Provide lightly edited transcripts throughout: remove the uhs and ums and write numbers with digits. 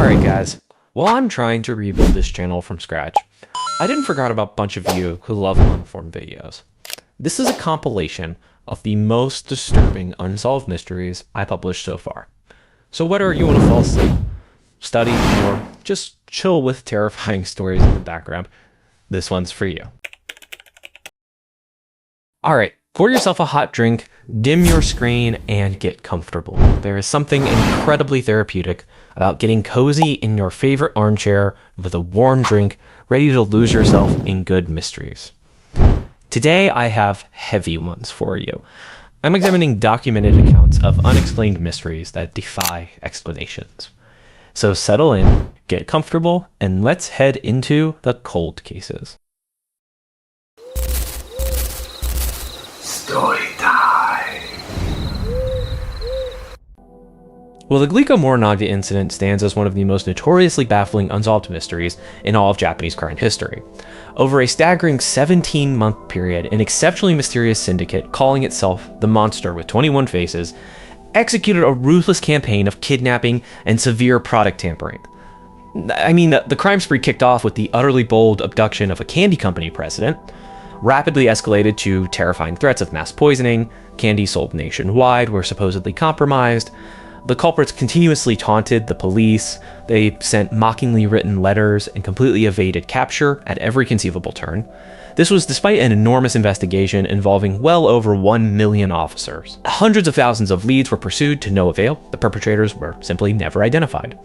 Alright guys, while I'm trying to rebuild this channel from scratch, I didn't forget about a bunch of you who love long-form videos. This is a compilation of the most disturbing unsolved mysteries I published so far. So whether you want to fall asleep, study, or just chill with terrifying stories in the background, this one's for you. Alright, pour yourself a hot drink, dim your screen, and get comfortable. There is something incredibly therapeutic about getting cozy in your favorite armchair with a warm drink, ready to lose yourself in good mysteries. Today I have heavy ones for you. I'm examining documented accounts of unexplained mysteries that defy explanations. So settle in, get comfortable, and let's head into the cold cases. Story time! Well, the Glico Morinaga incident stands as one of the most notoriously baffling unsolved mysteries in all of Japanese crime history. Over a staggering 17-month period, an exceptionally mysterious syndicate calling itself the Monster with 21 Faces executed a ruthless campaign of kidnapping and severe product tampering. I mean, the crime spree kicked off with the utterly bold abduction of a candy company president, rapidly escalated to terrifying threats of mass poisoning, candy sold nationwide were supposedly compromised. The culprits continuously taunted the police, they sent mockingly written letters, and completely evaded capture at every conceivable turn. This was despite an enormous investigation involving well over 1 million officers. Hundreds of thousands of leads were pursued to no avail. The perpetrators were simply never identified.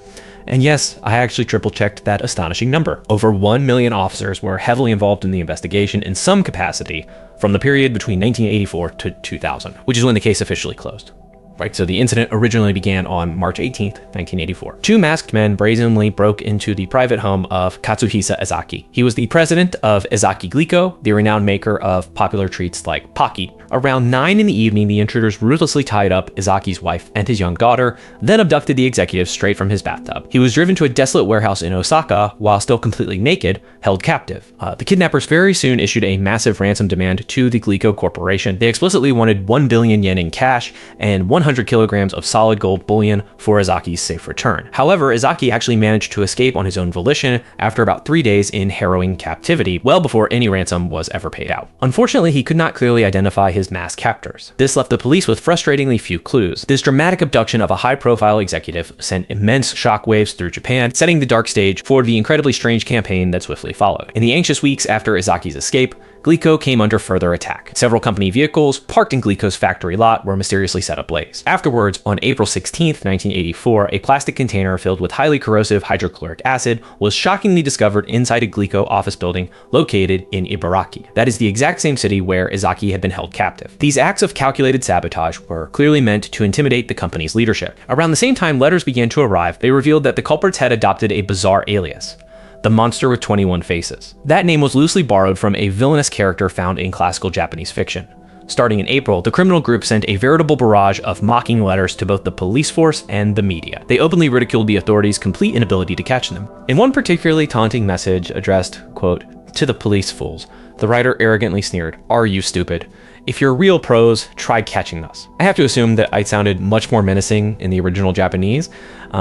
And yes, I actually triple-checked that astonishing number. Over 1 million officers were heavily involved in the investigation in some capacity from the period between 1984 to 2000, which is when the case officially closed. Right, so the incident originally began on March 18th, 1984. Two masked men brazenly broke into the private home of Katsuhisa Ezaki. He was the president of Ezaki Glico, the renowned maker of popular treats like Pocky. Around 9 in the evening, the intruders ruthlessly tied up Ezaki's wife and his young daughter, then abducted the executive straight from his bathtub. He was driven to a desolate warehouse in Osaka, while still completely naked, held captive. The kidnappers very soon issued a massive ransom demand to the Glico Corporation. They explicitly wanted 1 billion yen in cash and 100 kilograms of solid gold bullion for Ezaki's safe return. However, Ezaki actually managed to escape on his own volition after about 3 days in harrowing captivity, well before any ransom was ever paid out. Unfortunately, he could not clearly identify his masked captors. This left the police with frustratingly few clues. This dramatic abduction of a high-profile executive sent immense shockwaves through Japan, setting the dark stage for the incredibly strange campaign that swiftly followed. In the anxious weeks after Ezaki's escape, Glico came under further attack. Several company vehicles parked in Glico's factory lot were mysteriously set ablaze. Afterwards, on April 16, 1984, a plastic container filled with highly corrosive hydrochloric acid was shockingly discovered inside a Glico office building located in Ibaraki. That is the exact same city where Ezaki had been held captive. These acts of calculated sabotage were clearly meant to intimidate the company's leadership. Around the same time letters began to arrive, they revealed that the culprits had adopted a bizarre alias: the Monster with 21 Faces. That name was loosely borrowed from a villainous character found in classical Japanese fiction. Starting in April, the criminal group sent a veritable barrage of mocking letters to both the police force and the media. They openly ridiculed the authorities' complete inability to catch them. In one particularly taunting message addressed, quote, "To the police fools," the writer arrogantly sneered, "Are you stupid? If you're real pros, try catching us." I have to assume that I sounded much more menacing in the original Japanese.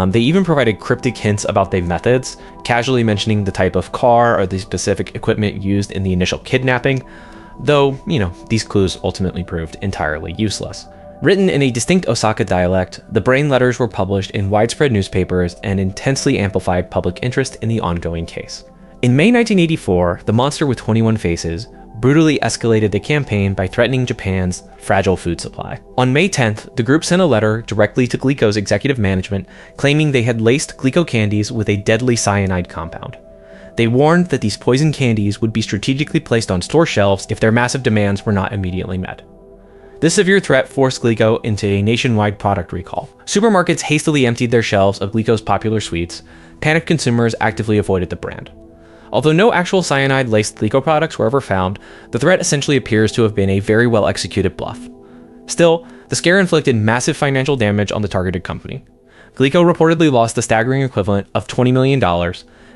They even provided cryptic hints about their methods, casually mentioning the type of car or the specific equipment used in the initial kidnapping, though, these clues ultimately proved entirely useless. Written in a distinct Osaka dialect, the brain letters were published in widespread newspapers and intensely amplified public interest in the ongoing case. In May 1984, the Monster with 21 Faces brutally escalated the campaign by threatening Japan's fragile food supply. On May 10th, the group sent a letter directly to Glico's executive management claiming they had laced Glico candies with a deadly cyanide compound. They warned that these poison candies would be strategically placed on store shelves if their massive demands were not immediately met. This severe threat forced Glico into a nationwide product recall. Supermarkets hastily emptied their shelves of Glico's popular sweets. Panicked consumers actively avoided the brand. Although no actual cyanide-laced Glico products were ever found, the threat essentially appears to have been a very well-executed bluff. Still, the scare inflicted massive financial damage on the targeted company. Glico reportedly lost the staggering equivalent of $20 million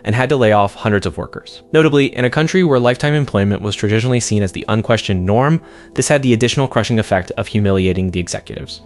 and had to lay off hundreds of workers. Notably, in a country where lifetime employment was traditionally seen as the unquestioned norm, this had the additional crushing effect of humiliating the executives.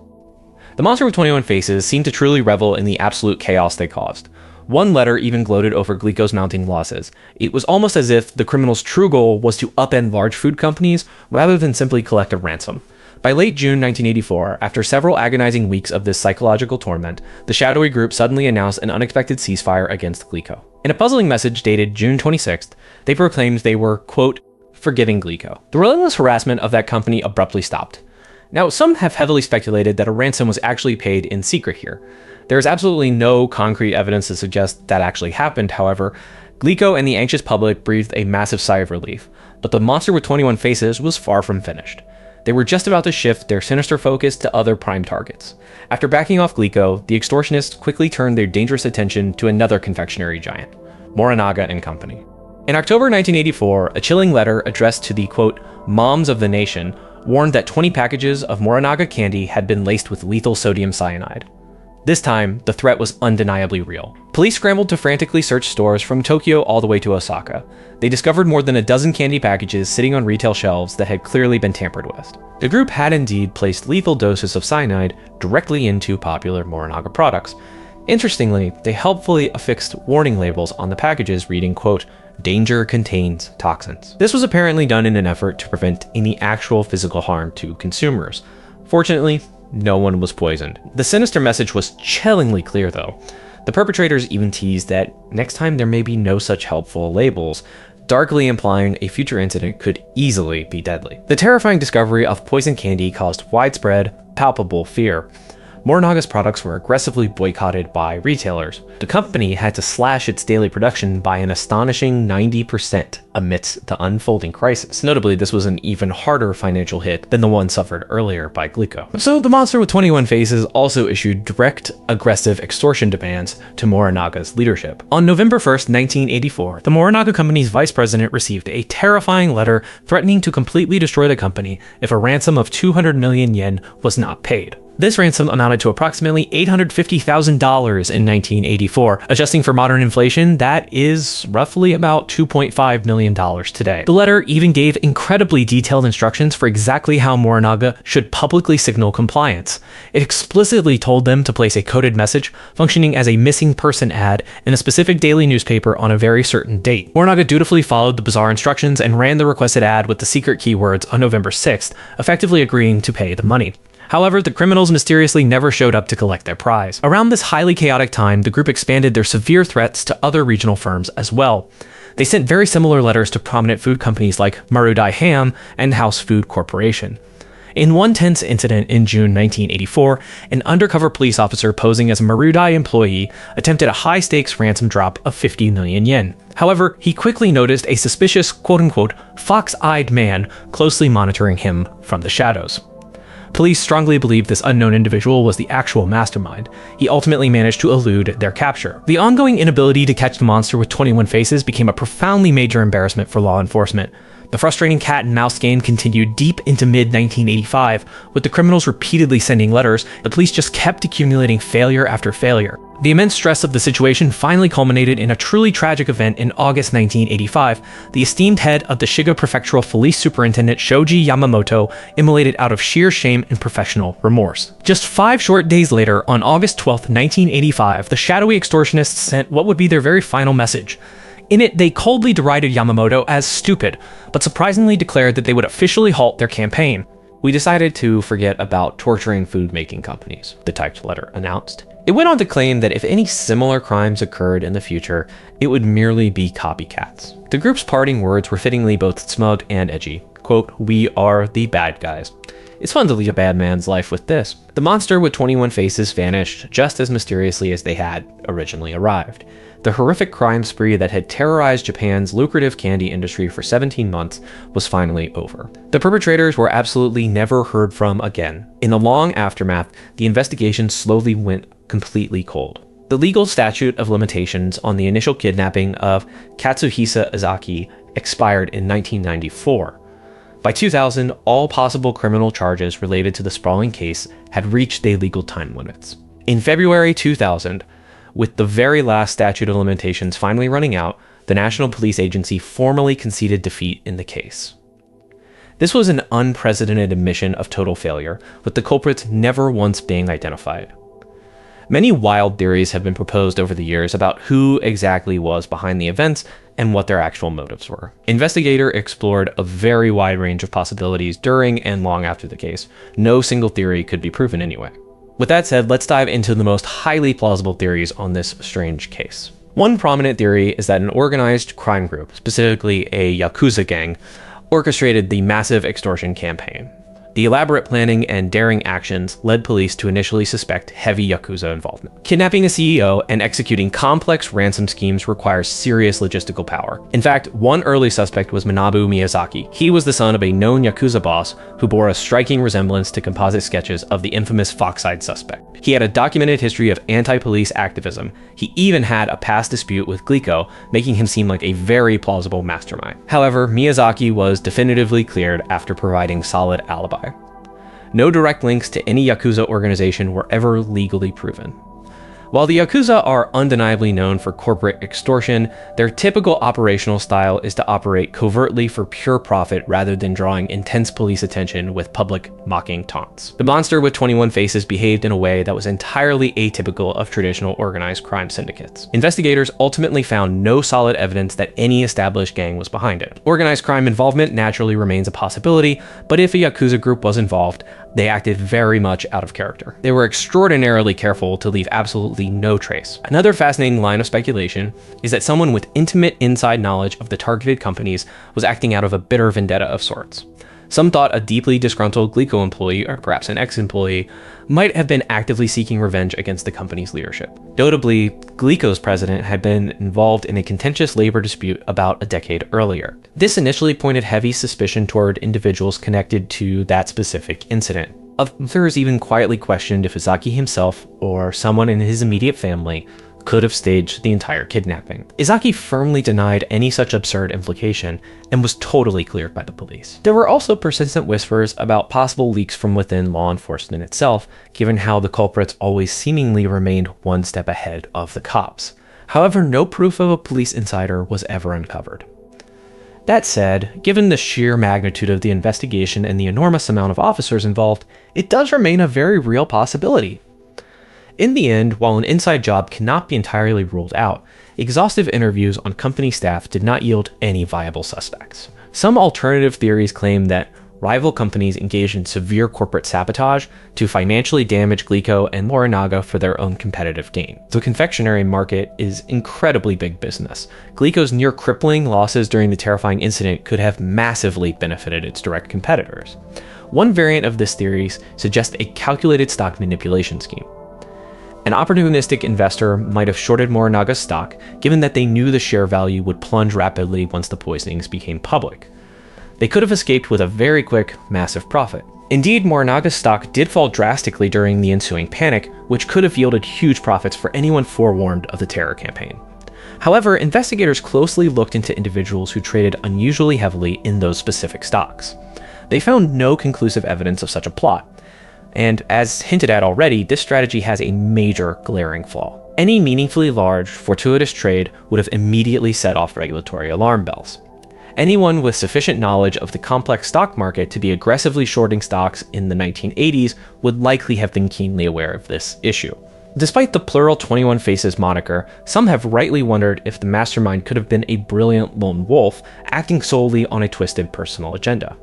The Monster with 21 Faces seemed to truly revel in the absolute chaos they caused. One letter even gloated over Glico's mounting losses. It was almost as if the criminals' true goal was to upend large food companies rather than simply collect a ransom. By late June 1984, after several agonizing weeks of this psychological torment, the shadowy group suddenly announced an unexpected ceasefire against Glico. In a puzzling message dated June 26th, they proclaimed they were, quote, forgiving Glico. The relentless harassment of that company abruptly stopped. Now, some have heavily speculated that a ransom was actually paid in secret here. There is absolutely no concrete evidence to suggest that actually happened, however. Glico and the anxious public breathed a massive sigh of relief, but the monster with 21 faces was far from finished. They were just about to shift their sinister focus to other prime targets. After backing off Glico, the extortionists quickly turned their dangerous attention to another confectionery giant, Morinaga and Company. In October 1984, a chilling letter addressed to the, quote, moms of the nation warned that 20 packages of Morinaga candy had been laced with lethal sodium cyanide. This time, the threat was undeniably real. Police scrambled to frantically search stores from Tokyo all the way to Osaka. They discovered more than a dozen candy packages sitting on retail shelves that had clearly been tampered with. The group had indeed placed lethal doses of cyanide directly into popular Morinaga products. Interestingly, they helpfully affixed warning labels on the packages reading, quote, danger contains toxins. This was apparently done in an effort to prevent any actual physical harm to consumers. Fortunately, no one was poisoned. The sinister message was chillingly clear, though. The perpetrators even teased that next time there may be no such helpful labels, darkly implying a future incident could easily be deadly. The terrifying discovery of poison candy caused widespread, palpable fear. Morinaga's products were aggressively boycotted by retailers. The company had to slash its daily production by an astonishing 90% amidst the unfolding crisis. Notably, this was an even harder financial hit than the one suffered earlier by Glico. So the monster with 21 faces also issued direct, aggressive extortion demands to Morinaga's leadership. On November 1st, 1984, the Morinaga company's vice president received a terrifying letter threatening to completely destroy the company if a ransom of 200 million yen was not paid. This ransom amounted to approximately $850,000 in 1984. Adjusting for modern inflation, that is roughly about $2.5 million today. The letter even gave incredibly detailed instructions for exactly how Morinaga should publicly signal compliance. It explicitly told them to place a coded message functioning as a missing person ad in a specific daily newspaper on a very certain date. Morinaga dutifully followed the bizarre instructions and ran the requested ad with the secret keywords on November 6th, effectively agreeing to pay the money. However, the criminals mysteriously never showed up to collect their prize. Around this highly chaotic time, the group expanded their severe threats to other regional firms as well. They sent very similar letters to prominent food companies like Marudai Ham and House Food Corporation. In one tense incident in June 1984, an undercover police officer posing as a Marudai employee attempted a high-stakes ransom drop of 50 million yen. However, he quickly noticed a suspicious, quote-unquote, fox-eyed man closely monitoring him from the shadows. Police strongly believed this unknown individual was the actual mastermind. He ultimately managed to elude their capture. The ongoing inability to catch the monster with 21 faces became a profoundly major embarrassment for law enforcement. The frustrating cat and mouse game continued deep into mid-1985, with the criminals repeatedly sending letters. The police just kept accumulating failure after failure. The immense stress of the situation finally culminated in a truly tragic event in August 1985. The esteemed head of the Shiga Prefectural Police Superintendent Shoji Yamamoto immolated out of sheer shame and professional remorse. Just 5 short days later, on August 12, 1985, the shadowy extortionists sent what would be their very final message. In it, they coldly derided Yamamoto as stupid, but surprisingly declared that they would officially halt their campaign. We decided to forget about torturing food-making companies, the typed letter announced. It went on to claim that if any similar crimes occurred in the future, it would merely be copycats. The group's parting words were fittingly both smug and edgy. Quote, "We are the bad guys." It's fun to lead a bad man's life with this. The monster with 21 faces vanished just as mysteriously as they had originally arrived. The horrific crime spree that had terrorized Japan's lucrative candy industry for 17 months was finally over. The perpetrators were absolutely never heard from again. In the long aftermath, the investigation slowly went completely cold. The legal statute of limitations on the initial kidnapping of Katsuhisa Izaki expired in 1994. By 2000, all possible criminal charges related to the sprawling case had reached their legal time limits. In February 2000, with the very last statute of limitations finally running out, the National Police Agency formally conceded defeat in the case. This was an unprecedented admission of total failure, with the culprits never once being identified. Many wild theories have been proposed over the years about who exactly was behind the events and what their actual motives were. Investigators explored a very wide range of possibilities during and long after the case. No single theory could be proven anyway. With that said, let's dive into the most highly plausible theories on this strange case. One prominent theory is that an organized crime group, specifically a Yakuza gang, orchestrated the massive extortion campaign. The elaborate planning and daring actions led police to initially suspect heavy Yakuza involvement. Kidnapping a CEO and executing complex ransom schemes requires serious logistical power. In fact, one early suspect was Manabu Miyazaki. He was the son of a known Yakuza boss who bore a striking resemblance to composite sketches of the infamous Fox-eyed suspect. He had a documented history of anti-police activism. He even had a past dispute with Glico, making him seem like a very plausible mastermind. However, Miyazaki was definitively cleared after providing solid alibi. No direct links to any Yakuza organization were ever legally proven. While the Yakuza are undeniably known for corporate extortion, their typical operational style is to operate covertly for pure profit rather than drawing intense police attention with public mocking taunts. The monster with 21 faces behaved in a way that was entirely atypical of traditional organized crime syndicates. Investigators ultimately found no solid evidence that any established gang was behind it. Organized crime involvement naturally remains a possibility, but if a Yakuza group was involved, they acted very much out of character. They were extraordinarily careful to leave absolutely no trace. Another fascinating line of speculation is that someone with intimate inside knowledge of the targeted companies was acting out of a bitter vendetta of sorts. Some thought a deeply disgruntled Glico employee, or perhaps an ex-employee, might have been actively seeking revenge against the company's leadership. Notably, Glico's president had been involved in a contentious labor dispute about a decade earlier. This initially pointed heavy suspicion toward individuals connected to that specific incident. Others even quietly questioned if Izaki himself or someone in his immediate family could have staged the entire kidnapping. Izaki firmly denied any such absurd implication and was totally cleared by the police. There were also persistent whispers about possible leaks from within law enforcement itself, given how the culprits always seemingly remained one step ahead of the cops. However, no proof of a police insider was ever uncovered. That said, given the sheer magnitude of the investigation and the enormous amount of officers involved, it does remain a very real possibility. In the end, while an inside job cannot be entirely ruled out, exhaustive interviews on company staff did not yield any viable suspects. Some alternative theories claim that rival companies engaged in severe corporate sabotage to financially damage Glico and Morinaga for their own competitive gain. The confectionery market is incredibly big business. Glico's near crippling losses during the terrifying incident could have massively benefited its direct competitors. One variant of this theory suggests a calculated stock manipulation scheme. An opportunistic investor might have shorted Morinaga's stock, given that they knew the share value would plunge rapidly once the poisonings became public. They could have escaped with a very quick, massive profit. Indeed, Morinaga's stock did fall drastically during the ensuing panic, which could have yielded huge profits for anyone forewarned of the terror campaign. However, investigators closely looked into individuals who traded unusually heavily in those specific stocks. They found no conclusive evidence of such a plot. And as hinted at already, this strategy has a major glaring flaw. Any meaningfully large, fortuitous trade would have immediately set off regulatory alarm bells. Anyone with sufficient knowledge of the complex stock market to be aggressively shorting stocks in the 1980s would likely have been keenly aware of this issue. Despite the plural 21 Faces moniker, some have rightly wondered if the mastermind could have been a brilliant lone wolf acting solely on a twisted personal agenda.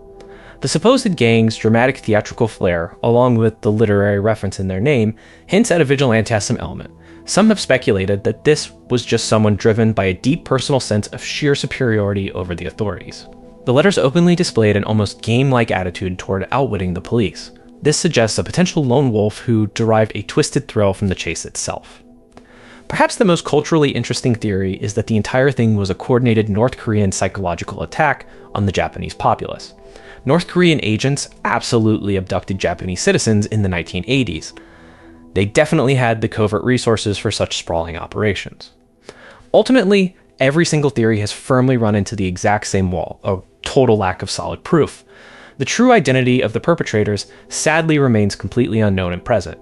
The supposed gang's dramatic theatrical flair, along with the literary reference in their name, hints at a vigilantism element. Some have speculated that this was just someone driven by a deep personal sense of sheer superiority over the authorities. The letters openly displayed an almost game-like attitude toward outwitting the police. This suggests a potential lone wolf who derived a twisted thrill from the chase itself. Perhaps the most culturally interesting theory is that the entire thing was a coordinated North Korean psychological attack on the Japanese populace. North Korean agents absolutely abducted Japanese citizens in the 1980s. They definitely had the covert resources for such sprawling operations. Ultimately, every single theory has firmly run into the exact same wall, a total lack of solid proof. The true identity of the perpetrators sadly remains completely unknown and present.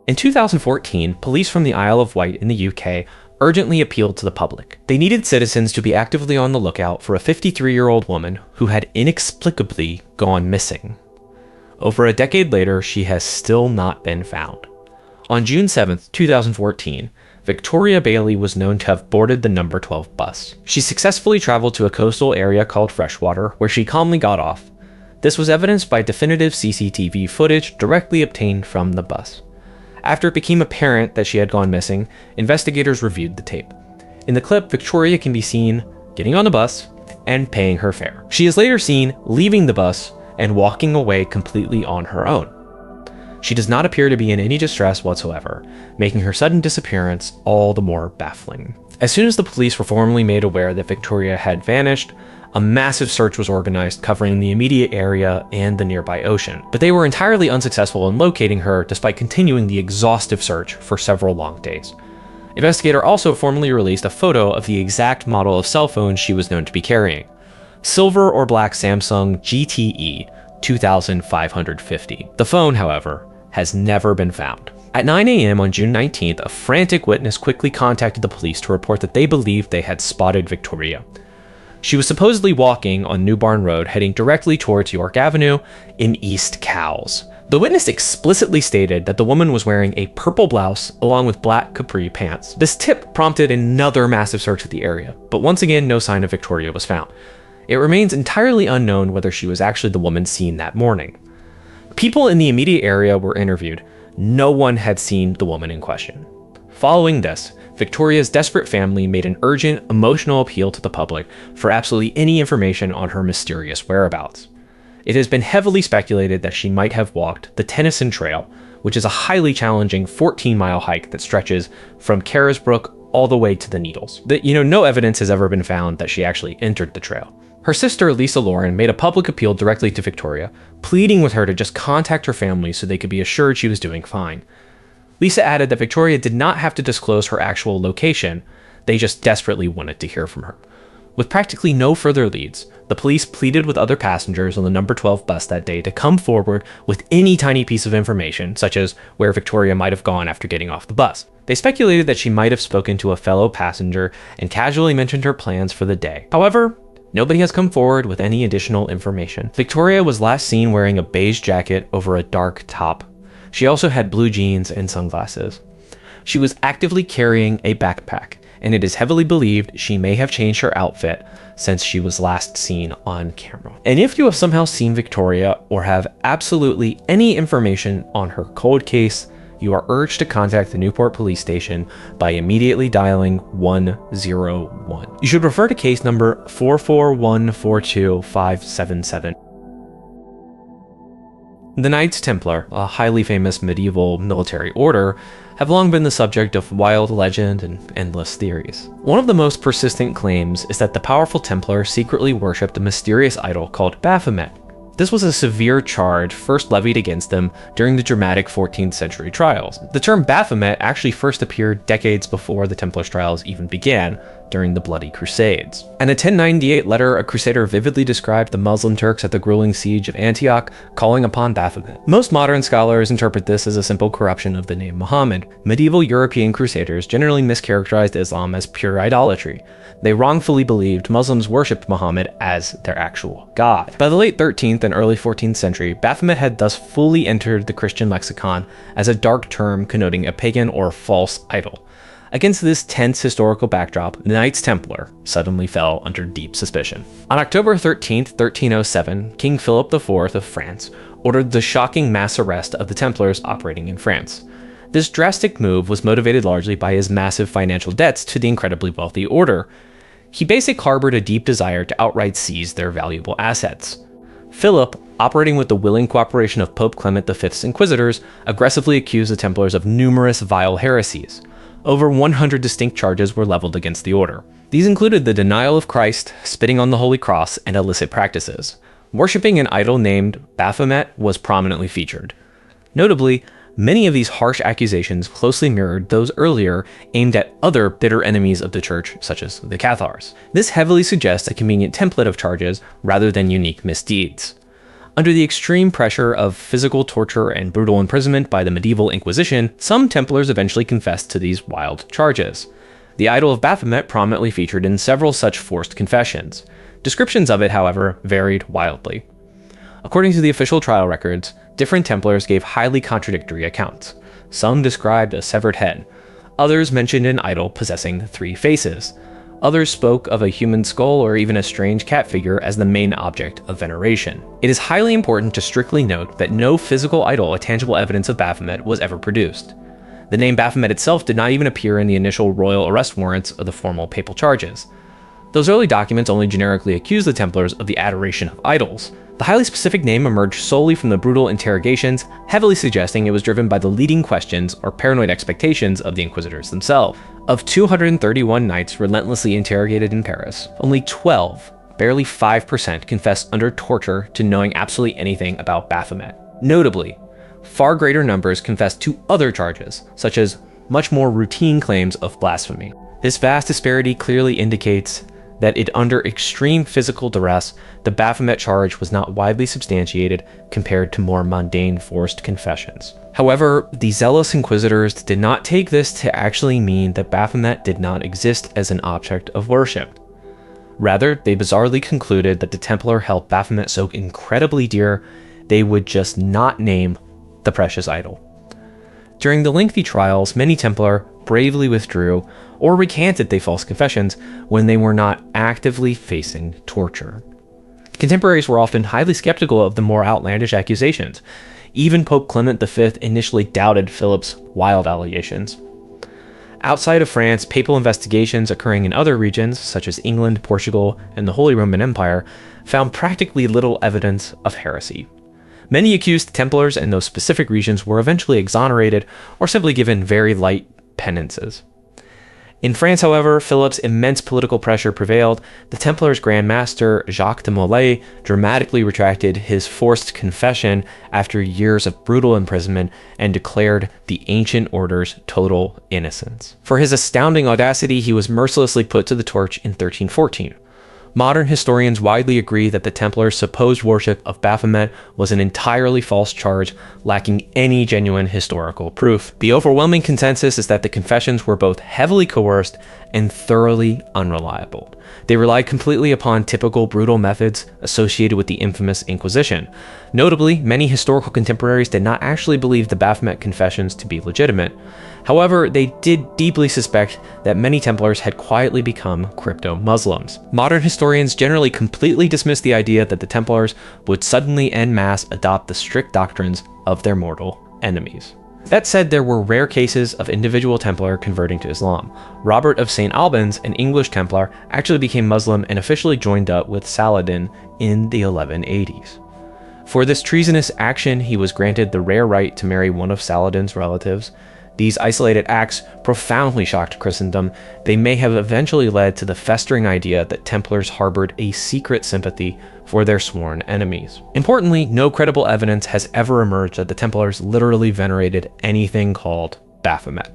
In 2014, police from the Isle of Wight in the UK urgently appealed to the public. They needed citizens to be actively on the lookout for a 53-year-old woman who had inexplicably gone missing. Over a decade later, she has still not been found. On June 7, 2014, Victoria Bailey was known to have boarded the number 12 bus. She successfully traveled to a coastal area called Freshwater, where she calmly got off. This was evidenced by definitive CCTV footage directly obtained from the bus. After it became apparent that she had gone missing, investigators reviewed the tape. In the clip, Victoria can be seen getting on the bus and paying her fare. She is later seen leaving the bus and walking away completely on her own. She does not appear to be in any distress whatsoever, making her sudden disappearance all the more baffling. As soon as the police were formally made aware that Victoria had vanished, a massive search was organized covering the immediate area and the nearby ocean, but they were entirely unsuccessful in locating her despite continuing the exhaustive search for several long days. Investigator also formally released a photo of the exact model of cell phone she was known to be carrying. Silver or black Samsung GTE 2550. The phone, however, has never been found. At 9 a.m. on June 19th, a frantic witness quickly contacted the police to report that they believed they had spotted Victoria. She was supposedly walking on New Barn Road, heading directly towards York Avenue in East Cowles. The witness explicitly stated that the woman was wearing a purple blouse along with black capri pants. This tip prompted another massive search of the area, but once again, no sign of Victoria was found. It remains entirely unknown whether she was actually the woman seen that morning. People in the immediate area were interviewed. No one had seen the woman in question. Following this, Victoria's desperate family made an urgent, emotional appeal to the public for absolutely any information on her mysterious whereabouts. It has been heavily speculated that she might have walked the Tennyson Trail, which is a highly challenging 14-mile hike that stretches from Carisbrooke all the way to the Needles. No evidence has ever been found that she actually entered the trail. Her sister, Lisa Lauren, made a public appeal directly to Victoria, pleading with her to just contact her family so they could be assured she was doing fine. Lisa added that Victoria did not have to disclose her actual location, they just desperately wanted to hear from her. With practically no further leads, the police pleaded with other passengers on the number 12 bus that day to come forward with any tiny piece of information, such as where Victoria might have gone after getting off the bus. They speculated that she might have spoken to a fellow passenger and casually mentioned her plans for the day. However, nobody has come forward with any additional information. Victoria was last seen wearing a beige jacket over a dark top. She also had blue jeans and sunglasses. She was actively carrying a backpack, and it is heavily believed she may have changed her outfit since she was last seen on camera. And if you have somehow seen Victoria or have absolutely any information on her cold case, you are urged to contact the Newport Police Station by immediately dialing 101. You should refer to case number 44142577. The Knights Templar, a highly famous medieval military order, have long been the subject of wild legend and endless theories. One of the most persistent claims is that the powerful Templar secretly worshipped a mysterious idol called Baphomet. This was a severe charge first levied against them during the dramatic 14th century trials. The term Baphomet actually first appeared decades before the Templars' trials even began, during the Bloody Crusades. In a 1098 letter, a crusader vividly described the Muslim Turks at the grueling siege of Antioch, calling upon Baphomet. Most modern scholars interpret this as a simple corruption of the name Muhammad. Medieval European crusaders generally mischaracterized Islam as pure idolatry. They wrongfully believed Muslims worshipped Muhammad as their actual god. By the late 13th and early 14th century, Baphomet had thus fully entered the Christian lexicon as a dark term connoting a pagan or false idol. Against this tense historical backdrop, the Knights Templar suddenly fell under deep suspicion. On October 13, 1307, King Philip IV of France ordered the shocking mass arrest of the Templars operating in France. This drastic move was motivated largely by his massive financial debts to the incredibly wealthy order. He basically harbored a deep desire to outright seize their valuable assets. Philip, operating with the willing cooperation of Pope Clement V's inquisitors, aggressively accused the Templars of numerous vile heresies. Over 100 distinct charges were leveled against the order. These included the denial of Christ, spitting on the Holy Cross, and illicit practices. Worshipping an idol named Baphomet was prominently featured. Notably, many of these harsh accusations closely mirrored those earlier aimed at other bitter enemies of the church, such as the Cathars. This heavily suggests a convenient template of charges rather than unique misdeeds. Under the extreme pressure of physical torture and brutal imprisonment by the medieval Inquisition, some Templars eventually confessed to these wild charges. The idol of Baphomet prominently featured in several such forced confessions. Descriptions of it, however, varied wildly. According to the official trial records, different Templars gave highly contradictory accounts. Some described a severed head. Others mentioned an idol possessing 3 faces. Others spoke of a human skull or even a strange cat figure as the main object of veneration. It is highly important to strictly note that no physical idol or tangible evidence of Baphomet was ever produced. The name Baphomet itself did not even appear in the initial royal arrest warrants of the formal papal charges. Those early documents only generically accused the Templars of the adoration of idols. The highly specific name emerged solely from the brutal interrogations, heavily suggesting it was driven by the leading questions or paranoid expectations of the inquisitors themselves. Of 231 knights relentlessly interrogated in Paris, only 12, barely 5%, confessed under torture to knowing absolutely anything about Baphomet. Notably, far greater numbers confessed to other charges, such as much more routine claims of blasphemy. This vast disparity clearly indicates that under extreme physical duress, the Baphomet charge was not widely substantiated compared to more mundane forced confessions. However, the zealous inquisitors did not take this to actually mean that Baphomet did not exist as an object of worship. Rather, they bizarrely concluded that the Templar held Baphomet so incredibly dear, they would just not name the precious idol. During the lengthy trials, many Templar bravely withdrew or recanted their false confessions when they were not actively facing torture. Contemporaries were often highly skeptical of the more outlandish accusations. Even Pope Clement V initially doubted Philip's wild allegations. Outside of France, papal investigations occurring in other regions, such as England, Portugal, and the Holy Roman Empire, found practically little evidence of heresy. Many accused Templars in those specific regions were eventually exonerated or simply given very light penances. In France, however, Philip's immense political pressure prevailed. The Templars' Grand Master, Jacques de Molay, dramatically retracted his forced confession after years of brutal imprisonment and declared the ancient order's total innocence. For his astounding audacity, he was mercilessly put to the torch in 1314. Modern historians widely agree that the Templars' supposed worship of Baphomet was an entirely false charge, lacking any genuine historical proof. The overwhelming consensus is that the confessions were both heavily coerced and thoroughly unreliable. They relied completely upon typical brutal methods associated with the infamous Inquisition. Notably, many historical contemporaries did not actually believe the Baphomet confessions to be legitimate. However, they did deeply suspect that many Templars had quietly become crypto-Muslims. Modern historians generally completely dismiss the idea that the Templars would suddenly en masse adopt the strict doctrines of their mortal enemies. That said, there were rare cases of individual Templar converting to Islam. Robert of St. Albans, an English Templar, actually became Muslim and officially joined up with Saladin in the 1180s. For this treasonous action, he was granted the rare right to marry one of Saladin's relatives. These isolated acts profoundly shocked Christendom. They may have eventually led to the festering idea that Templars harbored a secret sympathy for their sworn enemies. Importantly, no credible evidence has ever emerged that the Templars literally venerated anything called Baphomet.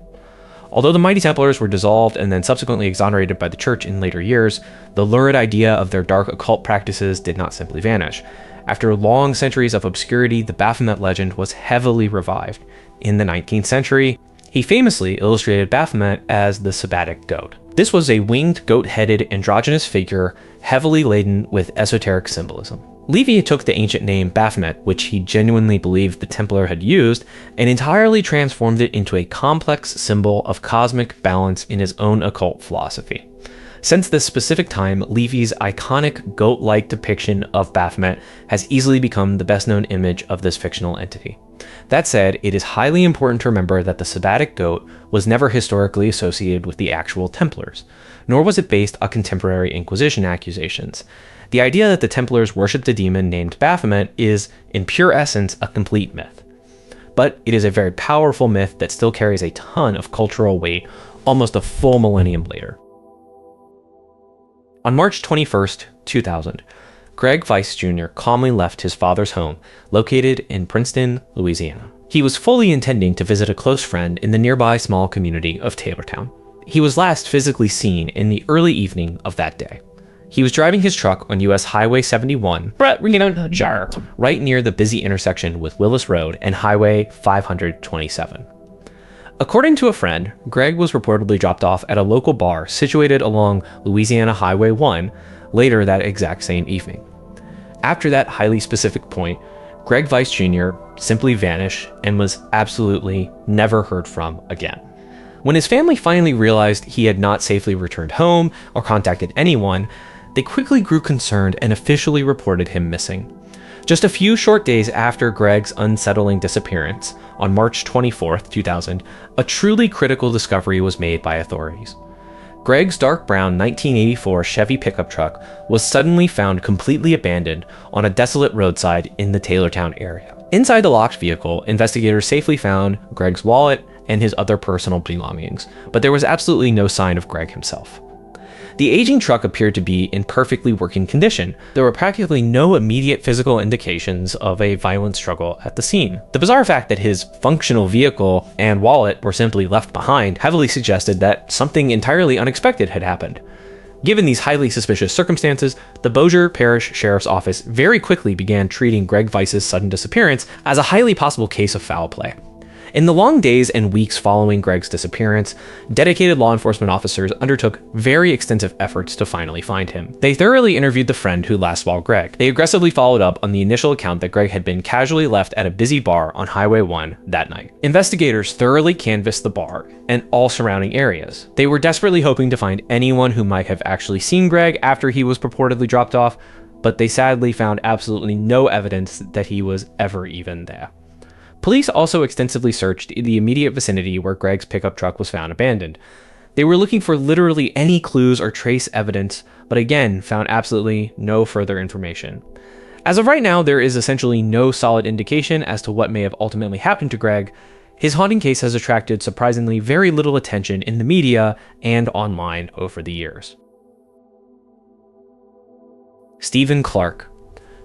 Although the Mighty Templars were dissolved and then subsequently exonerated by the Church in later years, the lurid idea of their dark occult practices did not simply vanish. After long centuries of obscurity, the Baphomet legend was heavily revived. In the 19th century, he famously illustrated Baphomet as the Sabbatic goat. This was a winged, goat-headed, androgynous figure heavily laden with esoteric symbolism. Levy took the ancient name Baphomet, which he genuinely believed the Templar had used, and entirely transformed it into a complex symbol of cosmic balance in his own occult philosophy. Since this specific time, Levy's iconic goat-like depiction of Baphomet has easily become the best-known image of this fictional entity. That said, it is highly important to remember that the Sabbatic goat was never historically associated with the actual Templars, nor was it based on contemporary Inquisition accusations. The idea that the Templars worshipped a demon named Baphomet is, in pure essence, a complete myth. But it is a very powerful myth that still carries a ton of cultural weight almost a full millennium later. On March 21st, 2000, Greg Weiss Jr. calmly left his father's home, located in Princeton, Louisiana. He was fully intending to visit a close friend in the nearby small community of Taylortown. He was last physically seen in the early evening of that day. He was driving his truck on US Highway 71, right near the busy intersection with Willis Road and Highway 527. According to a friend, Greg was reportedly dropped off at a local bar situated along Louisiana Highway 1 later that exact same evening. After that highly specific point, Greg Weiss Jr. simply vanished and was absolutely never heard from again. When his family finally realized he had not safely returned home or contacted anyone, they quickly grew concerned and officially reported him missing. Just a few short days after Greg's unsettling disappearance, on March 24, 2000, a truly critical discovery was made by authorities. Greg's dark brown 1984 Chevy pickup truck was suddenly found completely abandoned on a desolate roadside in the Taylortown area. Inside the locked vehicle, investigators safely found Greg's wallet and his other personal belongings, but there was absolutely no sign of Greg himself. The aging truck appeared to be in perfectly working condition. There were practically no immediate physical indications of a violent struggle at the scene. The bizarre fact that his functional vehicle and wallet were simply left behind heavily suggested that something entirely unexpected had happened. Given these highly suspicious circumstances, the Bossier Parish Sheriff's Office very quickly began treating Greg Weiss's sudden disappearance as a highly possible case of foul play. In the long days and weeks following Greg's disappearance, dedicated law enforcement officers undertook very extensive efforts to finally find him. They thoroughly interviewed the friend who last saw Greg. They aggressively followed up on the initial account that Greg had been casually left at a busy bar on Highway 1 that night. Investigators thoroughly canvassed the bar and all surrounding areas. They were desperately hoping to find anyone who might have actually seen Greg after he was purportedly dropped off, but they sadly found absolutely no evidence that he was ever even there. Police also extensively searched the immediate vicinity where Greg's pickup truck was found abandoned. They were looking for literally any clues or trace evidence, but again, found absolutely no further information. As of right now, there is essentially no solid indication as to what may have ultimately happened to Greg. His haunting case has attracted surprisingly very little attention in the media and online over the years. Stephen Clark.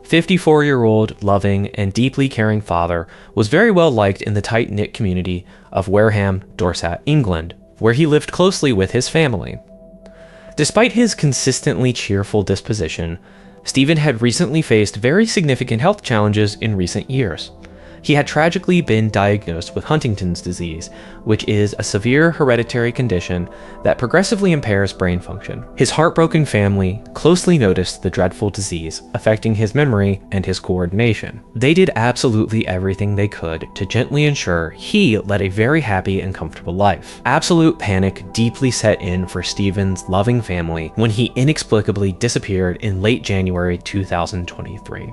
54-year-old, loving, and deeply caring father, was very well liked in the tight-knit community of Wareham, Dorset, England, where he lived closely with his family. Despite his consistently cheerful disposition, Stephen had recently faced very significant health challenges in recent years. He had tragically been diagnosed with Huntington's disease, which is a severe hereditary condition that progressively impairs brain function. His heartbroken family closely noticed the dreadful disease affecting his memory and his coordination. They did absolutely everything they could to gently ensure he led a very happy and comfortable life. Absolute panic deeply set in for Stephen's loving family when he inexplicably disappeared in late January 2023.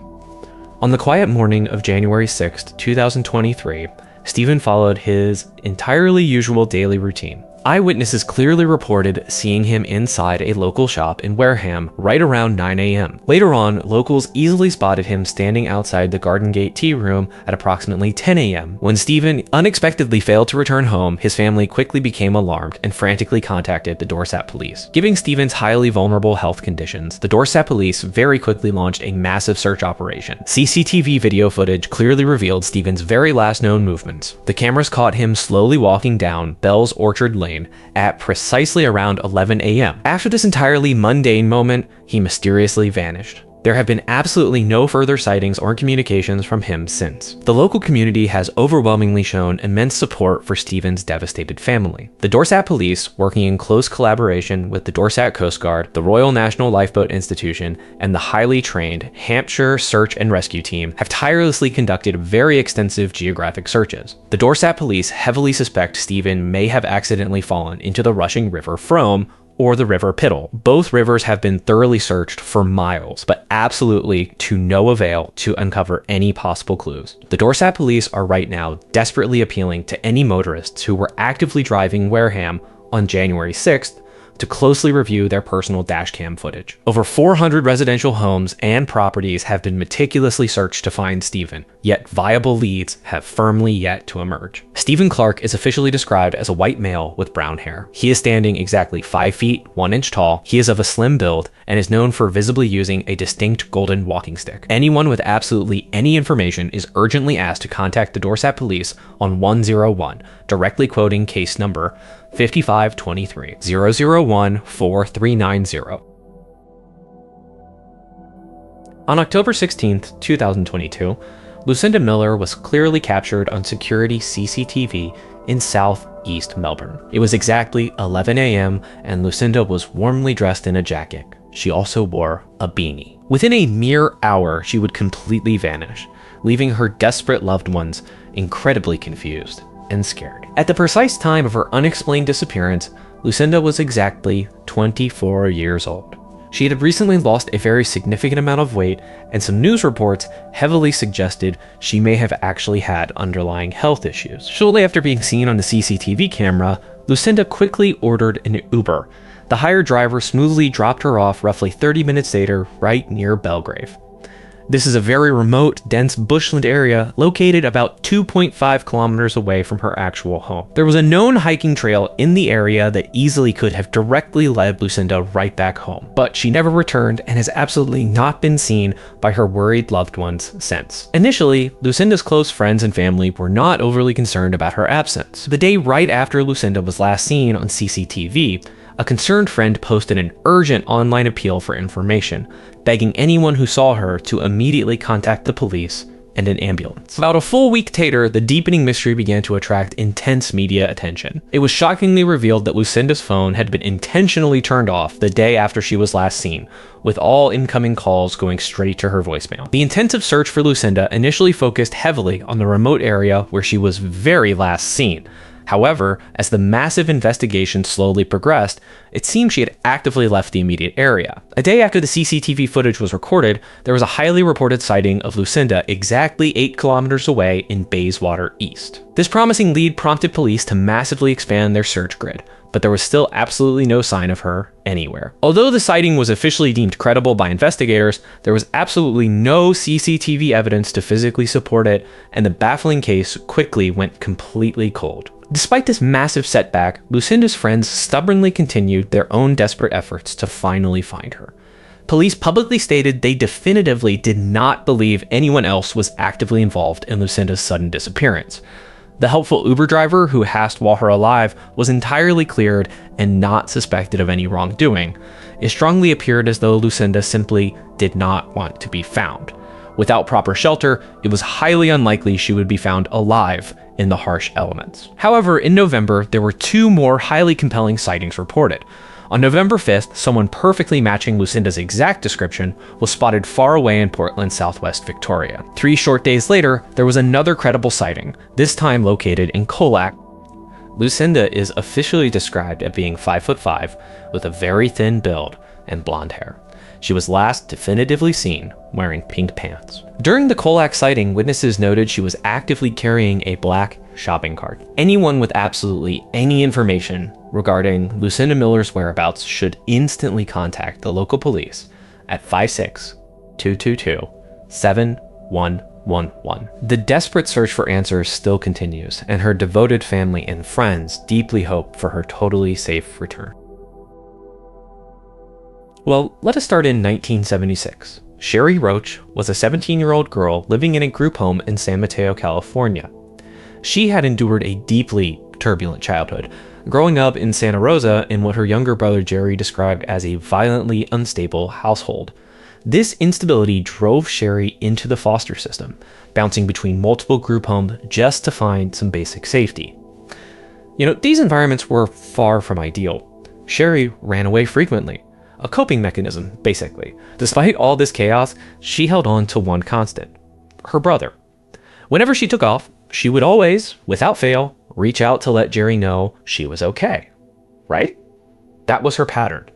On the quiet morning of January 6, 2023, Stephen followed his entirely usual daily routine. Eyewitnesses clearly reported seeing him inside a local shop in Wareham right around 9 a.m. Later on, locals easily spotted him standing outside the Garden Gate Tea Room at approximately 10 a.m. When Stephen unexpectedly failed to return home, his family quickly became alarmed and frantically contacted the Dorset police. Given Stephen's highly vulnerable health conditions, the Dorset police very quickly launched a massive search operation. CCTV video footage clearly revealed Stephen's very last known movements. The cameras caught him slowly walking down Bell's Orchard Lane at precisely around 11 a.m. After this entirely mundane moment, he mysteriously vanished. There have been absolutely no further sightings or communications from him since. The local community has overwhelmingly shown immense support for Stephen's devastated family. The Dorset Police, working in close collaboration with the Dorset Coast Guard, the Royal National Lifeboat Institution, and the highly trained Hampshire Search and Rescue Team, have tirelessly conducted very extensive geographic searches. The Dorset Police heavily suspect Stephen may have accidentally fallen into the rushing River Frome or the River Piddle. Both rivers have been thoroughly searched for miles, but absolutely to no avail to uncover any possible clues. The Dorset police are right now desperately appealing to any motorists who were actively driving Wareham on January 6th to closely review their personal dashcam footage. Over 400 residential homes and properties have been meticulously searched to find Stephen, yet viable leads have firmly yet to emerge. Stephen Clark is officially described as a white male with brown hair. He is standing exactly 5 feet, 1 inch tall. He is of a slim build and is known for visibly using a distinct golden walking stick. Anyone with absolutely any information is urgently asked to contact the Dorset police on 101, directly quoting case number 5523 001 4390. On October 16, 2022, Lucinda Miller was clearly captured on security CCTV in southeast Melbourne. It was exactly 11 a.m. and Lucinda was warmly dressed in a jacket. She also wore a beanie. Within a mere hour, she would completely vanish, leaving her desperate loved ones incredibly confused and scared. At the precise time of her unexplained disappearance, Lucinda was exactly 24 years old. She had recently lost a very significant amount of weight, and some news reports heavily suggested she may have actually had underlying health issues. Shortly after being seen on the CCTV camera, Lucinda quickly ordered an Uber. The hired driver smoothly dropped her off roughly 30 minutes later right near Belgrave. This is a very remote, dense bushland area located about 2.5 kilometers away from her actual home. There was a known hiking trail in the area that easily could have directly led Lucinda right back home, but she never returned and has absolutely not been seen by her worried loved ones since. Initially, Lucinda's close friends and family were not overly concerned about her absence. The day right after Lucinda was last seen on CCTV, a concerned friend posted an urgent online appeal for information, begging anyone who saw her to immediately contact the police and an ambulance. About a full week later, the deepening mystery began to attract intense media attention. It was shockingly revealed that Lucinda's phone had been intentionally turned off the day after she was last seen, with all incoming calls going straight to her voicemail. The intensive search for Lucinda initially focused heavily on the remote area where she was very last seen. However, as the massive investigation slowly progressed, it seemed she had actively left the immediate area. A day after the CCTV footage was recorded, there was a highly reported sighting of Lucinda exactly 8 kilometers away in Bayswater East. This promising lead prompted police to massively expand their search grid, but there was still absolutely no sign of her anywhere. Although the sighting was officially deemed credible by investigators, there was absolutely no CCTV evidence to physically support it, and the baffling case quickly went completely cold. Despite this massive setback, Lucinda's friends stubbornly continued their own desperate efforts to finally find her. Police publicly stated they definitively did not believe anyone else was actively involved in Lucinda's sudden disappearance. The helpful Uber driver who asked while her alive was entirely cleared and not suspected of any wrongdoing. It strongly appeared as though Lucinda simply did not want to be found. Without proper shelter, it was highly unlikely she would be found alive in the harsh elements. However, in November, there were 2 more highly compelling sightings reported. On November 5th, someone perfectly matching Lucinda's exact description was spotted far away in Portland, southwest Victoria. 3 short days later, there was another credible sighting, this time located in Colac. Lucinda is officially described as being 5'5", with a very thin build and blonde hair. She was last definitively seen wearing pink pants. During the Colac sighting, witnesses noted she was actively carrying a black shopping cart. Anyone with absolutely any information regarding Lucinda Miller's whereabouts should instantly contact the local police at 56-222-7111. The desperate search for answers still continues, and her devoted family and friends deeply hope for her totally safe return. Well, let us start in 1976. Sherry Roach was a 17-year-old girl living in a group home in San Mateo, California. She had endured a deeply turbulent childhood, growing up in Santa Rosa in what her younger brother Jerry described as a violently unstable household. This instability drove Sherry into the foster system, bouncing between multiple group homes just to find some basic safety. These environments were far from ideal. Sherry ran away frequently. A coping mechanism, basically. Despite all this chaos, she held on to one constant: her brother. Whenever she took off, she would always, without fail, reach out to let Jerry know she was okay. Right? That was her pattern.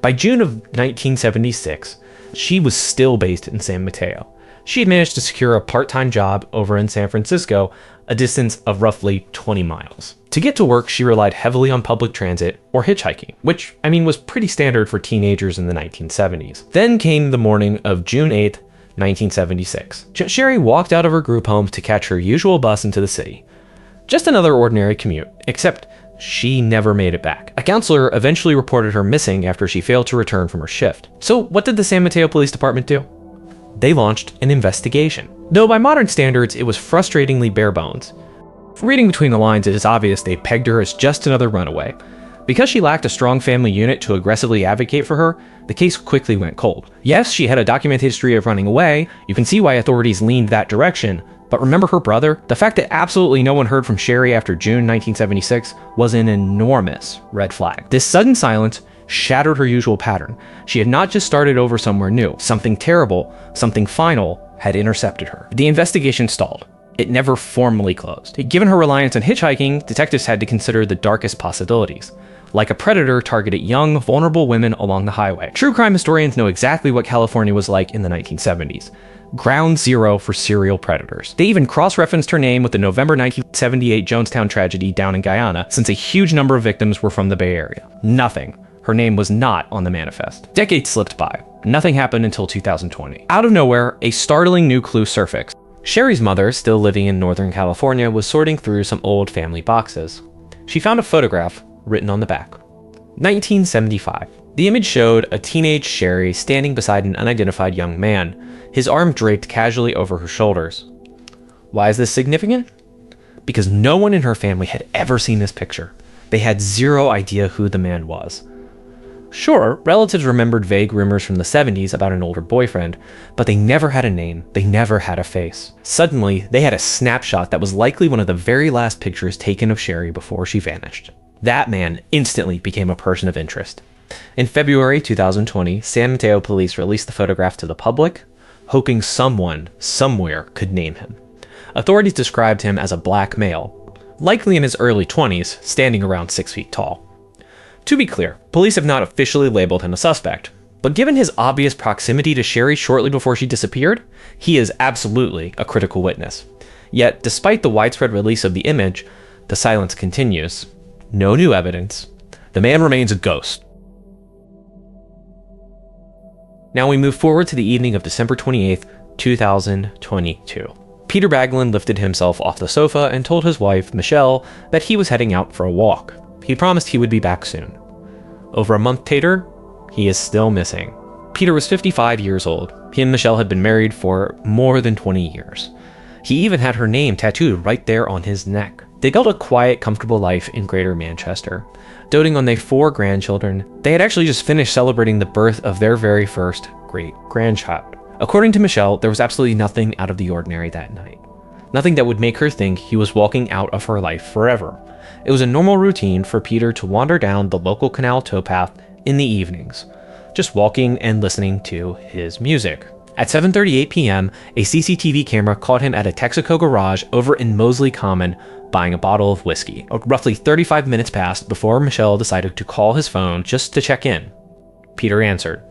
By June of 1976, she was still based in San Mateo. She had managed to secure a part-time job over in San Francisco, a distance of roughly 20 miles. To get to work, she relied heavily on public transit or hitchhiking, which, was pretty standard for teenagers in the 1970s. Then came the morning of June 8th, 1976. Sherry walked out of her group home to catch her usual bus into the city. Just another ordinary commute, except she never made it back. A counselor eventually reported her missing after she failed to return from her shift. So what did the San Mateo Police Department do? They launched an investigation. Though by modern standards, it was frustratingly bare bones. Reading between the lines, it is obvious they pegged her as just another runaway. Because she lacked a strong family unit to aggressively advocate for her, the case quickly went cold. Yes, she had a documented history of running away. You can see why authorities leaned that direction. But remember her brother? The fact that absolutely no one heard from Sherry after June 1976 was an enormous red flag. This sudden silence shattered her usual pattern. She had not just started over somewhere new. Something terrible, something final, had intercepted her. The investigation stalled. It never formally closed. Given her reliance on hitchhiking, detectives had to consider the darkest possibilities, like a predator targeted young, vulnerable women along the highway. True crime historians know exactly what California was like in the 1970s. Ground zero for serial predators. They even cross-referenced her name with the November 1978 Jonestown tragedy down in Guyana, since a huge number of victims were from the Bay Area. Nothing. Her name was not on the manifest. Decades slipped by. Nothing happened until 2020. Out of nowhere, a startling new clue surfaced. Sherry's mother, still living in Northern California, was sorting through some old family boxes. She found a photograph written on the back. 1975. The image showed a teenage Sherry standing beside an unidentified young man, his arm draped casually over her shoulders. Why is this significant? Because no one in her family had ever seen this picture. They had zero idea who the man was. Sure, relatives remembered vague rumors from the 70s about an older boyfriend, but they never had a name, they never had a face. Suddenly, they had a snapshot that was likely one of the very last pictures taken of Sherry before she vanished. That man instantly became a person of interest. In February 2020, San Mateo police released the photograph to the public, hoping someone, somewhere, could name him. Authorities described him as a black male, likely in his early 20s, standing around 6 feet tall. To be clear, police have not officially labeled him a suspect, but given his obvious proximity to Sherry shortly before she disappeared, he is absolutely a critical witness. Yet, despite the widespread release of the image, the silence continues. No new evidence. The man remains a ghost. Now we move forward to the evening of December 28th, 2022. Peter Baglin lifted himself off the sofa and told his wife, Michelle, that he was heading out for a walk. He promised he would be back soon. Over a month later, he is still missing. Peter was 55 years old. He and Michelle had been married for more than 20 years. He even had her name tattooed right there on his neck. They built a quiet, comfortable life in Greater Manchester. Doting on their 4 grandchildren, they had actually just finished celebrating the birth of their very first great-grandchild. According to Michelle, there was absolutely nothing out of the ordinary that night. Nothing that would make her think he was walking out of her life forever. It was a normal routine for Peter to wander down the local canal towpath in the evenings, just walking and listening to his music. At 7:38 p.m., a CCTV camera caught him at a Texaco garage over in Moseley Common buying a bottle of whiskey. Roughly 35 minutes passed before Michelle decided to call his phone just to check in. Peter answered.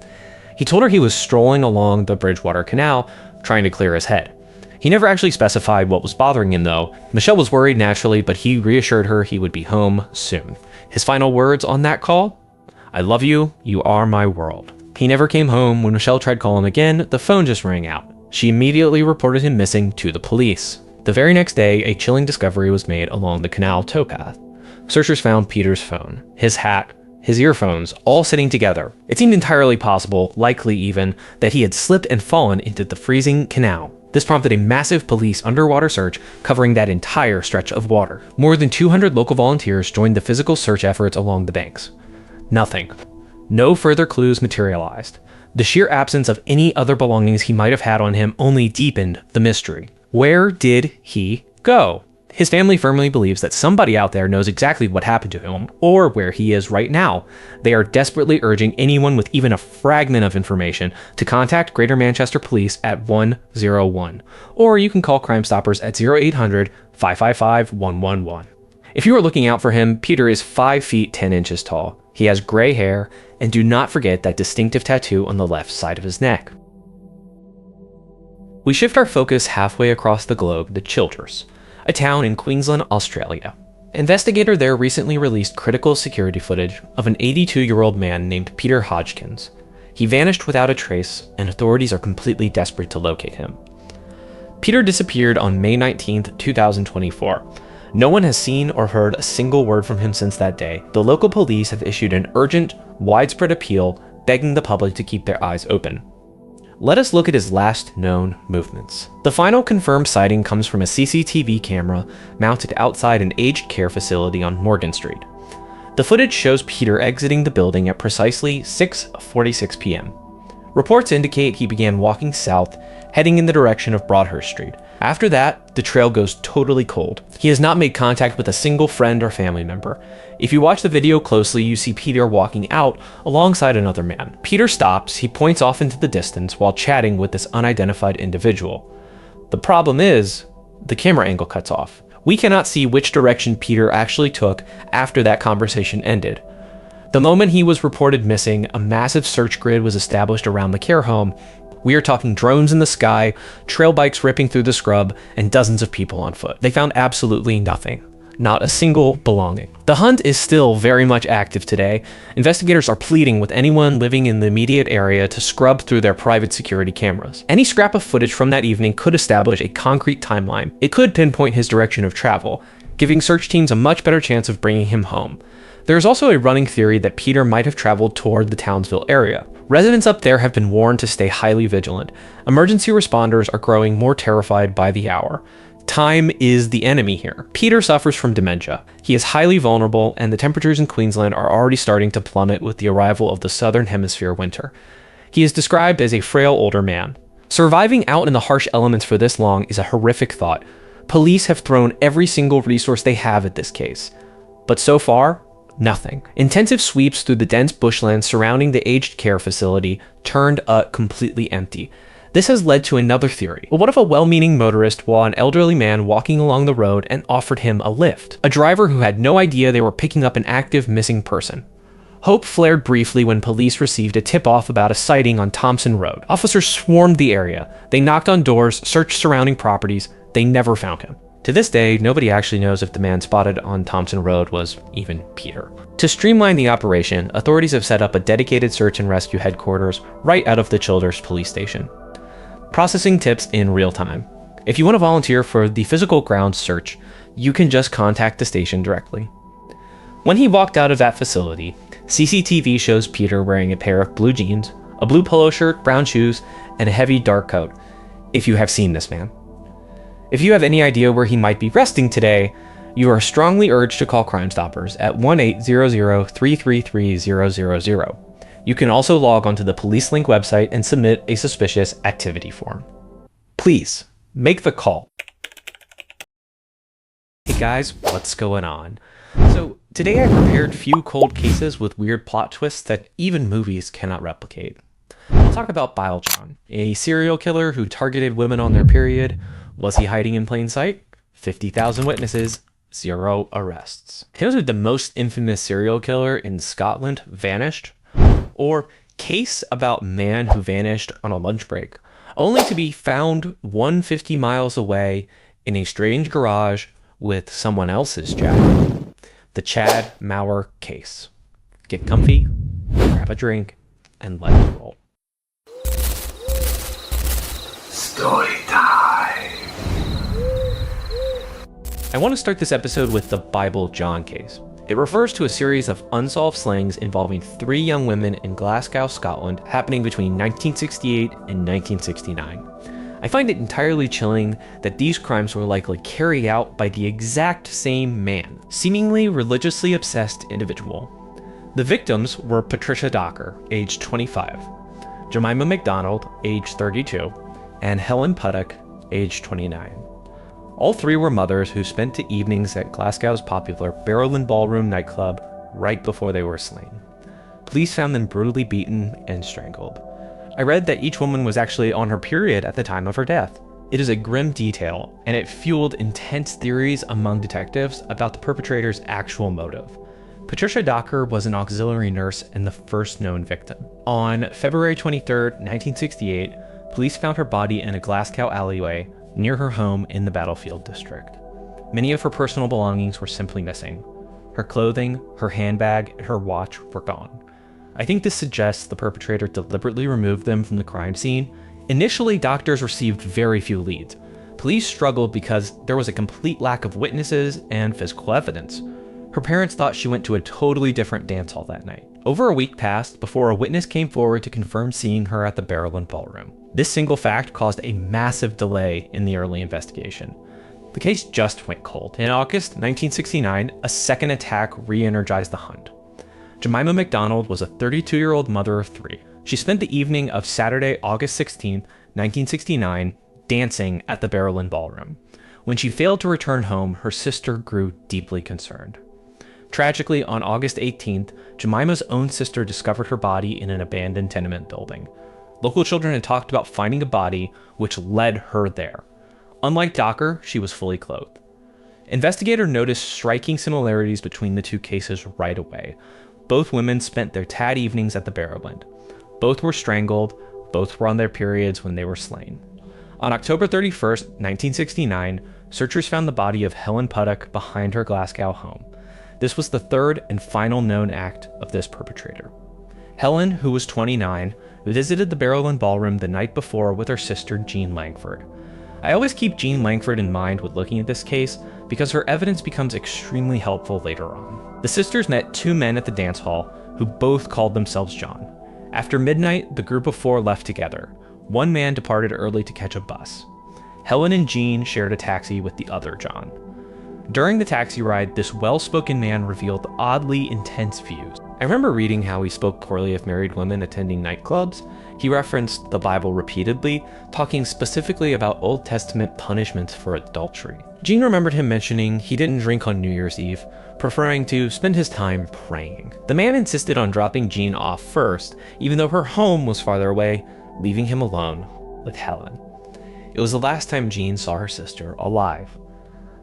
He told her he was strolling along the Bridgewater Canal, trying to clear his head. He never actually specified what was bothering him though. Michelle was worried naturally, but he reassured her he would be home soon. His final words on that call? "I love you, you are my world." He never came home. When Michelle tried calling again, the phone just rang out. She immediately reported him missing to the police. The very next day, a chilling discovery was made along the canal towpath. Searchers found Peter's phone, his hat, his earphones, all sitting together. It seemed entirely possible, likely even, that he had slipped and fallen into the freezing canal. This prompted a massive police underwater search covering that entire stretch of water. More than 200 local volunteers joined the physical search efforts along the banks. Nothing. No further clues materialized. The sheer absence of any other belongings he might have had on him only deepened the mystery. Where did he go? His family firmly believes that somebody out there knows exactly what happened to him or where he is right now. They are desperately urging anyone with even a fragment of information to contact Greater Manchester Police at 101, or you can call Crime Stoppers at 0800-555-111. If you are looking out for him, Peter is 5 feet 10 inches tall. He has gray hair, and do not forget that distinctive tattoo on the left side of his neck. We shift our focus halfway across the globe to Childers, a town in Queensland, Australia. Investigator there recently released critical security footage of an 82-year-old man named Peter Hodgkins. He vanished without a trace, and authorities are completely desperate to locate him. Peter disappeared on May 19, 2024. No one has seen or heard a single word from him since that day. The local police have issued an urgent, widespread appeal begging the public to keep their eyes open. Let us look at his last known movements. The final confirmed sighting comes from a CCTV camera mounted outside an aged care facility on Morgan Street. The footage shows Peter exiting the building at precisely 6:46 p.m. Reports indicate he began walking south, heading in the direction of Broadhurst Street, After that, the trail goes totally cold. He has not made contact with a single friend or family member. If you watch the video closely, you see Peter walking out alongside another man. Peter stops, he points off into the distance while chatting with this unidentified individual. The problem is, the camera angle cuts off. We cannot see which direction Peter actually took after that conversation ended. The moment he was reported missing, a massive search grid was established around the care home. We are talking drones in the sky, trail bikes ripping through the scrub, and dozens of people on foot. They found absolutely nothing. Not a single belonging. The hunt is still very much active today. Investigators are pleading with anyone living in the immediate area to scrub through their private security cameras. Any scrap of footage from that evening could establish a concrete timeline. It could pinpoint his direction of travel, giving search teams a much better chance of bringing him home. There is also a running theory that Peter might have traveled toward the Townsville area. Residents up there have been warned to stay highly vigilant. Emergency responders are growing more terrified by the hour. Time is the enemy here. Peter suffers from dementia. He is highly vulnerable, and the temperatures in Queensland are already starting to plummet with the arrival of the Southern Hemisphere winter. He is described as a frail older man. Surviving out in the harsh elements for this long is a horrific thought. Police have thrown every single resource they have at this case. But so far, nothing. Intensive sweeps through the dense bushland surrounding the aged care facility turned up completely empty. This has led to another theory. Well, what if a well-meaning motorist saw an elderly man walking along the road and offered him a lift? A driver who had no idea they were picking up an active missing person. Hope flared briefly when police received a tip-off about a sighting on Thompson Road. Officers swarmed the area. They knocked on doors, searched surrounding properties. They never found him. To this day, nobody actually knows if the man spotted on Thompson Road was even Peter. To streamline the operation, authorities have set up a dedicated search and rescue headquarters right out of the Childers police station, processing tips in real time. If you want to volunteer for the physical ground search, you can just contact the station directly. When he walked out of that facility, CCTV shows Peter wearing a pair of blue jeans, a blue polo shirt, brown shoes, and a heavy dark coat, if you have seen this man. If you have any idea where he might be resting today, you are strongly urged to call Crime Stoppers at 1-800-333-000. You can also log onto the Police Link website and submit a suspicious activity form. Please, make the call. Hey guys, what's going on? So, today I prepared few cold cases with weird plot twists that even movies cannot replicate. We'll talk about Bile John, a serial killer who targeted women on their period. Was he hiding in plain sight? 50,000 witnesses, 0 arrests. Tales of the most infamous serial killer in Scotland vanished? Or case about man who vanished on a lunch break, only to be found 150 miles away in a strange garage with someone else's Chad. The Chad Mauer case. Get comfy, grab a drink, and let's roll. Story time. I want to start this episode with the Bile John case. It refers to a series of unsolved slayings involving 3 young women in Glasgow, Scotland, happening between 1968 and 1969. I find it entirely chilling that these crimes were likely carried out by the exact same man, seemingly religiously obsessed individual. The victims were Patricia Docker, aged 25, Jemima McDonald, aged 32, and Helen Puddock, aged 29. All 3 were mothers who spent the evenings at Glasgow's popular Barrowland Ballroom nightclub right before they were slain. Police found them brutally beaten and strangled. I read that each woman was actually on her period at the time of her death. It is a grim detail, and it fueled intense theories among detectives about the perpetrator's actual motive. Patricia Docker was an auxiliary nurse and the first known victim. On February 23, 1968, police found her body in a Glasgow alleyway near her home in the Battlefield district. Many of her personal belongings were simply missing. Her clothing, her handbag, and her watch were gone. I think this suggests the perpetrator deliberately removed them from the crime scene. Initially, doctors received very few leads. Police struggled because there was a complete lack of witnesses and physical evidence. Her parents thought she went to a totally different dance hall that night. Over a week passed before a witness came forward to confirm seeing her at the Barrowland Ballroom. This single fact caused a massive delay in the early investigation. The case just went cold. In August 1969, a second attack re-energized the hunt. Jemima McDonald was a 32-year-old mother of 3. She spent the evening of Saturday, August 16, 1969, dancing at the Barrowland Ballroom. When she failed to return home, her sister grew deeply concerned. Tragically, on August 18th, Jemima's own sister discovered her body in an abandoned tenement building. Local children had talked about finding a body, which led her there. Unlike Docker, she was fully clothed. Investigators noticed striking similarities between the two cases right away. Both women spent their tad evenings at the Barrowland. Both were strangled. Both were on their periods when they were slain. On October 31st, 1969, searchers found the body of Helen Puttock behind her Glasgow home. This was the third and final known act of this perpetrator. Helen, who was 29, visited the Barrowland Ballroom the night before with her sister Jean Langford. I always keep Jean Langford in mind when looking at this case because her evidence becomes extremely helpful later on. The sisters met two men at the dance hall who both called themselves John. After midnight, the group of four left together. One man departed early to catch a bus. Helen and Jean shared a taxi with the other John. During the taxi ride, this well-spoken man revealed oddly intense views. I remember reading how he spoke poorly of married women attending nightclubs. He referenced the Bible repeatedly, talking specifically about Old Testament punishments for adultery. Jean remembered him mentioning he didn't drink on New Year's Eve, preferring to spend his time praying. The man insisted on dropping Jean off first, even though her home was farther away, leaving him alone with Helen. It was the last time Jean saw her sister alive.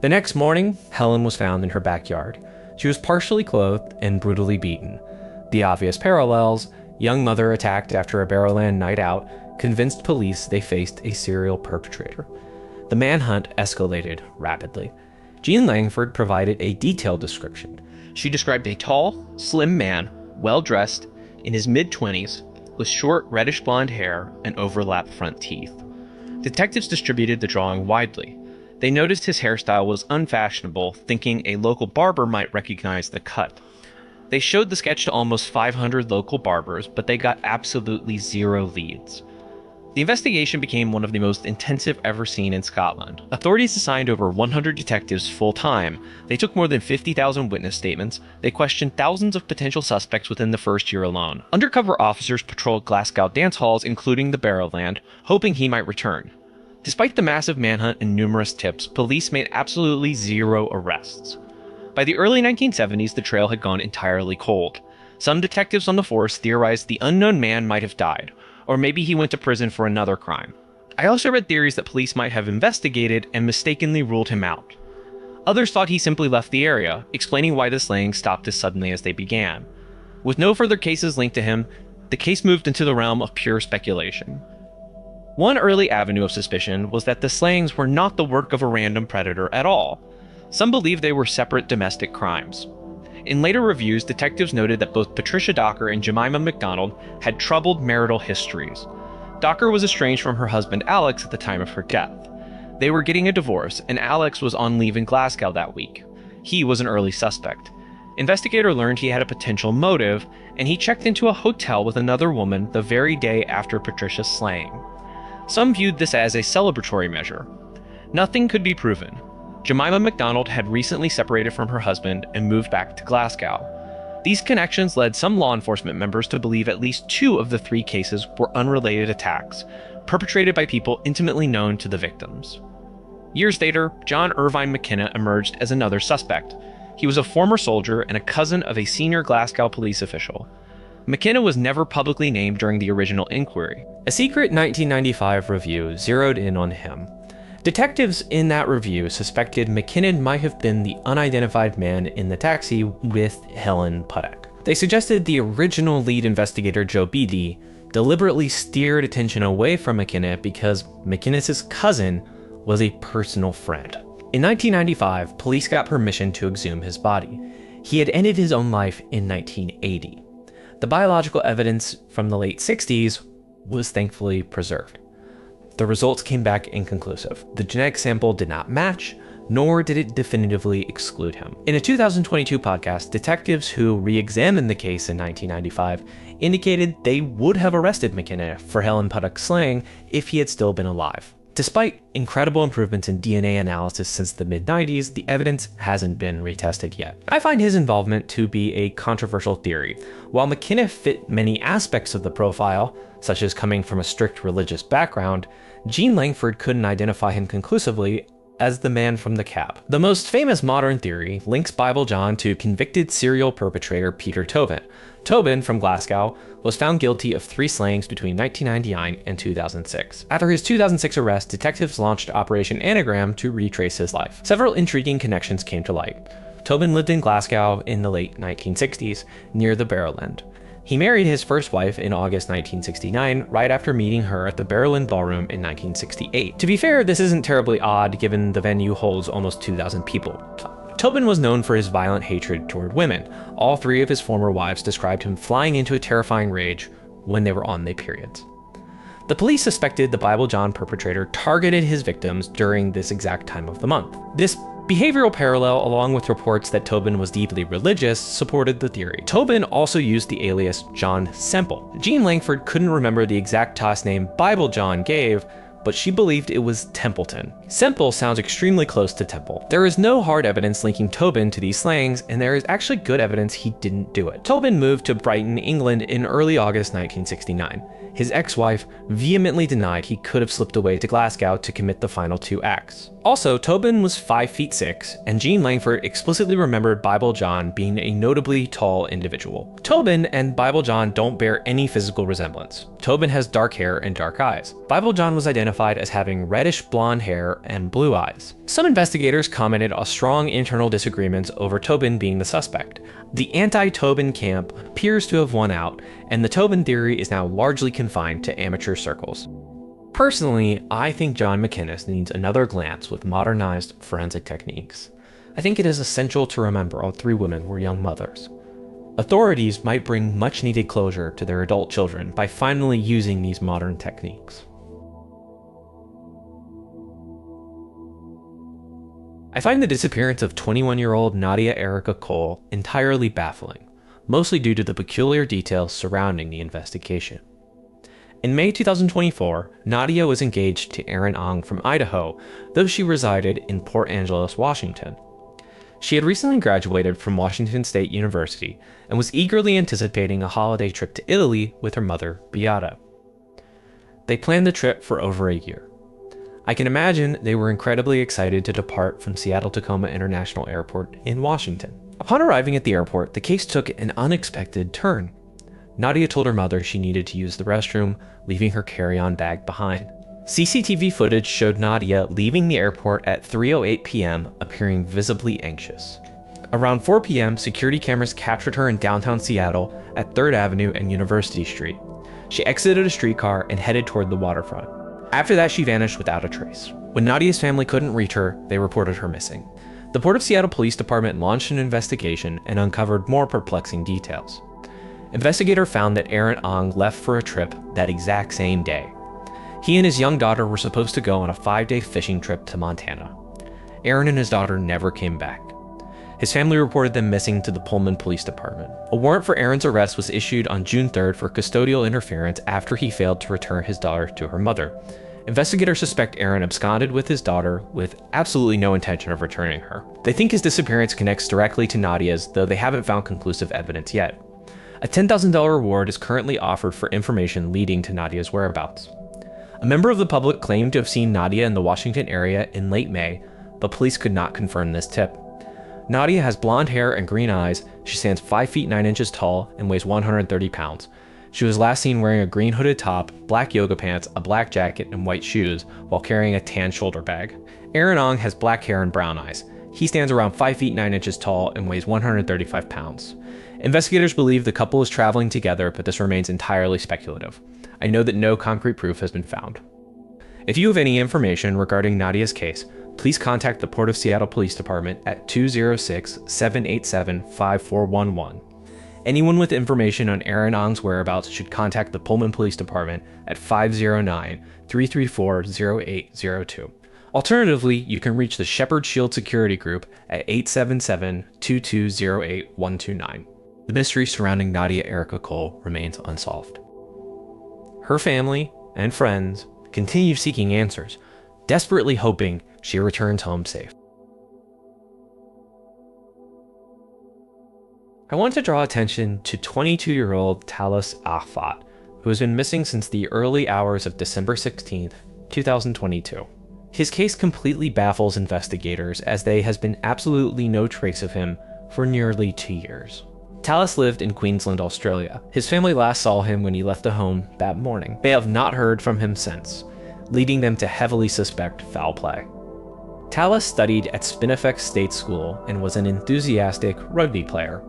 The next morning, Helen was found in her backyard. She was partially clothed and brutally beaten. The obvious parallels: young mother attacked after a Barrowland night out, convinced police they faced a serial perpetrator. The manhunt escalated rapidly. Jean Langford provided a detailed description. She described a tall, slim man, well-dressed, in his mid-20s, with short reddish blonde hair and overlapped front teeth. Detectives distributed the drawing widely. They noticed his hairstyle was unfashionable, thinking a local barber might recognize the cut. They showed the sketch to almost 500 local barbers, but they got absolutely zero leads. The investigation became one of the most intensive ever seen in Scotland. Authorities assigned over 100 detectives full-time. They took more than 50,000 witness statements. They questioned thousands of potential suspects within the first year alone. Undercover officers patrolled Glasgow dance halls, including the Barrowland, hoping he might return. Despite the massive manhunt and numerous tips, police made absolutely zero arrests. By the early 1970s, the trail had gone entirely cold. Some detectives on the force theorized the unknown man might have died, or maybe he went to prison for another crime. I also read theories that police might have investigated and mistakenly ruled him out. Others thought he simply left the area, explaining why the slaying stopped as suddenly as they began. With no further cases linked to him, the case moved into the realm of pure speculation. One early avenue of suspicion was that the slayings were not the work of a random predator at all. Some believed they were separate domestic crimes. In later reviews, detectives noted that both Patricia Docker and Jemima MacDonald had troubled marital histories. Docker was estranged from her husband Alex at the time of her death. They were getting a divorce, and Alex was on leave in Glasgow that week. He was an early suspect. Investigator learned he had a potential motive, and he checked into a hotel with another woman the very day after Patricia's slaying. Some viewed this as a celebratory measure. Nothing could be proven. Jemima MacDonald had recently separated from her husband and moved back to Glasgow. These connections led some law enforcement members to believe at least 2 of the 3 cases were unrelated attacks, perpetrated by people intimately known to the victims. Years later, John Irvine McKenna emerged as another suspect. He was a former soldier and a cousin of a senior Glasgow police official. McKenna was never publicly named during the original inquiry. A secret 1995 review zeroed in on him. Detectives in that review suspected McKinnon might have been the unidentified man in the taxi with Helen Puttock. They suggested the original lead investigator, Joe Beatty, deliberately steered attention away from McKenna because McKinnis' cousin was a personal friend. In 1995, police got permission to exhume his body. He had ended his own life in 1980. The biological evidence from the late 60s was thankfully preserved. The results came back inconclusive. The genetic sample did not match, nor did it definitively exclude him. In a 2022 podcast, detectives who re-examined the case in 1995 indicated they would have arrested McKenna for Helen Puttock's slaying if he had still been alive. Despite incredible improvements in DNA analysis since the mid-90s, the evidence hasn't been retested yet. I find his involvement to be a controversial theory. While McKinnon fit many aspects of the profile, such as coming from a strict religious background, Jean Langford couldn't identify him conclusively as the man from the cab. The most famous modern theory links Bible John to convicted serial perpetrator Peter Tobin. Tobin, from Glasgow, was found guilty of 3 slayings between 1999 and 2006. After his 2006 arrest, detectives launched Operation Anagram to retrace his life. Several intriguing connections came to light. Tobin lived in Glasgow in the late 1960s, near the Barrow End. He married his first wife in August 1969, right after meeting her at the Barrow End Ballroom in 1968. To be fair, this isn't terribly odd given the venue holds almost 2,000 people. Tobin was known for his violent hatred toward women. All 3 of his former wives described him flying into a terrifying rage when they were on their periods. The police suspected the Bible John perpetrator targeted his victims during this exact time of the month. This behavioral parallel, along with reports that Tobin was deeply religious, supported the theory. Tobin also used the alias John Semple. Jean Langford couldn't remember the exact last name Bible John gave, but she believed it was Templeton. Semple sounds extremely close to Temple. There is no hard evidence linking Tobin to these slayings, and there is actually good evidence he didn't do it. Tobin moved to Brighton, England in early August 1969. His ex-wife vehemently denied he could have slipped away to Glasgow to commit the final 2 acts. Also, Tobin was 5'6", and Jean Langford explicitly remembered Bible John being a notably tall individual. Tobin and Bible John don't bear any physical resemblance. Tobin has dark hair and dark eyes. Bible John was identified as having reddish blonde hair and blue eyes. Some investigators commented on strong internal disagreements over Tobin being the suspect. The anti-Tobin camp appears to have won out, and the Tobin theory is now largely confined to amateur circles. Personally, I think John McInnes needs another glance with modernized forensic techniques. I think it is essential to remember all 3 women were young mothers. Authorities might bring much needed closure to their adult children by finally using these modern techniques. I find the disappearance of 21-year-old Nadia Erica Cole entirely baffling, mostly due to the peculiar details surrounding the investigation. In May 2024, Nadia was engaged to Aaron Ong from Idaho, though she resided in Port Angeles, Washington. She had recently graduated from Washington State University and was eagerly anticipating a holiday trip to Italy with her mother, Beata. They planned the trip for over a year. I can imagine they were incredibly excited to depart from Seattle-Tacoma International Airport in Washington. Upon arriving at the airport, the case took an unexpected turn. Nadia told her mother she needed to use the restroom, leaving her carry-on bag behind. CCTV footage showed Nadia leaving the airport at 3:08 p.m., appearing visibly anxious. Around 4 p.m., security cameras captured her in downtown Seattle at 3rd Avenue and University Street. She exited a streetcar and headed toward the waterfront. After that, she vanished without a trace. When Nadia's family couldn't reach her, they reported her missing. The Port of Seattle Police Department launched an investigation and uncovered more perplexing details. Investigators found that Aaron Ong left for a trip that exact same day. He and his young daughter were supposed to go on a 5-day fishing trip to Montana. Aaron and his daughter never came back. His family reported them missing to the Pullman Police Department. A warrant for Aaron's arrest was issued on June 3rd for custodial interference after he failed to return his daughter to her mother. Investigators suspect Aaron absconded with his daughter with absolutely no intention of returning her. They think his disappearance connects directly to Nadia's, though they haven't found conclusive evidence yet. A $10,000 reward is currently offered for information leading to Nadia's whereabouts. A member of the public claimed to have seen Nadia in the Washington area in late May, but police could not confirm this tip. Nadia has blonde hair and green eyes. She stands 5 feet 9 inches tall and weighs 130 pounds. She was last seen wearing a green hooded top, black yoga pants, a black jacket, and white shoes, while carrying a tan shoulder bag. Aaron Ong has black hair and brown eyes. He stands around 5 feet 9 inches tall and weighs 135 pounds. Investigators believe the couple is traveling together, but this remains entirely speculative. I know that no concrete proof has been found. If you have any information regarding Nadia's case, please contact the Port of Seattle Police Department at 206-787-5411. Anyone with information on Aaron Ong's whereabouts should contact the Pullman Police Department at 509-334-0802. Alternatively, you can reach the Shepherd Shield Security Group at 877-220-8129. The mystery surrounding Nadia Erica Cole remains unsolved. Her family and friends continue seeking answers, desperately hoping she returns home safe. I want to draw attention to 22-year-old Talis Ahfat, who has been missing since the early hours of December 16, 2022. His case completely baffles investigators, as there has been absolutely no trace of him for nearly 2 years. Talis lived in Queensland, Australia. His family last saw him when he left the home that morning. They have not heard from him since, leading them to heavily suspect foul play. Talis studied at Spinifex State School and was an enthusiastic rugby player.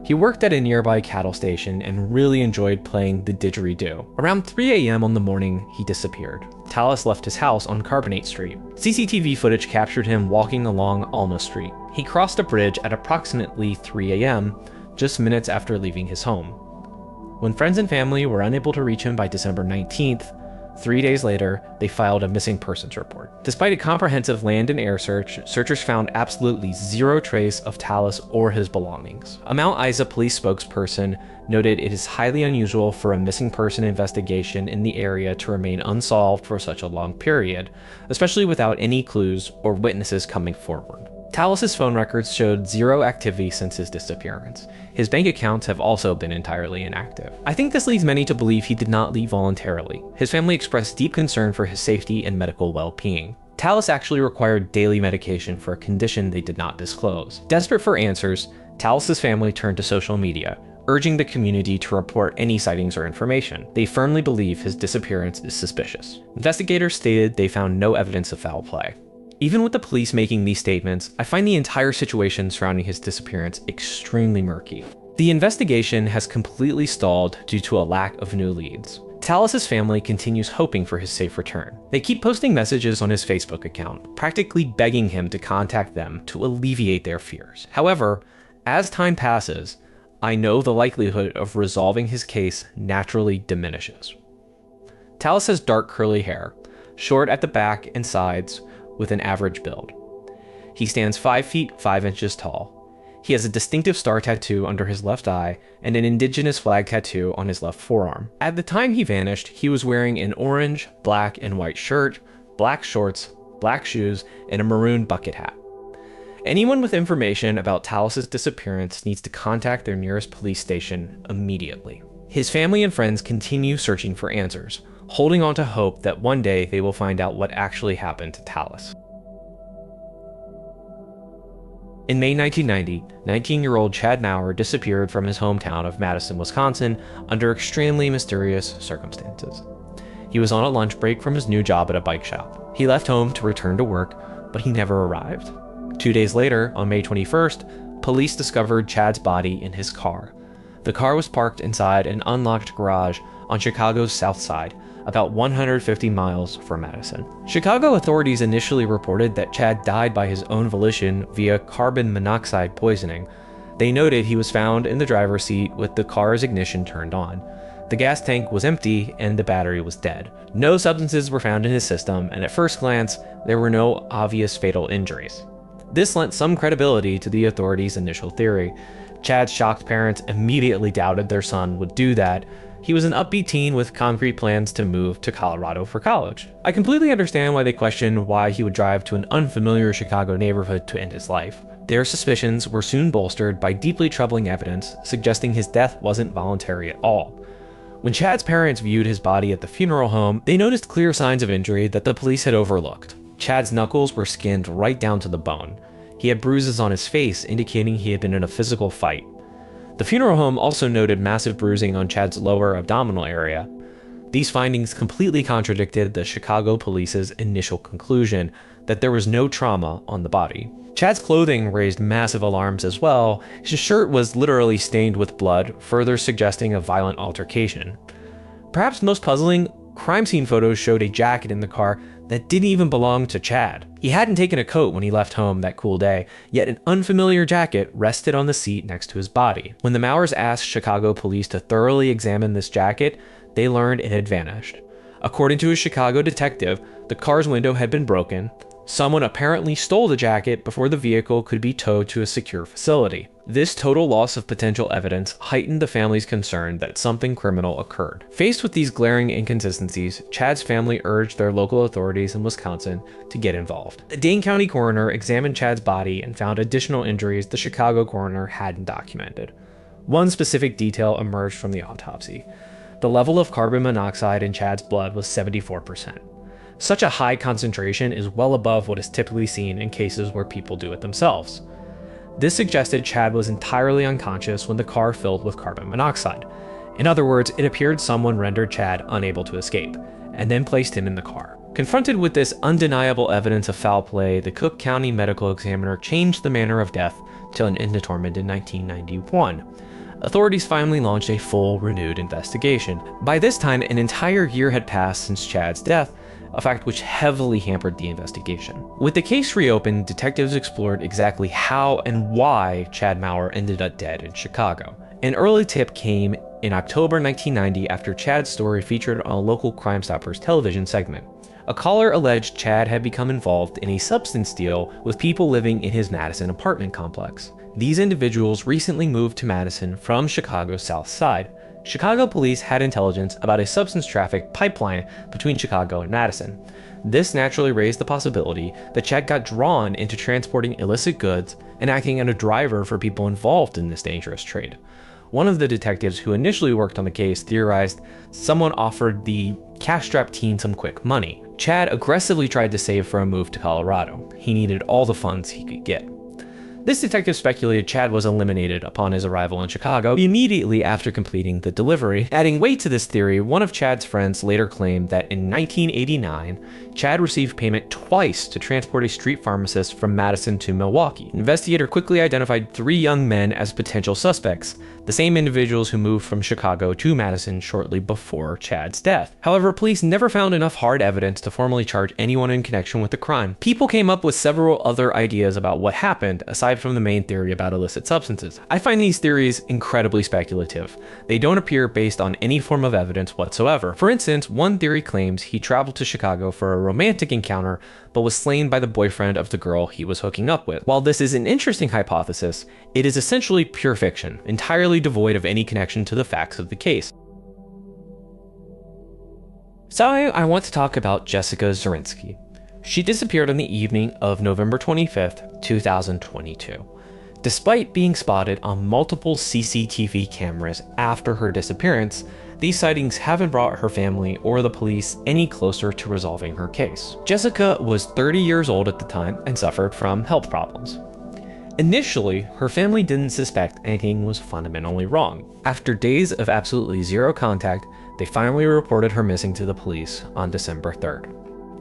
He worked at a nearby cattle station and really enjoyed playing the didgeridoo. Around 3 a.m. on the morning, he disappeared. Talis left his house on Carbonate Street. CCTV footage captured him walking along Alma Street. He crossed a bridge at approximately 3 a.m., just minutes after leaving his home. When friends and family were unable to reach him by December 19th, 3 days later, they filed a missing persons report. Despite a comprehensive land and air search, searchers found absolutely zero trace of Talis or his belongings. A Mount Isa police spokesperson noted it is highly unusual for a missing person investigation in the area to remain unsolved for such a long period, especially without any clues or witnesses coming forward. Talis's phone records showed zero activity since his disappearance. His bank accounts have also been entirely inactive. I think this leads many to believe he did not leave voluntarily. His family expressed deep concern for his safety and medical well-being. Talis actually required daily medication for a condition they did not disclose. Desperate for answers, Talis's family turned to social media, urging the community to report any sightings or information. They firmly believe his disappearance is suspicious. Investigators stated they found no evidence of foul play. Even with the police making these statements, I find the entire situation surrounding his disappearance extremely murky. The investigation has completely stalled due to a lack of new leads. Talis's family continues hoping for his safe return. They keep posting messages on his Facebook account, practically begging him to contact them to alleviate their fears. However, as time passes, I know the likelihood of resolving his case naturally diminishes. Talis has dark curly hair, short at the back and sides, with an average build. He stands 5 feet 5 inches tall. He has a distinctive star tattoo under his left eye and an indigenous flag tattoo on his left forearm. At the time he vanished, he was wearing an orange, black, and white shirt, black shorts, black shoes, and a maroon bucket hat. Anyone with information about Talis's disappearance needs to contact their nearest police station immediately. His family and friends continue searching for answers, holding on to hope that one day they will find out what actually happened to Talis. In May 1990, 19-year-old Chad Maurer disappeared from his hometown of Madison, Wisconsin under extremely mysterious circumstances. He was on a lunch break from his new job at a bike shop. He left home to return to work, but he never arrived. 2 days later, on May 21st, police discovered Chad's body in his car. The car was parked inside an unlocked garage on Chicago's south side, about 150 miles from Madison. Chicago authorities initially reported that Chad died by his own volition via carbon monoxide poisoning. They noted he was found in the driver's seat with the car's ignition turned on. The gas tank was empty and the battery was dead. No substances were found in his system, and at first glance, there were no obvious fatal injuries. This lent some credibility to the authorities' initial theory. Chad's shocked parents immediately doubted their son would do that. He was an upbeat teen with concrete plans to move to Colorado for college. I completely understand why they questioned why he would drive to an unfamiliar Chicago neighborhood to end his life. Their suspicions were soon bolstered by deeply troubling evidence suggesting his death wasn't voluntary at all. When Chad's parents viewed his body at the funeral home, they noticed clear signs of injury that the police had overlooked. Chad's knuckles were skinned right down to the bone. He had bruises on his face, indicating he had been in a physical fight. The funeral home also noted massive bruising on Chad's lower abdominal area. These findings completely contradicted the Chicago police's initial conclusion that there was no trauma on the body. Chad's clothing raised massive alarms as well. His shirt was literally stained with blood, further suggesting a violent altercation. Perhaps most puzzling, crime scene photos showed a jacket in the car that didn't even belong to Chad. He hadn't taken a coat when he left home that cool day, yet an unfamiliar jacket rested on the seat next to his body. When the Maurers asked Chicago police to thoroughly examine this jacket, they learned it had vanished. According to a Chicago detective, the car's window had been broken. Someone apparently stole the jacket before the vehicle could be towed to a secure facility. This total loss of potential evidence heightened the family's concern that something criminal occurred. Faced with these glaring inconsistencies, Chad's family urged their local authorities in Wisconsin to get involved. The Dane County coroner examined Chad's body and found additional injuries the Chicago coroner hadn't documented. One specific detail emerged from the autopsy. The level of carbon monoxide in Chad's blood was 74%. Such a high concentration is well above what is typically seen in cases where people do it themselves. This suggested Chad was entirely unconscious when the car filled with carbon monoxide. In other words, it appeared someone rendered Chad unable to escape, and then placed him in the car. Confronted with this undeniable evidence of foul play, the Cook County medical examiner changed the manner of death to an indetterminate in 1991. Authorities finally launched a full, renewed investigation. By this time, an entire year had passed since Chad's death, a fact which heavily hampered the investigation. With the case reopened, detectives explored exactly how and why Chad Maurer ended up dead in Chicago. An early tip came in October 1990 after Chad's story featured on a local Crime Stoppers television segment. A caller alleged Chad had become involved in a substance deal with people living in his Madison apartment complex. These individuals recently moved to Madison from Chicago's South Side. Chicago police had intelligence about a substance traffic pipeline between Chicago and Madison. This naturally raised the possibility that Chad got drawn into transporting illicit goods and acting as a driver for people involved in this dangerous trade. One of the detectives who initially worked on the case theorized someone offered the cash-strapped teen some quick money. Chad aggressively tried to save for a move to Colorado. He needed all the funds he could get. This detective speculated Chad was eliminated upon his arrival in Chicago immediately after completing the delivery. Adding weight to this theory, one of Chad's friends later claimed that in 1989, Chad received payment twice to transport a street pharmacist from Madison to Milwaukee. An investigator quickly identified 3 young men as potential suspects, the same individuals who moved from Chicago to Madison shortly before Chad's death. However, police never found enough hard evidence to formally charge anyone in connection with the crime. People came up with several other ideas about what happened, aside from the main theory about illicit substances. I find these theories incredibly speculative. They don't appear based on any form of evidence whatsoever. For instance, one theory claims he traveled to Chicago for a romantic encounter, but was slain by the boyfriend of the girl he was hooking up with. While this is an interesting hypothesis, it is essentially pure fiction, entirely devoid of any connection to the facts of the case. So I want to talk about Jessica Zorinsky. She disappeared on the evening of November 25th, 2022. Despite being spotted on multiple CCTV cameras after her disappearance, these sightings haven't brought her family or the police any closer to resolving her case. Jessica was 30 years old at the time and suffered from health problems. Initially, her family didn't suspect anything was fundamentally wrong. After days of absolutely zero contact, they finally reported her missing to the police on December 3rd.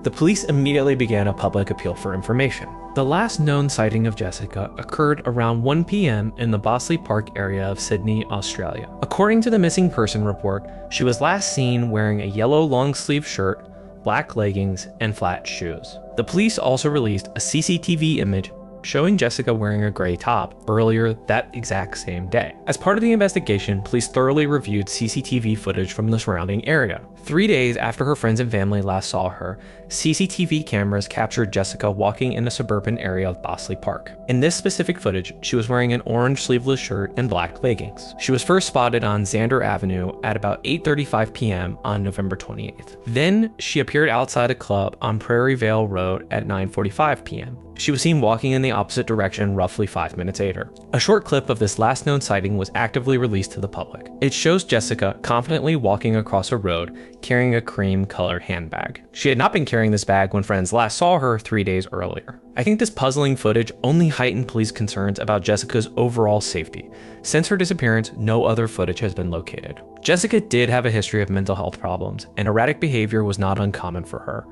The police immediately began a public appeal for information. The last known sighting of Jessica occurred around 1 p.m. in the Bossley Park area of Sydney, Australia. According to the missing person report, she was last seen wearing a yellow long-sleeve shirt, black leggings, and flat shoes. The police also released a CCTV image showing Jessica wearing a gray top earlier that exact same day. As part of the investigation, police thoroughly reviewed CCTV footage from the surrounding area. 3 days after her friends and family last saw her, CCTV cameras captured Jessica walking in a suburban area of Bossley Park. In this specific footage, she was wearing an orange sleeveless shirt and black leggings. She was first spotted on Xander Avenue at about 8:35 p.m. on November 28th. Then she appeared outside a club on Prairie Vale Road at 9:45 p.m. She was seen walking in the opposite direction roughly 5 minutes later. A short clip of this last known sighting was actively released to the public. It shows Jessica confidently walking across a road carrying a cream-colored handbag. She had not been carrying this bag when friends last saw her 3 days earlier. I think this puzzling footage only heightened police concerns about Jessica's overall safety. Since her disappearance, no other footage has been located. Jessica did have a history of mental health problems, and erratic behavior was not uncommon for her.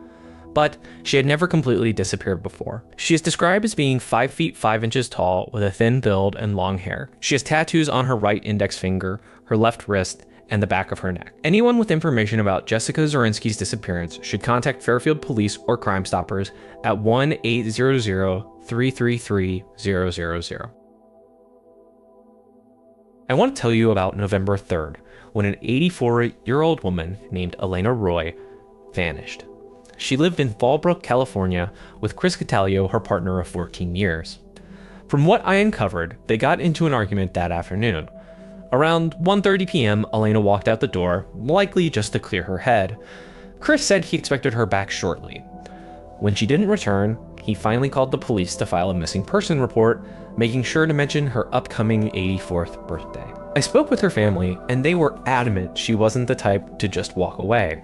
But she had never completely disappeared before. She is described as being 5 feet 5 inches tall with a thin build and long hair. She has tattoos on her right index finger, her left wrist, and the back of her neck. Anyone with information about Jessica Zorinsky's disappearance should contact Fairfield Police or Crime Stoppers at 1-800-333-000. I want to tell you about November 3rd, when an 84-year-old woman named Elena Roy vanished. She lived in Fallbrook, California, with Chris Catalio, her partner of 14 years. From what I uncovered, they got into an argument that afternoon. Around 1:30 p.m., Elena walked out the door, likely just to clear her head. Chris said he expected her back shortly. When she didn't return, he finally called the police to file a missing person report, making sure to mention her upcoming 84th birthday. I spoke with her family, and they were adamant she wasn't the type to just walk away.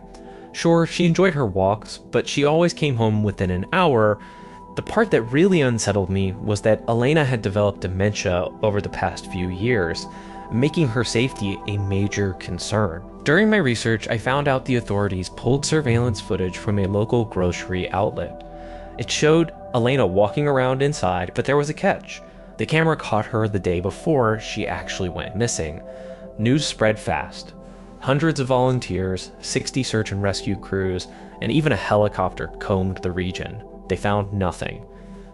Sure, she enjoyed her walks, but she always came home within an hour. The part that really unsettled me was that Elena had developed dementia over the past few years, making her safety a major concern. During my research, I found out the authorities pulled surveillance footage from a local grocery outlet. It showed Elena walking around inside, but there was a catch. The camera caught her the day before she actually went missing. News spread fast. Hundreds of volunteers, 60 search and rescue crews, and even a helicopter combed the region. They found nothing.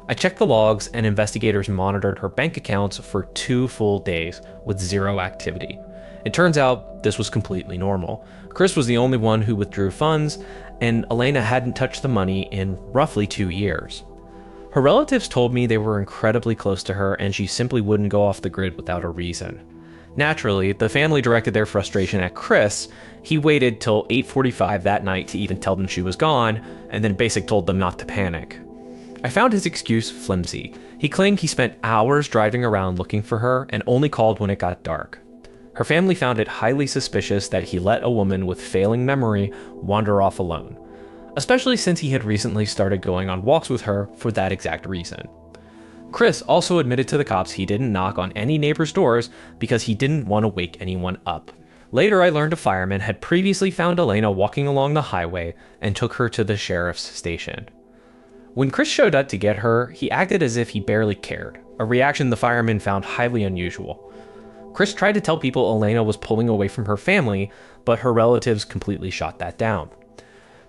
I checked the logs, and investigators monitored her bank accounts for 2 full days with zero activity. It turns out this was completely normal. Chris was the only one who withdrew funds, and Elena hadn't touched the money in roughly 2 years. Her relatives told me they were incredibly close to her, and she simply wouldn't go off the grid without a reason. Naturally, the family directed their frustration at Chris. He waited till 8:45 that night to even tell them she was gone, and then basically told them not to panic. I found his excuse flimsy. He claimed he spent hours driving around looking for her and only called when it got dark. Her family found it highly suspicious that he let a woman with failing memory wander off alone, especially since he had recently started going on walks with her for that exact reason. Chris also admitted to the cops he didn't knock on any neighbors' doors because he didn't want to wake anyone up. Later, I learned a fireman had previously found Elena walking along the highway and took her to the sheriff's station. When Chris showed up to get her, he acted as if he barely cared, a reaction the fireman found highly unusual. Chris tried to tell people Elena was pulling away from her family, but her relatives completely shot that down.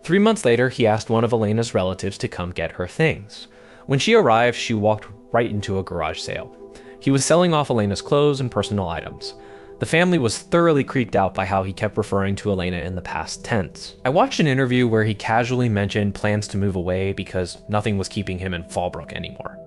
3 months later, he asked one of Elena's relatives to come get her things. When she arrived, she walked right into a garage sale. He was selling off Elena's clothes and personal items. The family was thoroughly creeped out by how he kept referring to Elena in the past tense. I watched an interview where he casually mentioned plans to move away because nothing was keeping him in Fallbrook anymore.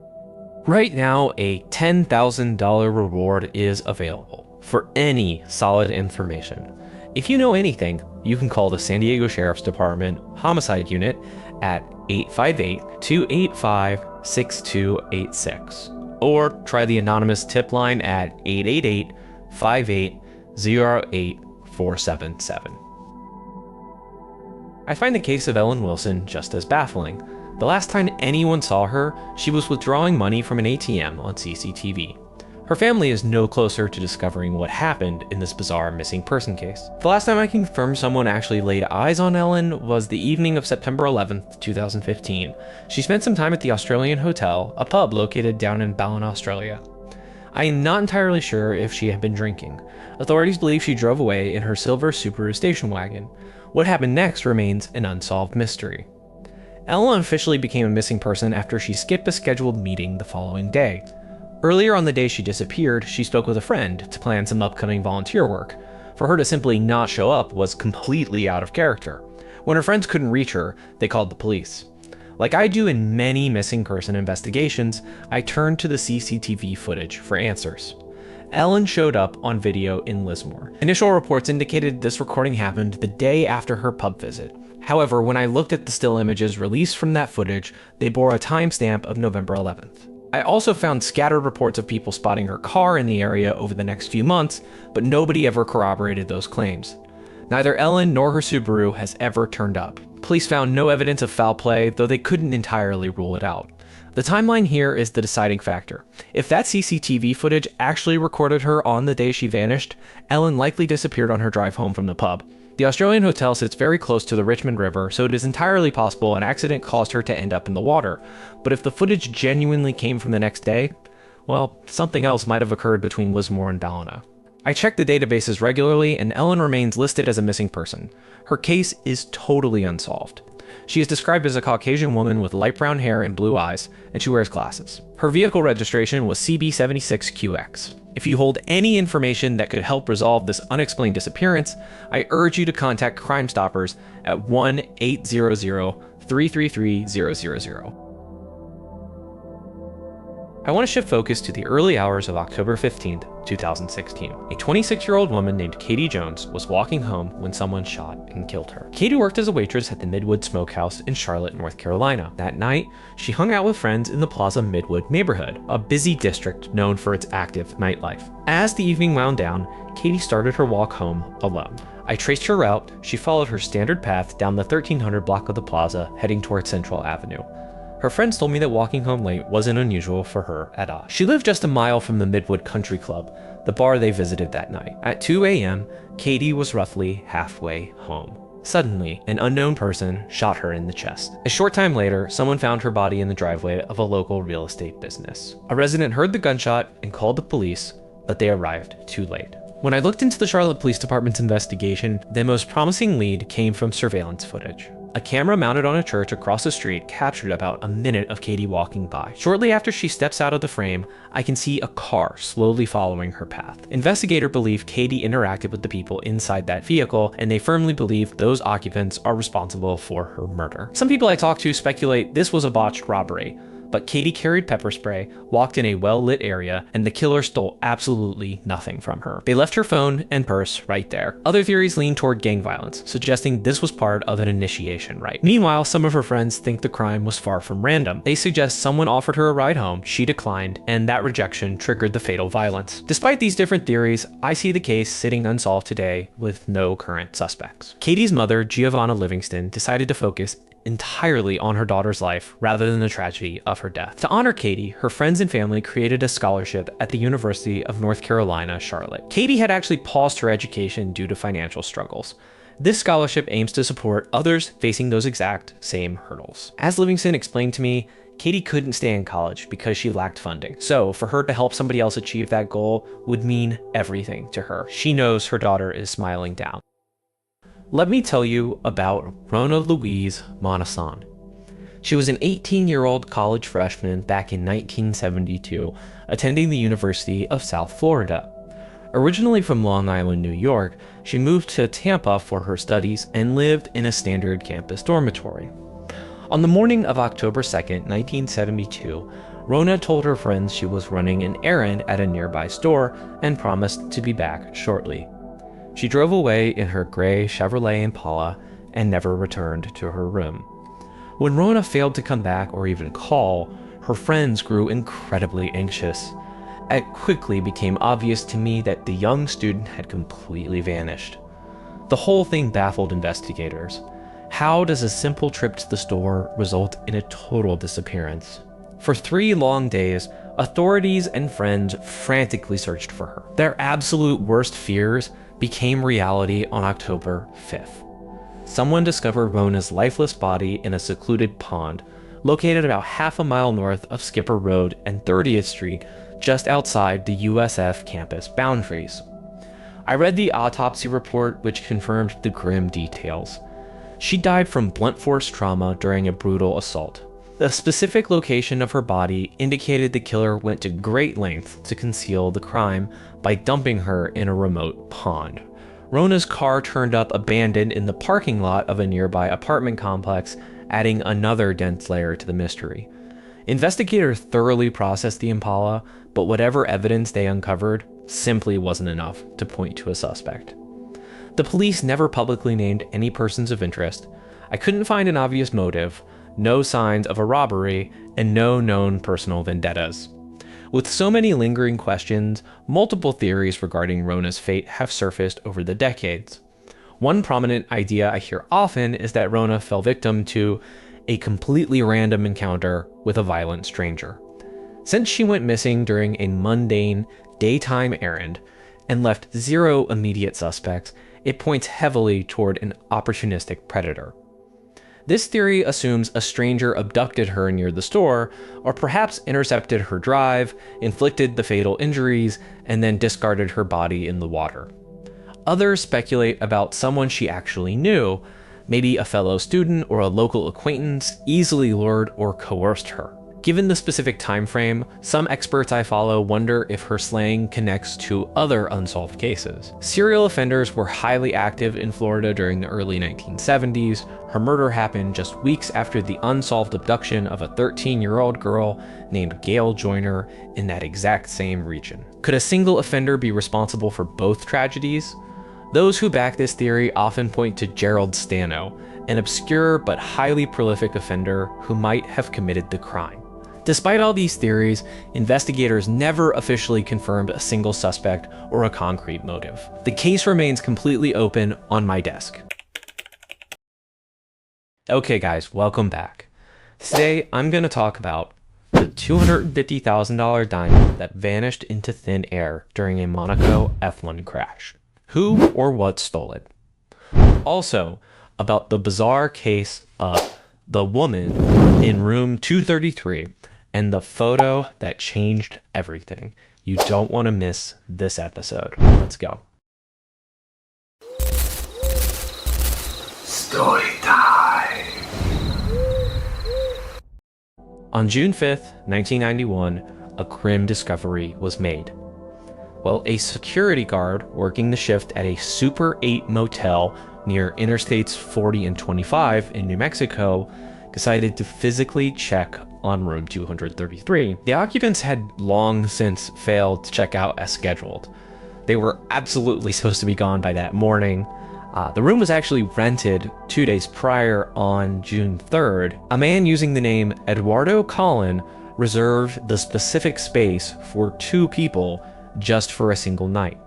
Right now, a $10,000 reward is available for any solid information. If you know anything, you can call the San Diego Sheriff's Department Homicide Unit at 858-285-6286, or try the anonymous tip line at 888-58-08477. I find the case of Ellen Wilson just as baffling. The last time anyone saw her, she was withdrawing money from an ATM on CCTV. Her family is no closer to discovering what happened in this bizarre missing person case. The last time I can confirm someone actually laid eyes on Ellen was the evening of September 11th, 2015. She spent some time at the Australian Hotel, a pub located down in Ballin, Australia. I am not entirely sure if she had been drinking. Authorities believe she drove away in her silver Subaru station wagon. What happened next remains an unsolved mystery. Ellen officially became a missing person after she skipped a scheduled meeting the following day. Earlier on the day she disappeared, she spoke with a friend to plan some upcoming volunteer work. For her to simply not show up was completely out of character. When her friends couldn't reach her, they called the police. Like I do in many missing person investigations, I turned to the CCTV footage for answers. Ellen showed up on video in Lismore. Initial reports indicated this recording happened the day after her pub visit. However, when I looked at the still images released from that footage, they bore a timestamp of November 11th. I also found scattered reports of people spotting her car in the area over the next few months, but nobody ever corroborated those claims. Neither Ellen nor her Subaru has ever turned up. Police found no evidence of foul play, though they couldn't entirely rule it out. The timeline here is the deciding factor. If that CCTV footage actually recorded her on the day she vanished, Ellen likely disappeared on her drive home from the pub. The Australian hotel sits very close to the Richmond River, so it is entirely possible an accident caused her to end up in the water. But if the footage genuinely came from the next day, well, something else might have occurred between Lismore and Ballina. I check the databases regularly, and Ellen remains listed as a missing person. Her case is totally unsolved. She is described as a Caucasian woman with light brown hair and blue eyes, and she wears glasses. Her vehicle registration was CB76QX. If you hold any information that could help resolve this unexplained disappearance, I urge you to contact Crime Stoppers at 1-800-333-000. I want to shift focus to the early hours of October 15th, 2016. A 26-year-old woman named Katie Jones was walking home when someone shot and killed her. Katie worked as a waitress at the Midwood Smokehouse in Charlotte, North Carolina. That night, she hung out with friends in the Plaza Midwood neighborhood, a busy district known for its active nightlife. As the evening wound down, Katie started her walk home alone. I traced her route. She followed her standard path down the 1300 block of the plaza, heading toward Central Avenue. Her friends told me that walking home late wasn't unusual for her at all. She lived just a mile from the Midwood Country Club, the bar they visited that night. At 2 a.m., Katie was roughly halfway home. Suddenly, an unknown person shot her in the chest. A short time later, someone found her body in the driveway of a local real estate business. A resident heard the gunshot and called the police, but they arrived too late. When I looked into the Charlotte Police Department's investigation, the most promising lead came from surveillance footage. A camera mounted on a church across the street captured about a minute of Katie walking by. Shortly after she steps out of the frame, I can see a car slowly following her path. Investigators believe Katie interacted with the people inside that vehicle, and they firmly believe those occupants are responsible for her murder. Some people I talked to speculate this was a botched robbery, but Katie carried pepper spray, walked in a well-lit area, and the killer stole absolutely nothing from her. They left her phone and purse right there. Other theories lean toward gang violence, suggesting this was part of an initiation rite. Meanwhile, some of her friends think the crime was far from random. They suggest someone offered her a ride home, she declined, and that rejection triggered the fatal violence. Despite these different theories, I see the case sitting unsolved today with no current suspects. Katie's mother, Giovanna Livingston, decided to focus entirely on her daughter's life rather than the tragedy of her death. To honor Katie, her friends and family created a scholarship at the University of North Carolina, Charlotte. Katie had actually paused her education due to financial struggles. This scholarship aims to support others facing those exact same hurdles. As Livingston explained to me, Katie couldn't stay in college because she lacked funding. So for her to help somebody else achieve that goal would mean everything to her. She knows her daughter is smiling down. Let me tell you about Rona Louise Monasan. She was an 18-year-old college freshman back in 1972, attending the University of South Florida. Originally from Long Island, New York, she moved to Tampa for her studies and lived in a standard campus dormitory. On the morning of October 2nd, 1972, Rona told her friends she was running an errand at a nearby store and promised to be back shortly. She drove away in her gray Chevrolet Impala and never returned to her room. When Rona failed to come back or even call, her friends grew incredibly anxious. It quickly became obvious to me that the young student had completely vanished. The whole thing baffled investigators. How does a simple trip to the store result in a total disappearance? For 3 long days, authorities and friends frantically searched for her. Their absolute worst fears became reality on October 5th. Someone discovered Rona's lifeless body in a secluded pond, located about half a mile north of Skipper Road and 30th Street, just outside the USF campus boundaries. I read the autopsy report, which confirmed the grim details. She died from blunt force trauma during a brutal assault. The specific location of her body indicated the killer went to great lengths to conceal the crime by dumping her in a remote pond. Rona's car turned up abandoned in the parking lot of a nearby apartment complex, adding another dense layer to the mystery. Investigators thoroughly processed the Impala, but whatever evidence they uncovered simply wasn't enough to point to a suspect. The police never publicly named any persons of interest. I couldn't find an obvious motive, no signs of a robbery, and no known personal vendettas. With so many lingering questions, multiple theories regarding Rona's fate have surfaced over the decades. One prominent idea I hear often is that Rona fell victim to a completely random encounter with a violent stranger. Since she went missing during a mundane, daytime errand and left 0 immediate suspects, it points heavily toward an opportunistic predator. This theory assumes a stranger abducted her near the store, or perhaps intercepted her drive, inflicted the fatal injuries, and then discarded her body in the water. Others speculate about someone she actually knew, maybe a fellow student or a local acquaintance, easily lured or coerced her. Given the specific time frame, some experts I follow wonder if her slaying connects to other unsolved cases. Serial offenders were highly active in Florida during the early 1970s. Her murder happened just weeks after the unsolved abduction of a 13-year-old girl named Gail Joyner in that exact same region. Could a single offender be responsible for both tragedies? Those who back this theory often point to Gerald Stano, an obscure but highly prolific offender who might have committed the crime. Despite all these theories, investigators never officially confirmed a single suspect or a concrete motive. The case remains completely open on my desk. Okay guys, welcome back. Today I'm going to talk about the $250,000 diamond that vanished into thin air during a Monaco F1 crash. Who or what stole it? Also, about the bizarre case of the woman in room 233 and the photo that changed everything. You don't want to miss this episode. Let's go. Story time. On June 5th, 1991, a grim discovery was made. Well, a security guard working the shift at a Super 8 motel near Interstates 40 and 25 in New Mexico decided to physically check on room 233. The occupants had long since failed to check out as scheduled. They were absolutely supposed to be gone by that morning. The room was actually rented 2 days prior on June 3rd. A man using the name Eduardo Collin reserved the specific space for 2 people just for a single night.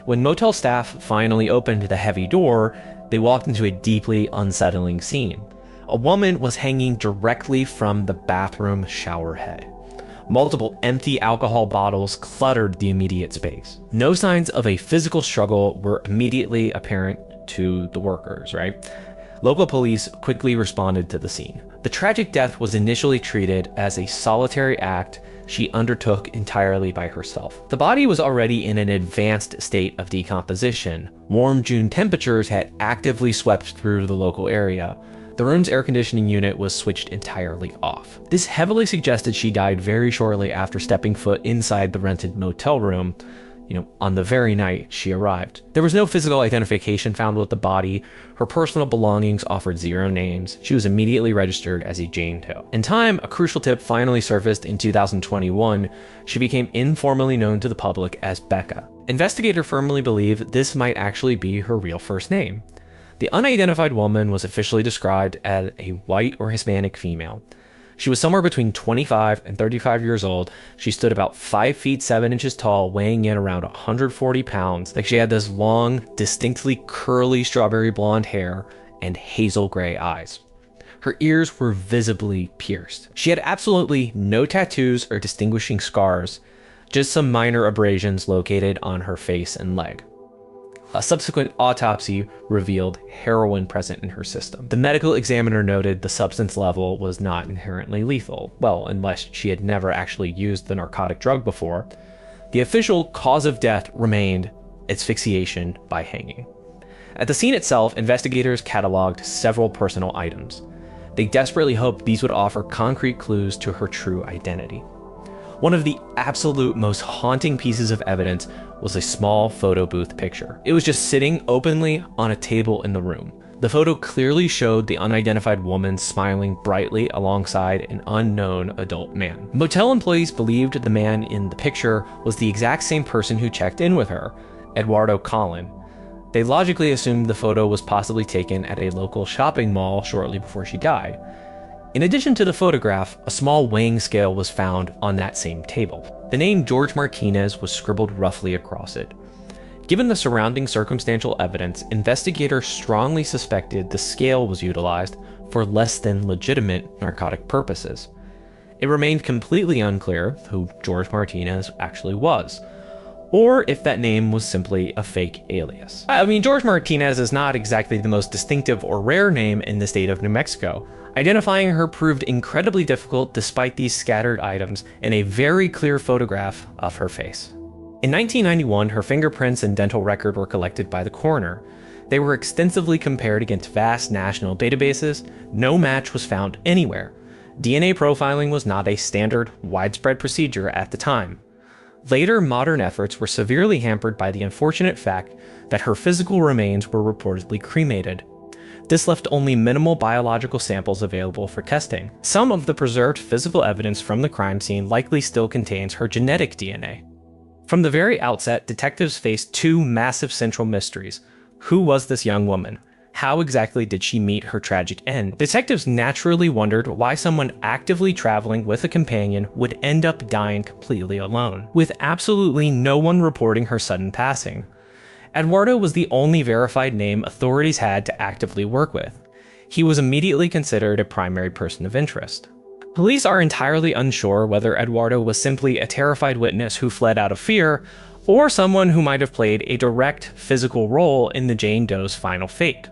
When motel staff finally opened the heavy door, they walked into a deeply unsettling scene. A woman was hanging directly from the bathroom shower head. Multiple empty alcohol bottles cluttered the immediate space. No signs of a physical struggle were immediately apparent to the workers, right? Local police quickly responded to the scene. The tragic death was initially treated as a solitary act she undertook entirely by herself. The body was already in an advanced state of decomposition. Warm June temperatures had actively swept through the local area. The room's air conditioning unit was switched entirely off. This heavily suggested she died very shortly after stepping foot inside the rented motel room, on the very night she arrived. There was no physical identification found with the body. Her personal belongings offered 0 names. She was immediately registered as a Jane Doe. In time, a crucial tip finally surfaced in 2021. She became informally known to the public as Becca. Investigators firmly believe this might actually be her real first name. The unidentified woman was officially described as a white or Hispanic female. She was somewhere between 25 and 35 years old. She stood about 5 feet 7 inches tall, weighing in around 140 pounds. She had this long, distinctly curly strawberry blonde hair and hazel gray eyes. Her ears were visibly pierced. She had absolutely no tattoos or distinguishing scars, just some minor abrasions located on her face and leg. A subsequent autopsy revealed heroin present in her system. The medical examiner noted the substance level was not inherently lethal, well, unless she had never actually used the narcotic drug before. The official cause of death remained asphyxiation by hanging. At the scene itself, investigators cataloged several personal items. They desperately hoped these would offer concrete clues to her true identity. One of the absolute most haunting pieces of evidence was a small photo booth picture. It was just sitting openly on a table in the room. The photo clearly showed the unidentified woman smiling brightly alongside an unknown adult man. Motel employees believed the man in the picture was the exact same person who checked in with her, Eduardo Collin. They logically assumed the photo was possibly taken at a local shopping mall shortly before she died. In addition to the photograph, a small weighing scale was found on that same table. The name George Martinez was scribbled roughly across it. Given the surrounding circumstantial evidence, investigators strongly suspected the scale was utilized for less than legitimate narcotic purposes. It remained completely unclear who George Martinez actually was, or if that name was simply a fake alias. I mean, George Martinez is not exactly the most distinctive or rare name in the state of New Mexico. Identifying her proved incredibly difficult despite these scattered items and a very clear photograph of her face. In 1991, her fingerprints and dental record were collected by the coroner. They were extensively compared against vast national databases. No match was found anywhere. DNA profiling was not a standard, widespread procedure at the time. Later modern efforts were severely hampered by the unfortunate fact that her physical remains were reportedly cremated. This left only minimal biological samples available for testing. Some of the preserved physical evidence from the crime scene likely still contains her genetic DNA. From the very outset, detectives faced two massive central mysteries. Who was this young woman? How exactly did she meet her tragic end? Detectives naturally wondered why someone actively traveling with a companion would end up dying completely alone, with absolutely no one reporting her sudden passing. Eduardo was the only verified name authorities had to actively work with. He was immediately considered a primary person of interest. Police are entirely unsure whether Eduardo was simply a terrified witness who fled out of fear, or someone who might have played a direct physical role in the Jane Doe's final fate.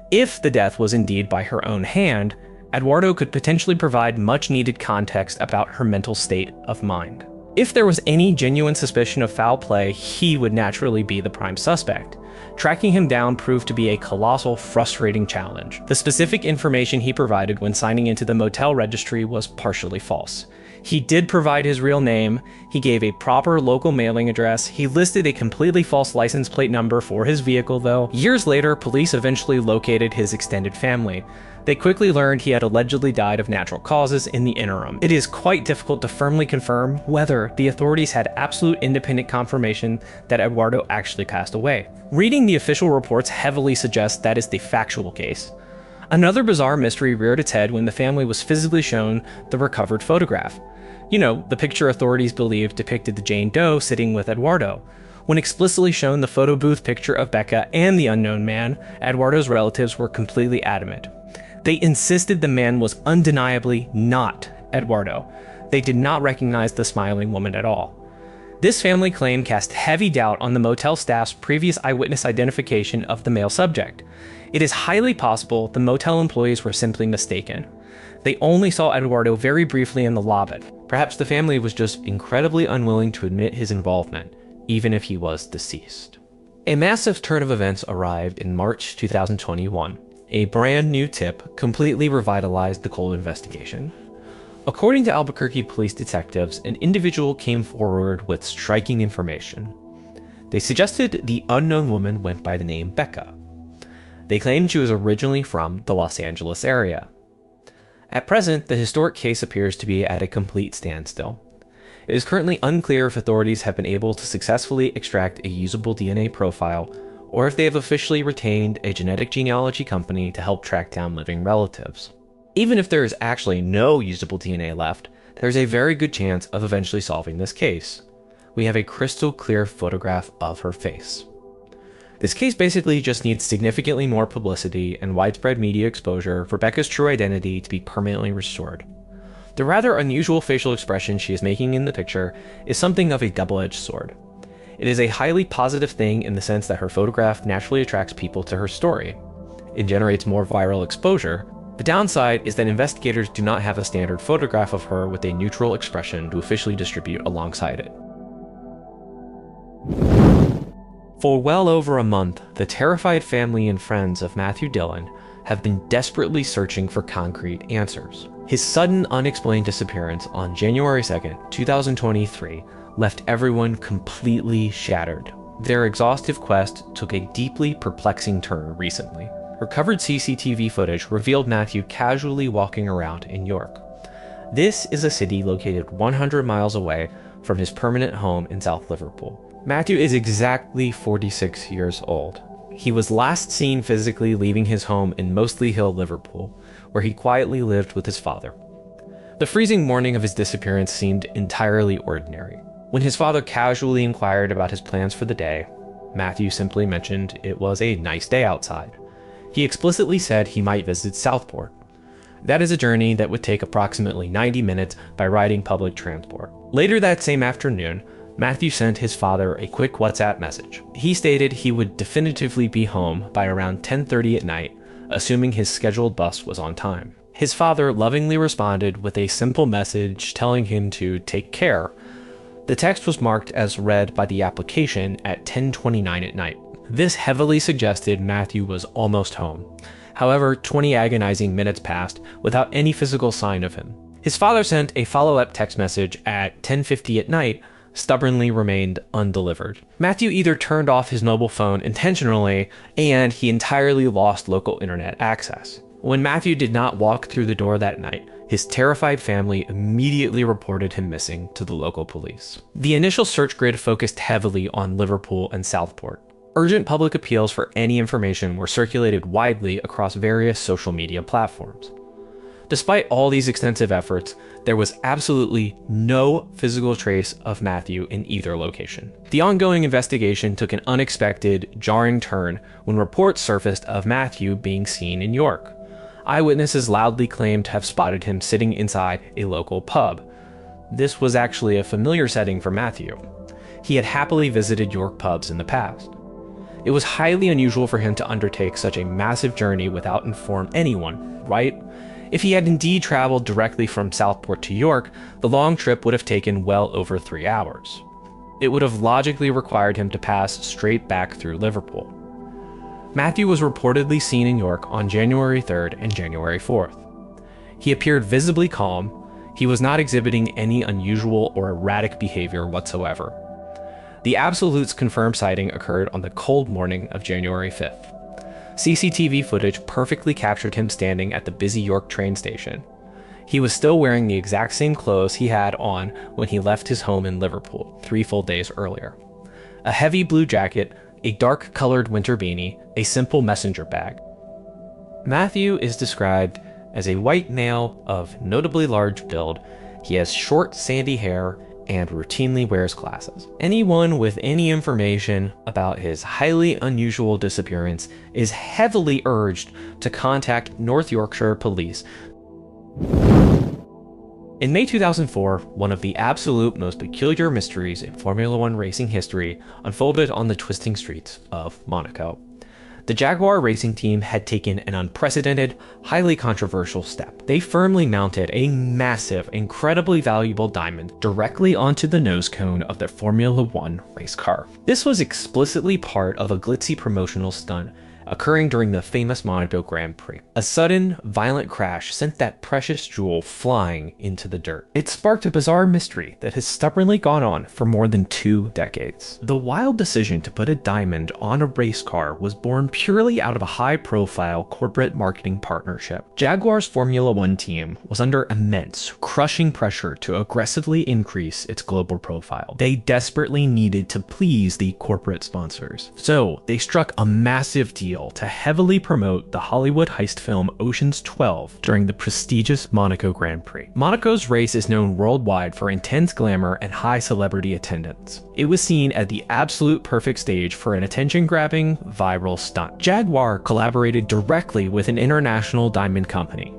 If the death was indeed by her own hand, Eduardo could potentially provide much-needed context about her mental state of mind. If there was any genuine suspicion of foul play, he would naturally be the prime suspect. Tracking him down proved to be a colossal, frustrating challenge. The specific information he provided when signing into the motel registry was partially false. He did provide his real name, he gave a proper local mailing address, he listed a completely false license plate number for his vehicle though. Years later, police eventually located his extended family. They quickly learned he had allegedly died of natural causes in the interim. It is quite difficult to firmly confirm whether the authorities had absolute independent confirmation that Eduardo actually passed away. Reading the official reports heavily suggests that is the factual case. Another bizarre mystery reared its head when the family was physically shown the recovered photograph. You know, the picture authorities believed depicted the Jane Doe sitting with Eduardo. When explicitly shown the photo booth picture of Becca and the unknown man, Eduardo's relatives were completely adamant. They insisted the man was undeniably not Eduardo. They did not recognize the smiling woman at all. This family claim cast heavy doubt on the motel staff's previous eyewitness identification of the male subject. It is highly possible the motel employees were simply mistaken. They only saw Eduardo very briefly in the lobby. Perhaps the family was just incredibly unwilling to admit his involvement, even if he was deceased. A massive turn of events arrived in March 2021. A brand new tip completely revitalized the cold investigation. According to Albuquerque police detectives, an individual came forward with striking information. They suggested the unknown woman went by the name Becca. They claimed she was originally from the Los Angeles area. At present, the historic case appears to be at a complete standstill. It is currently unclear if authorities have been able to successfully extract a usable DNA profile, or if they have officially retained a genetic genealogy company to help track down living relatives. Even if there is actually no usable DNA left, there's a very good chance of eventually solving this case. We have a crystal clear photograph of her face. This case basically just needs significantly more publicity and widespread media exposure for Becca's true identity to be permanently restored. The rather unusual facial expression she is making in the picture is something of a double-edged sword. It is a highly positive thing in the sense that her photograph naturally attracts people to her story. It generates more viral exposure. The downside is that investigators do not have a standard photograph of her with a neutral expression to officially distribute alongside it. For well over a month, the terrified family and friends of Matthew Dillon have been desperately searching for concrete answers. His sudden unexplained disappearance on January 2nd, 2023 left everyone completely shattered. Their exhaustive quest took a deeply perplexing turn recently. Recovered CCTV footage revealed Matthew casually walking around in York. This is a city located 100 miles away from his permanent home in South Liverpool. Matthew is exactly 46 years old. He was last seen physically leaving his home in Mossley Hill, Liverpool, where he quietly lived with his father. The freezing morning of his disappearance seemed entirely ordinary. When his father casually inquired about his plans for the day, Matthew simply mentioned it was a nice day outside. He explicitly said he might visit Southport. That is a journey that would take approximately 90 minutes by riding public transport. Later that same afternoon, Matthew sent his father a quick WhatsApp message. He stated he would definitively be home by around 10:30 at night, assuming his scheduled bus was on time. His father lovingly responded with a simple message telling him to take care. The text was marked as read by the application at 10:29 at night. This heavily suggested Matthew was almost home. However, 20 agonizing minutes passed without any physical sign of him. His father sent a follow-up text message at 10:50 at night, stubbornly remained undelivered. Matthew either turned off his mobile phone intentionally, and he entirely lost local internet access. When Matthew did not walk through the door that night, his terrified family immediately reported him missing to the local police. The initial search grid focused heavily on Liverpool and Southport. Urgent public appeals for any information were circulated widely across various social media platforms. Despite all these extensive efforts, there was absolutely no physical trace of Matthew in either location. The ongoing investigation took an unexpected, jarring turn when reports surfaced of Matthew being seen in York. Eyewitnesses loudly claimed to have spotted him sitting inside a local pub. This was actually a familiar setting for Matthew. He had happily visited York pubs in the past. It was highly unusual for him to undertake such a massive journey without informing anyone, right? If he had indeed traveled directly from Southport to York, the long trip would have taken well over 3 hours. It would have logically required him to pass straight back through Liverpool. Matthew was reportedly seen in York on January 3rd and January 4th. He appeared visibly calm. He was not exhibiting any unusual or erratic behavior whatsoever. The Absolute's confirmed sighting occurred on the cold morning of January 5th. CCTV footage perfectly captured him standing at the busy York train station. He was still wearing the exact same clothes he had on when he left his home in Liverpool 3 full days earlier. A heavy blue jacket, a dark-colored winter beanie, a simple messenger bag. Matthew is described as a white male of notably large build. He has short, sandy hair and routinely wears glasses. Anyone with any information about his highly unusual disappearance is heavily urged to contact North Yorkshire Police. In May 2004, one of the absolute most peculiar mysteries in Formula One racing history unfolded on the twisting streets of Monaco. The Jaguar racing team had taken an unprecedented, highly controversial step. They firmly mounted a massive, incredibly valuable diamond directly onto the nose cone of their Formula One race car. This was explicitly part of a glitzy promotional stunt occurring during the famous Monaco Grand Prix. A sudden, violent crash sent that precious jewel flying into the dirt. It sparked a bizarre mystery that has stubbornly gone on for more than 2 decades. The wild decision to put a diamond on a race car was born purely out of a high-profile corporate marketing partnership. Jaguar's Formula One team was under immense, crushing pressure to aggressively increase its global profile. They desperately needed to please the corporate sponsors. So, they struck a massive deal to heavily promote the Hollywood heist film Ocean's 12 during the prestigious Monaco Grand Prix. Monaco's race is known worldwide for intense glamour and high celebrity attendance. It was seen as the absolute perfect stage for an attention-grabbing, viral stunt. Jaguar collaborated directly with an international diamond company.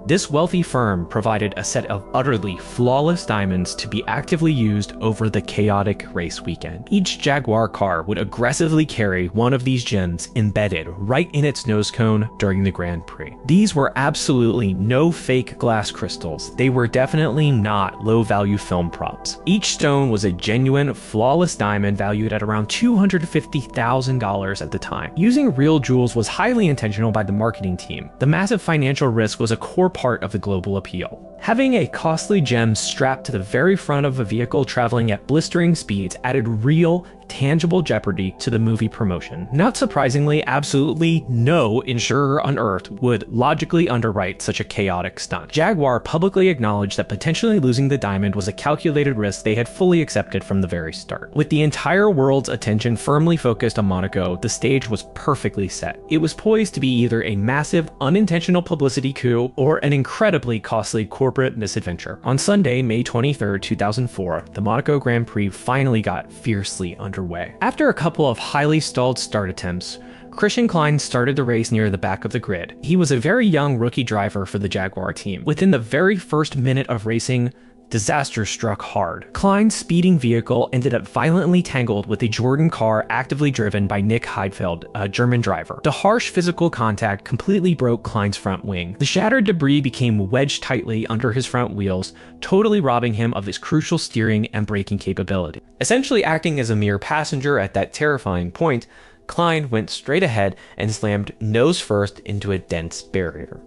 This wealthy firm provided a set of utterly flawless diamonds to be actively used over the chaotic race weekend. Each Jaguar car would aggressively carry one of these gems embedded right in its nose cone during the Grand Prix. These were absolutely no fake glass crystals. They were definitely not low-value film props. Each stone was a genuine, flawless diamond valued at around $250,000 at the time. Using real jewels was highly intentional by the marketing team. The massive financial risk was a core part of the global appeal. Having a costly gem strapped to the very front of a vehicle traveling at blistering speeds added real, tangible jeopardy to the movie promotion. Not surprisingly, absolutely no insurer on Earth would logically underwrite such a chaotic stunt. Jaguar publicly acknowledged that potentially losing the diamond was a calculated risk they had fully accepted from the very start. With the entire world's attention firmly focused on Monaco, the stage was perfectly set. It was poised to be either a massive, unintentional publicity coup or an incredibly costly corporate misadventure. On Sunday, May 23, 2004, the Monaco Grand Prix finally got fiercely underway. After a couple of highly stalled start attempts, Christian Klein started the race near the back of the grid. He was a very young rookie driver for the Jaguar team. Within the very first minute of racing, disaster struck hard. Klein's speeding vehicle ended up violently tangled with a Jordan car actively driven by Nick Heidfeld, a German driver. The harsh physical contact completely broke Klein's front wing. The shattered debris became wedged tightly under his front wheels, totally robbing him of his crucial steering and braking capability. Essentially acting as a mere passenger at that terrifying point, Klein went straight ahead and slammed nose first into a dense barrier.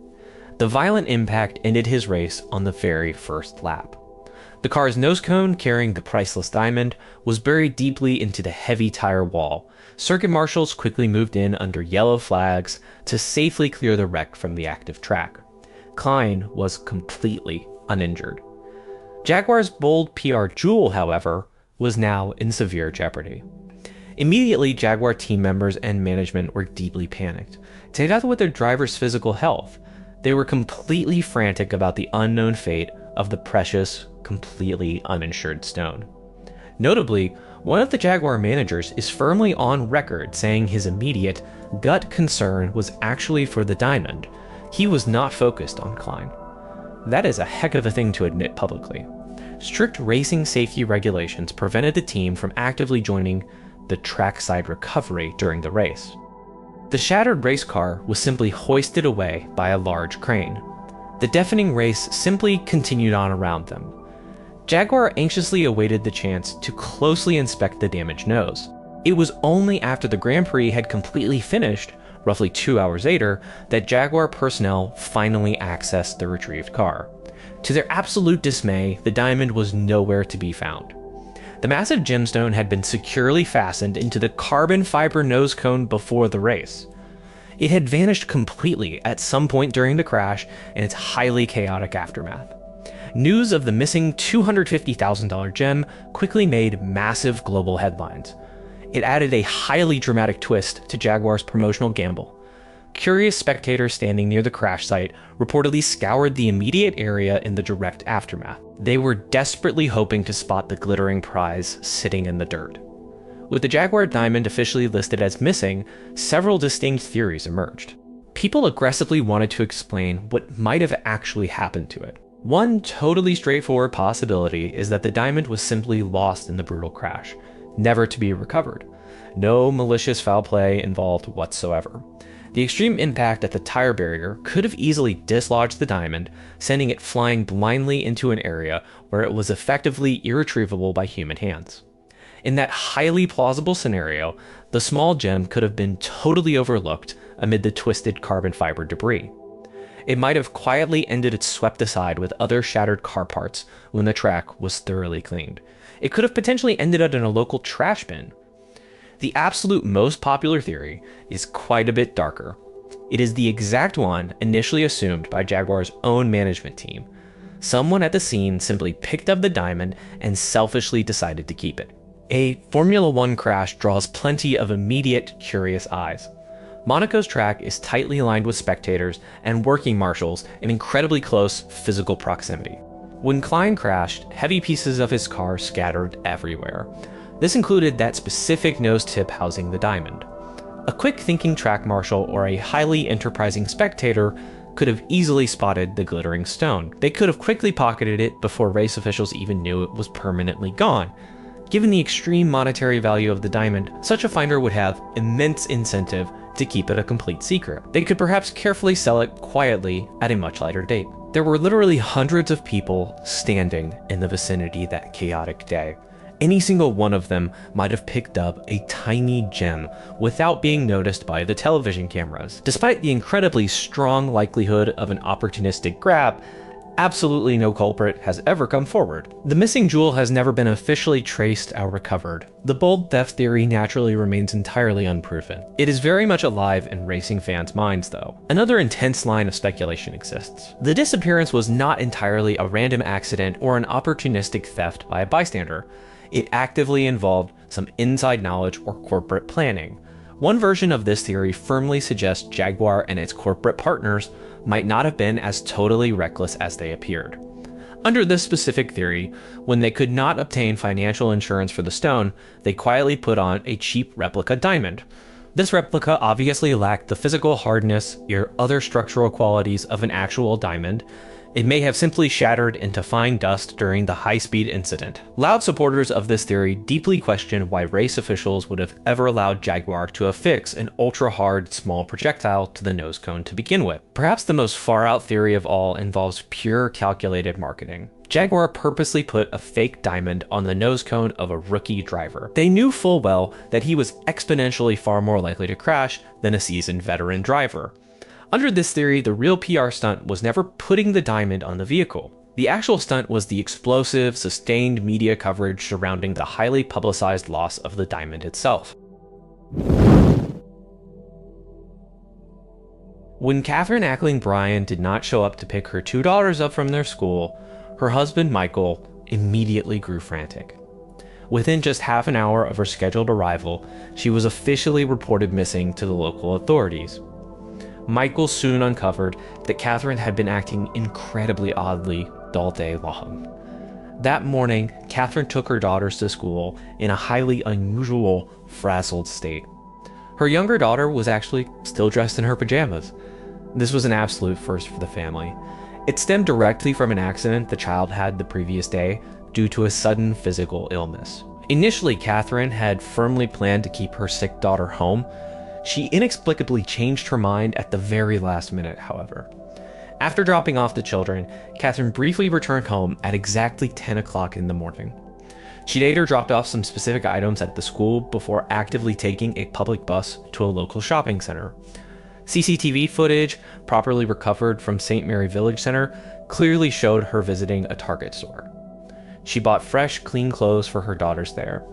The violent impact ended his race on the very first lap. The car's nose cone carrying the priceless diamond was buried deeply into the heavy tire wall. Circuit marshals quickly moved in under yellow flags to safely clear the wreck from the active track. Klein was completely uninjured. Jaguar's bold PR jewel, however, was now in severe jeopardy. Immediately, Jaguar team members and management were deeply panicked. Together with their driver's physical health, they were completely frantic about the unknown fate of the precious, completely uninsured stone. Notably, one of the Jaguar managers is firmly on record saying his immediate gut concern was actually for the diamond. He was not focused on Klein. That is a heck of a thing to admit publicly. Strict racing safety regulations prevented the team from actively joining the trackside recovery during the race. The shattered race car was simply hoisted away by a large crane. The deafening race simply continued on around them. Jaguar anxiously awaited the chance to closely inspect the damaged nose. It was only after the Grand Prix had completely finished, roughly 2 hours later, that Jaguar personnel finally accessed the retrieved car. To their absolute dismay, the diamond was nowhere to be found. The massive gemstone had been securely fastened into the carbon fiber nose cone before the race. It had vanished completely at some point during the crash and its highly chaotic aftermath. News of the missing $250,000 gem quickly made massive global headlines. It added a highly dramatic twist to Jaguar's promotional gamble. Curious spectators standing near the crash site reportedly scoured the immediate area in the direct aftermath. They were desperately hoping to spot the glittering prize sitting in the dirt. With the Jaguar diamond officially listed as missing, several distinct theories emerged. People aggressively wanted to explain what might have actually happened to it. One totally straightforward possibility is that the diamond was simply lost in the brutal crash, never to be recovered. No malicious foul play involved whatsoever. The extreme impact at the tire barrier could have easily dislodged the diamond, sending it flying blindly into an area where it was effectively irretrievable by human hands. In that highly plausible scenario, the small gem could have been totally overlooked amid the twisted carbon fiber debris. It might have quietly ended its swept aside with other shattered car parts when the track was thoroughly cleaned. It could have potentially ended up in a local trash bin. The absolute most popular theory is quite a bit darker. It is the exact one initially assumed by Jaguar's own management team. Someone at the scene simply picked up the diamond and selfishly decided to keep it. A Formula One crash draws plenty of immediate, curious eyes. Monaco's track is tightly aligned with spectators and working marshals in incredibly close physical proximity. When Klein crashed, heavy pieces of his car scattered everywhere. This included that specific nose tip housing the diamond. A quick-thinking track marshal or a highly enterprising spectator could have easily spotted the glittering stone. They could have quickly pocketed it before race officials even knew it was permanently gone. Given the extreme monetary value of the diamond, such a finder would have immense incentive to keep it a complete secret. They could perhaps carefully sell it quietly at a much later date. There were literally hundreds of people standing in the vicinity that chaotic day. Any single one of them might have picked up a tiny gem without being noticed by the television cameras. Despite the incredibly strong likelihood of an opportunistic grab, absolutely no culprit has ever come forward. The missing jewel has never been officially traced or recovered. The bold theft theory naturally remains entirely unproven. It is very much alive in racing fans' minds, though. Another intense line of speculation exists. The disappearance was not entirely a random accident or an opportunistic theft by a bystander. It actively involved some inside knowledge or corporate planning. One version of this theory firmly suggests Jaguar and its corporate partners might not have been as totally reckless as they appeared. Under this specific theory, when they could not obtain financial insurance for the stone, they quietly put on a cheap replica diamond. This replica obviously lacked the physical hardness or other structural qualities of an actual diamond. It may have simply shattered into fine dust during the high-speed incident. Loud supporters of this theory deeply question why race officials would have ever allowed Jaguar to affix an ultra-hard small projectile to the nose cone to begin with. Perhaps the most far-out theory of all involves pure calculated marketing. Jaguar purposely put a fake diamond on the nose cone of a rookie driver. They knew full well that he was exponentially far more likely to crash than a seasoned veteran driver. Under this theory, the real PR stunt was never putting the diamond on the vehicle. The actual stunt was the explosive, sustained media coverage surrounding the highly publicized loss of the diamond itself. When Catherine Ackling Bryan did not show up to pick her two daughters up from their school, her husband Michael immediately grew frantic. Within just half an hour of her scheduled arrival, she was officially reported missing to the local authorities. Michael soon uncovered that Catherine had been acting incredibly oddly all day long. That morning, Catherine took her daughters to school in a highly unusual, frazzled state. Her younger daughter was actually still dressed in her pajamas. This was an absolute first for the family. It stemmed directly from an accident the child had the previous day due to a sudden physical illness. Initially, Catherine had firmly planned to keep her sick daughter home. She inexplicably changed her mind at the very last minute, however. After dropping off the children, Catherine briefly returned home at exactly 10 o'clock in the morning. She later dropped off some specific items at the school before actively taking a public bus to a local shopping center. CCTV footage, properly recovered from St. Mary Village Center, clearly showed her visiting a Target store. She bought fresh, clean clothes for her daughters there.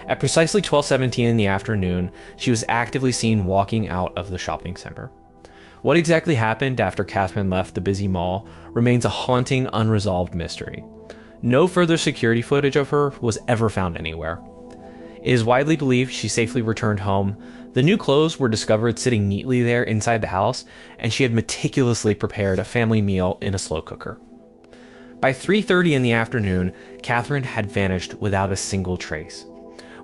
At precisely 12:17 in the afternoon, she was actively seen walking out of the shopping center. What exactly happened after Catherine left the busy mall remains a haunting, unresolved mystery. No further security footage of her was ever found anywhere. It is widely believed she safely returned home. The new clothes were discovered sitting neatly there inside the house, and she had meticulously prepared a family meal in a slow cooker. By 3:30 in the afternoon, Catherine had vanished without a single trace.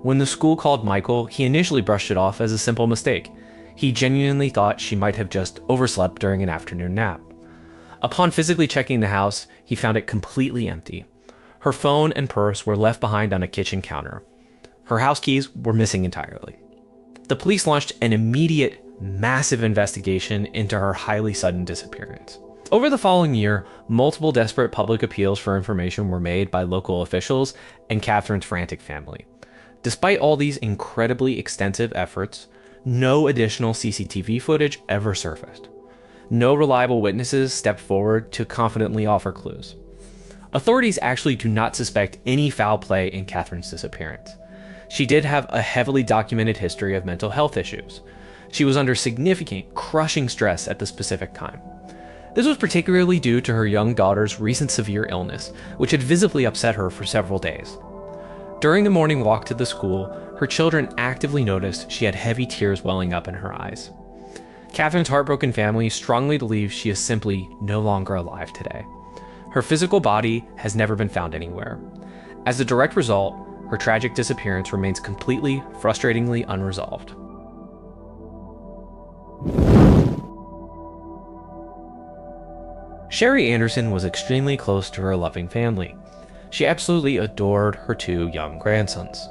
When the school called Michael, he initially brushed it off as a simple mistake. He genuinely thought she might have just overslept during an afternoon nap. Upon physically checking the house, he found it completely empty. Her phone and purse were left behind on a kitchen counter. Her house keys were missing entirely. The police launched an immediate, massive investigation into her highly sudden disappearance. Over the following year, multiple desperate public appeals for information were made by local officials and Catherine's frantic family. Despite all these incredibly extensive efforts, no additional CCTV footage ever surfaced. No reliable witnesses stepped forward to confidently offer clues. Authorities actually do not suspect any foul play in Catherine's disappearance. She did have a heavily documented history of mental health issues. She was under significant, crushing stress at the specific time. This was particularly due to her young daughter's recent severe illness, which had visibly upset her for several days. During the morning walk to the school, her children actively noticed she had heavy tears welling up in her eyes. Catherine's heartbroken family strongly believes she is simply no longer alive today. Her physical body has never been found anywhere. As a direct result, her tragic disappearance remains completely, frustratingly unresolved. Sherry Anderson was extremely close to her loving family. She absolutely adored her two young grandsons.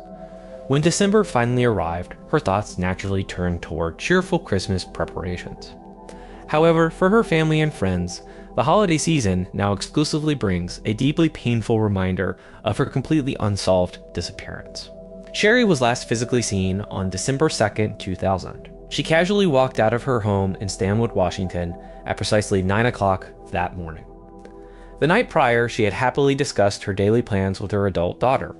When December finally arrived, her thoughts naturally turned toward cheerful Christmas preparations. However, for her family and friends, the holiday season now exclusively brings a deeply painful reminder of her completely unsolved disappearance. Sherry was last physically seen on December 2nd, 2000. She casually walked out of her home in Stanwood, Washington at precisely 9 o'clock that morning. The night prior, she had happily discussed her daily plans with her adult daughter.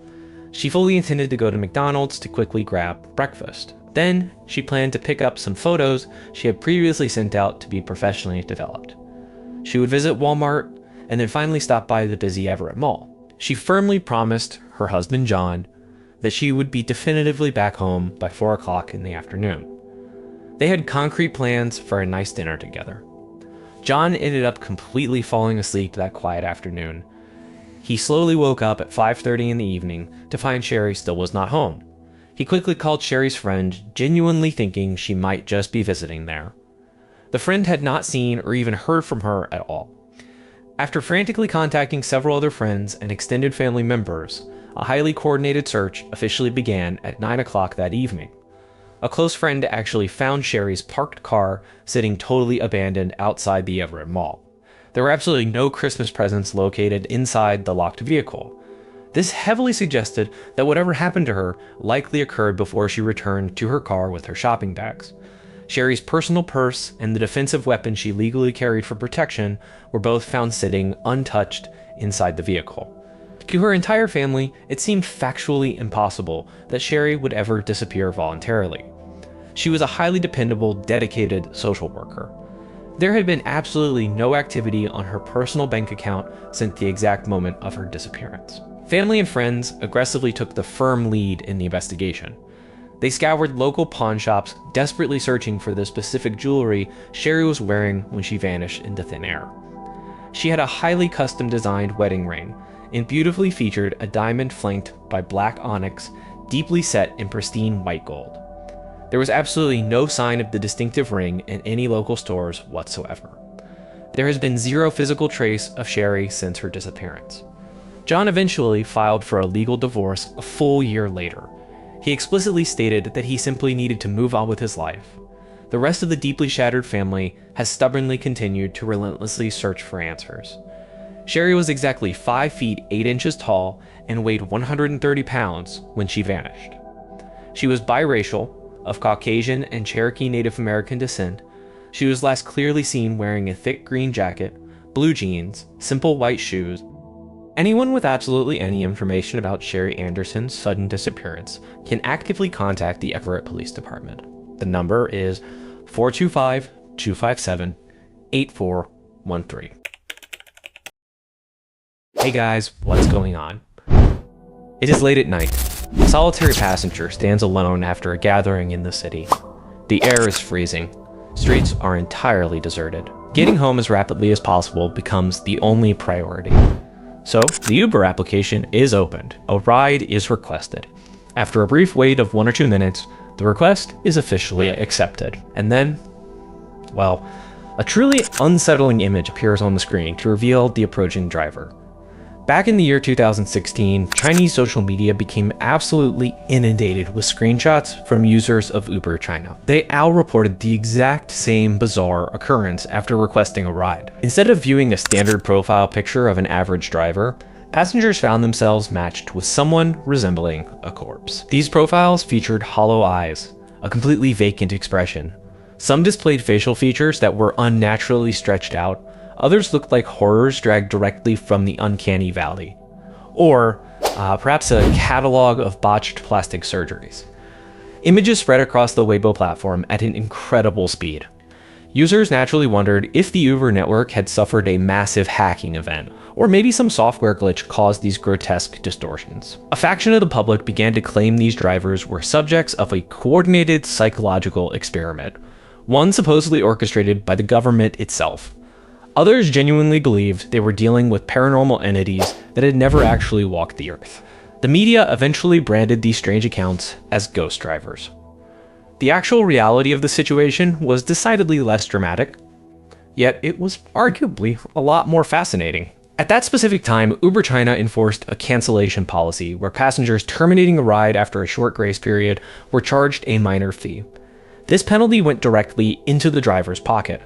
She fully intended to go to McDonald's to quickly grab breakfast. Then, she planned to pick up some photos she had previously sent out to be professionally developed. She would visit Walmart and then finally stop by the busy Everett Mall. She firmly promised her husband John that she would be definitively back home by 4 o'clock in the afternoon. They had concrete plans for a nice dinner together. John ended up completely falling asleep that quiet afternoon. He slowly woke up at 5:30 in the evening to find Sherry still was not home. He quickly called Sherry's friend, genuinely thinking she might just be visiting there. The friend had not seen or even heard from her at all. After frantically contacting several other friends and extended family members, a highly coordinated search officially began at 9 o'clock that evening. A close friend actually found Sherry's parked car sitting totally abandoned outside the Everett Mall. There were absolutely no Christmas presents located inside the locked vehicle. This heavily suggested that whatever happened to her likely occurred before she returned to her car with her shopping bags. Sherry's personal purse and the defensive weapon she legally carried for protection were both found sitting untouched inside the vehicle. To her entire family, it seemed factually impossible that Sherry would ever disappear voluntarily. She was a highly dependable, dedicated social worker. There had been absolutely no activity on her personal bank account since the exact moment of her disappearance. Family and friends aggressively took the firm lead in the investigation. They scoured local pawn shops, desperately searching for the specific jewelry Sherry was wearing when she vanished into thin air. She had a highly custom-designed wedding ring, and beautifully featured a diamond flanked by black onyx, deeply set in pristine white gold. There was absolutely no sign of the distinctive ring in any local stores whatsoever. There has been zero physical trace of Sherry since her disappearance. John eventually filed for a legal divorce a full year later. He explicitly stated that he simply needed to move on with his life. The rest of the deeply shattered family has stubbornly continued to relentlessly search for answers. Sherry was exactly 5 feet 8 inches tall and weighed 130 pounds when she vanished. She was biracial, of Caucasian and Cherokee Native American descent. She was last clearly seen wearing a thick green jacket, blue jeans, simple white shoes. Anyone with absolutely any information about Sherry Anderson's sudden disappearance can actively contact the Everett Police Department. The number is 425-257-8413. Hey guys, what's going on? It is late at night. A solitary passenger stands alone after a gathering in the city. The air is freezing. Streets are entirely deserted. Getting home as rapidly as possible becomes the only priority. So, the Uber application is opened. A ride is requested. After a brief wait of 1 or 2 minutes, the request is officially accepted. And then, well, a truly unsettling image appears on the screen to reveal the approaching driver. Back in the year 2016, Chinese social media became absolutely inundated with screenshots from users of Uber China. They all reported the exact same bizarre occurrence after requesting a ride. Instead of viewing a standard profile picture of an average driver, passengers found themselves matched with someone resembling a corpse. These profiles featured hollow eyes, a completely vacant expression. Some displayed facial features that were unnaturally stretched out. Others looked like horrors dragged directly from the uncanny valley, or perhaps a catalog of botched plastic surgeries. Images spread across the Weibo platform at an incredible speed. Users naturally wondered if the Uber network had suffered a massive hacking event, or maybe some software glitch caused these grotesque distortions. A faction of the public began to claim these drivers were subjects of a coordinated psychological experiment, one supposedly orchestrated by the government itself. Others genuinely believed they were dealing with paranormal entities that had never actually walked the earth. The media eventually branded these strange accounts as ghost drivers. The actual reality of the situation was decidedly less dramatic, yet it was arguably a lot more fascinating. At that specific time, Uber China enforced a cancellation policy where passengers terminating a ride after a short grace period were charged a minor fee. This penalty went directly into the driver's pocket.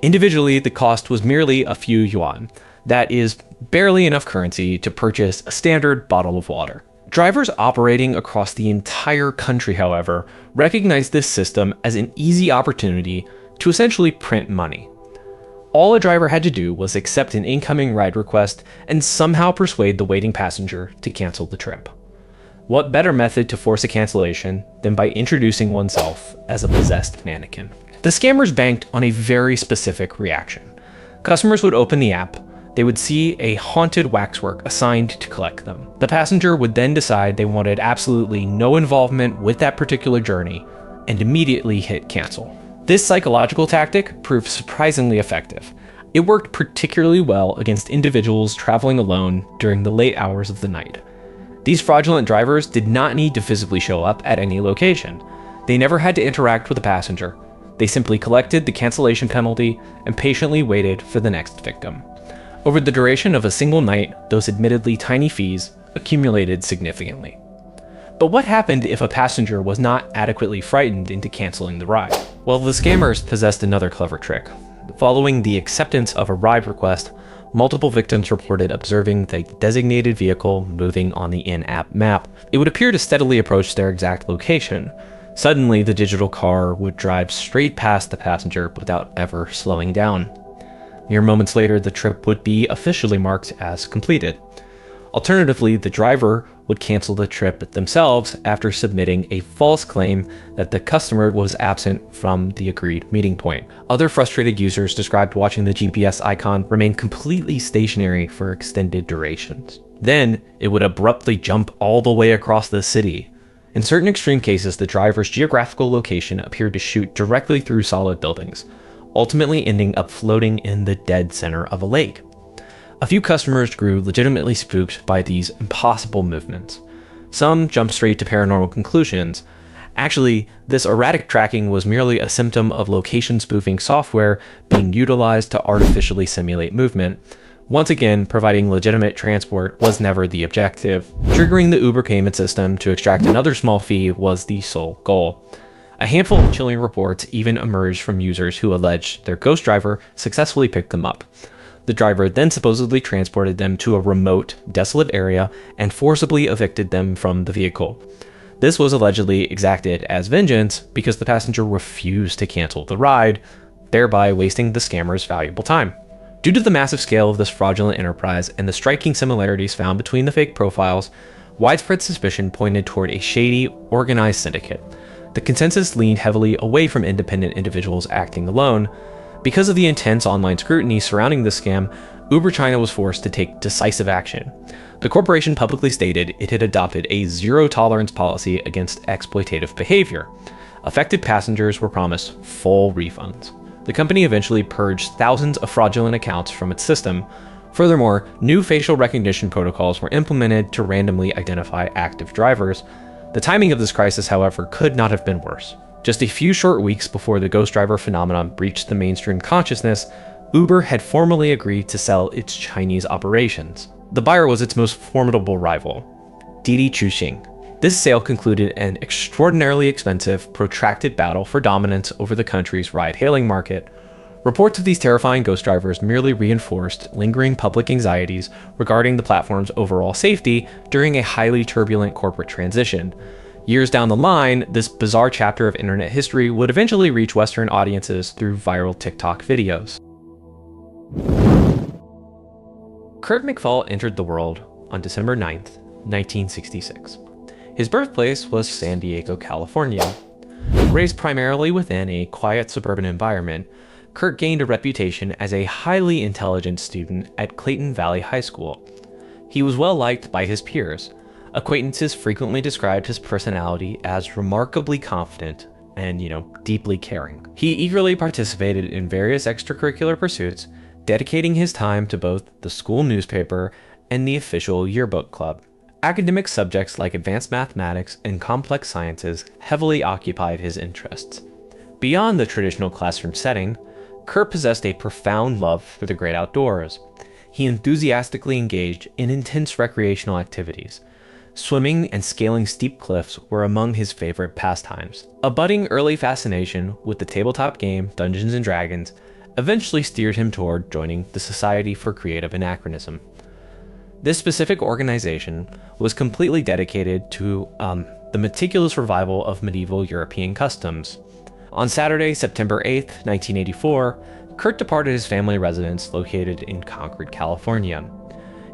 Individually, the cost was merely a few yuan. That is barely enough currency to purchase a standard bottle of water. Drivers operating across the entire country, however, recognized this system as an easy opportunity to essentially print money. All a driver had to do was accept an incoming ride request and somehow persuade the waiting passenger to cancel the trip. What better method to force a cancellation than by introducing oneself as a possessed mannequin? The scammers banked on a very specific reaction. Customers would open the app, they would see a haunted waxwork assigned to collect them. The passenger would then decide they wanted absolutely no involvement with that particular journey and immediately hit cancel. This psychological tactic proved surprisingly effective. It worked particularly well against individuals traveling alone during the late hours of the night. These fraudulent drivers did not need to physically show up at any location. They never had to interact with the passenger. They simply collected the cancellation penalty and patiently waited for the next victim. Over the duration of a single night, those admittedly tiny fees accumulated significantly. But what happened if a passenger was not adequately frightened into canceling the ride? Well, the scammers possessed another clever trick. Following the acceptance of a ride request, multiple victims reported observing the designated vehicle moving on the in-app map. It would appear to steadily approach their exact location. Suddenly, the digital car would drive straight past the passenger without ever slowing down. Mere moments later, the trip would be officially marked as completed. Alternatively, the driver would cancel the trip themselves after submitting a false claim that the customer was absent from the agreed meeting point. Other frustrated users described watching the GPS icon remain completely stationary for extended durations. Then, it would abruptly jump all the way across the city. In certain extreme cases, the driver's geographical location appeared to shoot directly through solid buildings, ultimately ending up floating in the dead center of a lake. A few customers grew legitimately spooked by these impossible movements. Some jumped straight to paranormal conclusions. Actually, this erratic tracking was merely a symptom of location spoofing software being utilized to artificially simulate movement. Once again, providing legitimate transport was never the objective. Triggering the Uber payment system to extract another small fee was the sole goal. A handful of chilling reports even emerged from users who alleged their ghost driver successfully picked them up. The driver then supposedly transported them to a remote, desolate area and forcibly evicted them from the vehicle. This was allegedly exacted as vengeance because the passenger refused to cancel the ride, thereby wasting the scammer's valuable time. Due to the massive scale of this fraudulent enterprise and the striking similarities found between the fake profiles, widespread suspicion pointed toward a shady, organized syndicate. The consensus leaned heavily away from independent individuals acting alone. Because of the intense online scrutiny surrounding this scam, Uber China was forced to take decisive action. The corporation publicly stated it had adopted a zero-tolerance policy against exploitative behavior. Affected passengers were promised full refunds. The company eventually purged thousands of fraudulent accounts from its system. Furthermore, new facial recognition protocols were implemented to randomly identify active drivers. The timing of this crisis, however, could not have been worse. Just a few short weeks before the ghost driver phenomenon breached the mainstream consciousness, Uber had formally agreed to sell its Chinese operations. The buyer was its most formidable rival, Didi Chuxing. This sale concluded an extraordinarily expensive, protracted battle for dominance over the country's ride-hailing market. Reports of these terrifying ghost drivers merely reinforced lingering public anxieties regarding the platform's overall safety during a highly turbulent corporate transition. Years down the line, this bizarre chapter of internet history would eventually reach Western audiences through viral TikTok videos. Kurt McFall entered the world on December 9th, 1966. His birthplace was San Diego, California. Raised primarily within a quiet suburban environment, Kurt gained a reputation as a highly intelligent student at Clayton Valley High School. He was well liked by his peers. Acquaintances frequently described his personality as remarkably confident and, deeply caring. He eagerly participated in various extracurricular pursuits, dedicating his time to both the school newspaper and the official yearbook club. Academic subjects like advanced mathematics and complex sciences heavily occupied his interests. Beyond the traditional classroom setting, Kurt possessed a profound love for the great outdoors. He enthusiastically engaged in intense recreational activities. Swimming and scaling steep cliffs were among his favorite pastimes. A budding early fascination with the tabletop game Dungeons & Dragons eventually steered him toward joining the Society for Creative Anachronism. This specific organization was completely dedicated to the meticulous revival of medieval European customs. On Saturday, September 8th, 1984, Kurt departed his family residence located in Concord, California.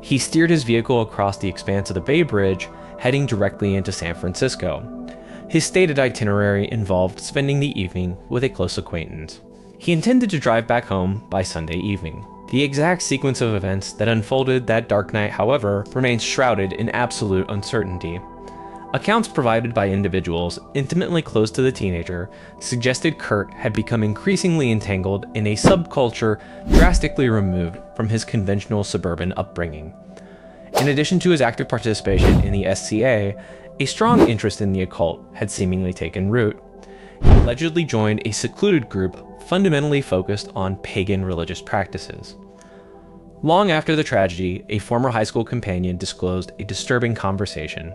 He steered his vehicle across the expanse of the Bay Bridge, heading directly into San Francisco. His stated itinerary involved spending the evening with a close acquaintance. He intended to drive back home by Sunday evening. The exact sequence of events that unfolded that dark night, however, remains shrouded in absolute uncertainty. Accounts provided by individuals intimately close to the teenager suggested Kurt had become increasingly entangled in a subculture drastically removed from his conventional suburban upbringing. In addition to his active participation in the SCA, a strong interest in the occult had seemingly taken root. He allegedly joined a secluded group fundamentally focused on pagan religious practices. Long after the tragedy, a former high school companion disclosed a disturbing conversation.